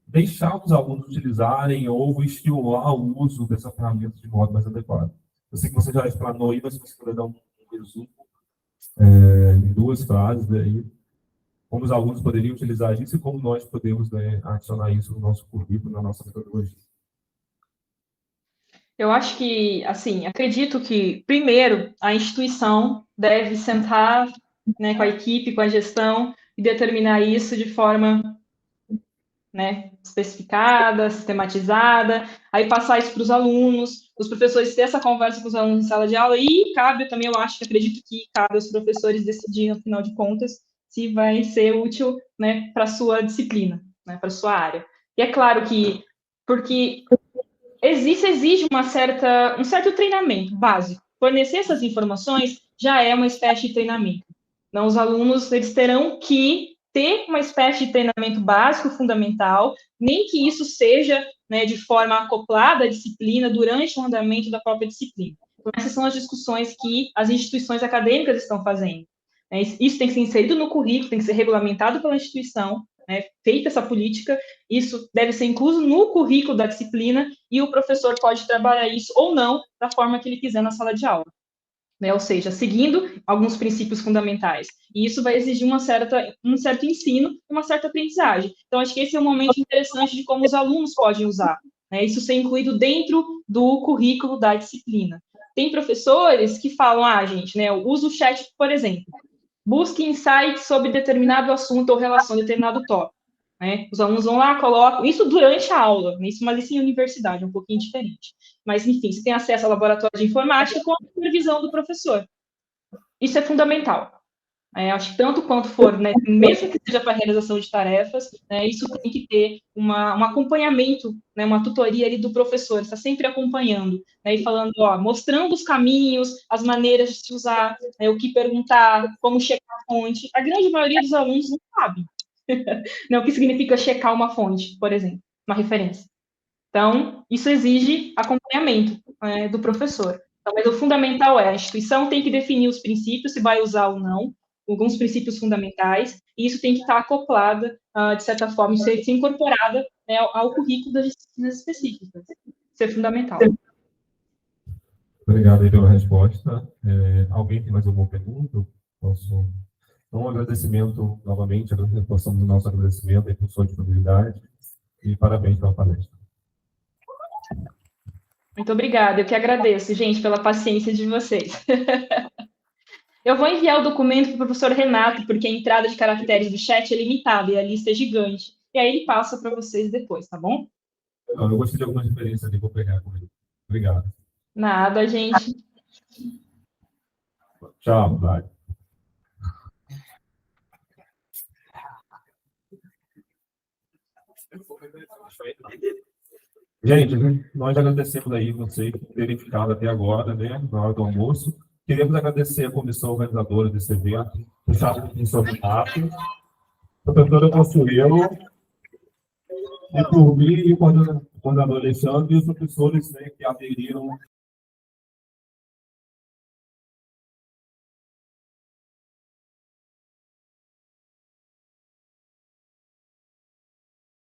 deixar os alunos utilizarem ou estimular o uso dessa ferramenta de modo mais adequado. Eu sei que você já explanou aí, mas se você puder dar um resumo em 2 frases, aí, como os alunos poderiam utilizar isso e como nós podemos, né, adicionar isso no nosso currículo, na nossa metodologia. Eu acho que, assim, acredito que, primeiro, a instituição deve sentar, né, com a equipe, com a gestão, e determinar isso de forma né, especificada, sistematizada, aí passar isso para os alunos, os professores ter essa conversa com os alunos em sala de aula, e cabe também, eu acho, que acredito que cabe aos professores decidir, no final de contas, se vai ser útil, né, para a sua disciplina, né, para a sua área. E é claro que, porque exige um certo treinamento básico. Fornecer essas informações já é uma espécie de treinamento. Então, os alunos, eles terão que ter uma espécie de treinamento básico, fundamental, nem que isso seja, né, de forma acoplada à disciplina durante o andamento da própria disciplina. Então, essas são as discussões que as instituições acadêmicas estão fazendo. Isso tem que ser inserido no currículo, tem que ser regulamentado pela instituição, né, feita essa política, isso deve ser incluso no currículo da disciplina, e o professor pode trabalhar isso ou não, da forma que ele quiser na sala de aula. Né, ou seja, seguindo alguns princípios fundamentais. E isso vai exigir um certo ensino, uma certa aprendizagem. Então, acho que esse é um momento interessante de como os alunos podem usar, né, isso ser incluído dentro do currículo da disciplina. Tem professores que falam, gente, né, eu uso o chat, por exemplo, busque insights sobre determinado assunto ou relação a determinado tópico. Né? Os alunos vão lá, colocam, isso durante a aula, isso mas isso em universidade, é um pouquinho diferente. Mas, enfim, você tem acesso ao laboratório de informática com a supervisão do professor. Isso é fundamental. Acho que tanto quanto for, né, mesmo que seja para realização de tarefas, né, isso tem que ter um acompanhamento, né, uma tutoria ali do professor, está sempre acompanhando, né, e falando, mostrando os caminhos, as maneiras de se usar, né, o que perguntar, como checar a fonte. A grande maioria dos alunos não sabe né, o que significa checar uma fonte, por exemplo, uma referência. Então, isso exige acompanhamento do professor. Então, mas o fundamental a instituição tem que definir os princípios, se vai usar ou não, alguns princípios fundamentais, e isso tem que estar acoplada, de certa forma, ser incorporada, né, ao currículo das disciplinas específicas. Isso é fundamental. Obrigado aí pela resposta. Alguém tem mais alguma pergunta? Posso... Então, um agradecimento novamente, reforçamos o nosso agradecimento aí por sua disponibilidade e parabéns pela palestra. Muito obrigada, eu que agradeço, gente, pela paciência de vocês. Eu vou enviar o documento para o professor Renato, porque a entrada de caracteres do chat é limitada e a lista é gigante. E aí ele passa para vocês depois, tá bom? Eu gostei de algumas referências ali, vou pegar com ele. Obrigado. Nada, gente. Tchau, bye. Gente, nós agradecemos aí vocês por terem ficado até agora, né, na hora do almoço. Queremos agradecer a comissão organizadora desse evento, o Chato do professor Renato, a professora Consuelo, e por mim, e o coordenador Alexandre, e os professores, né, que aderiram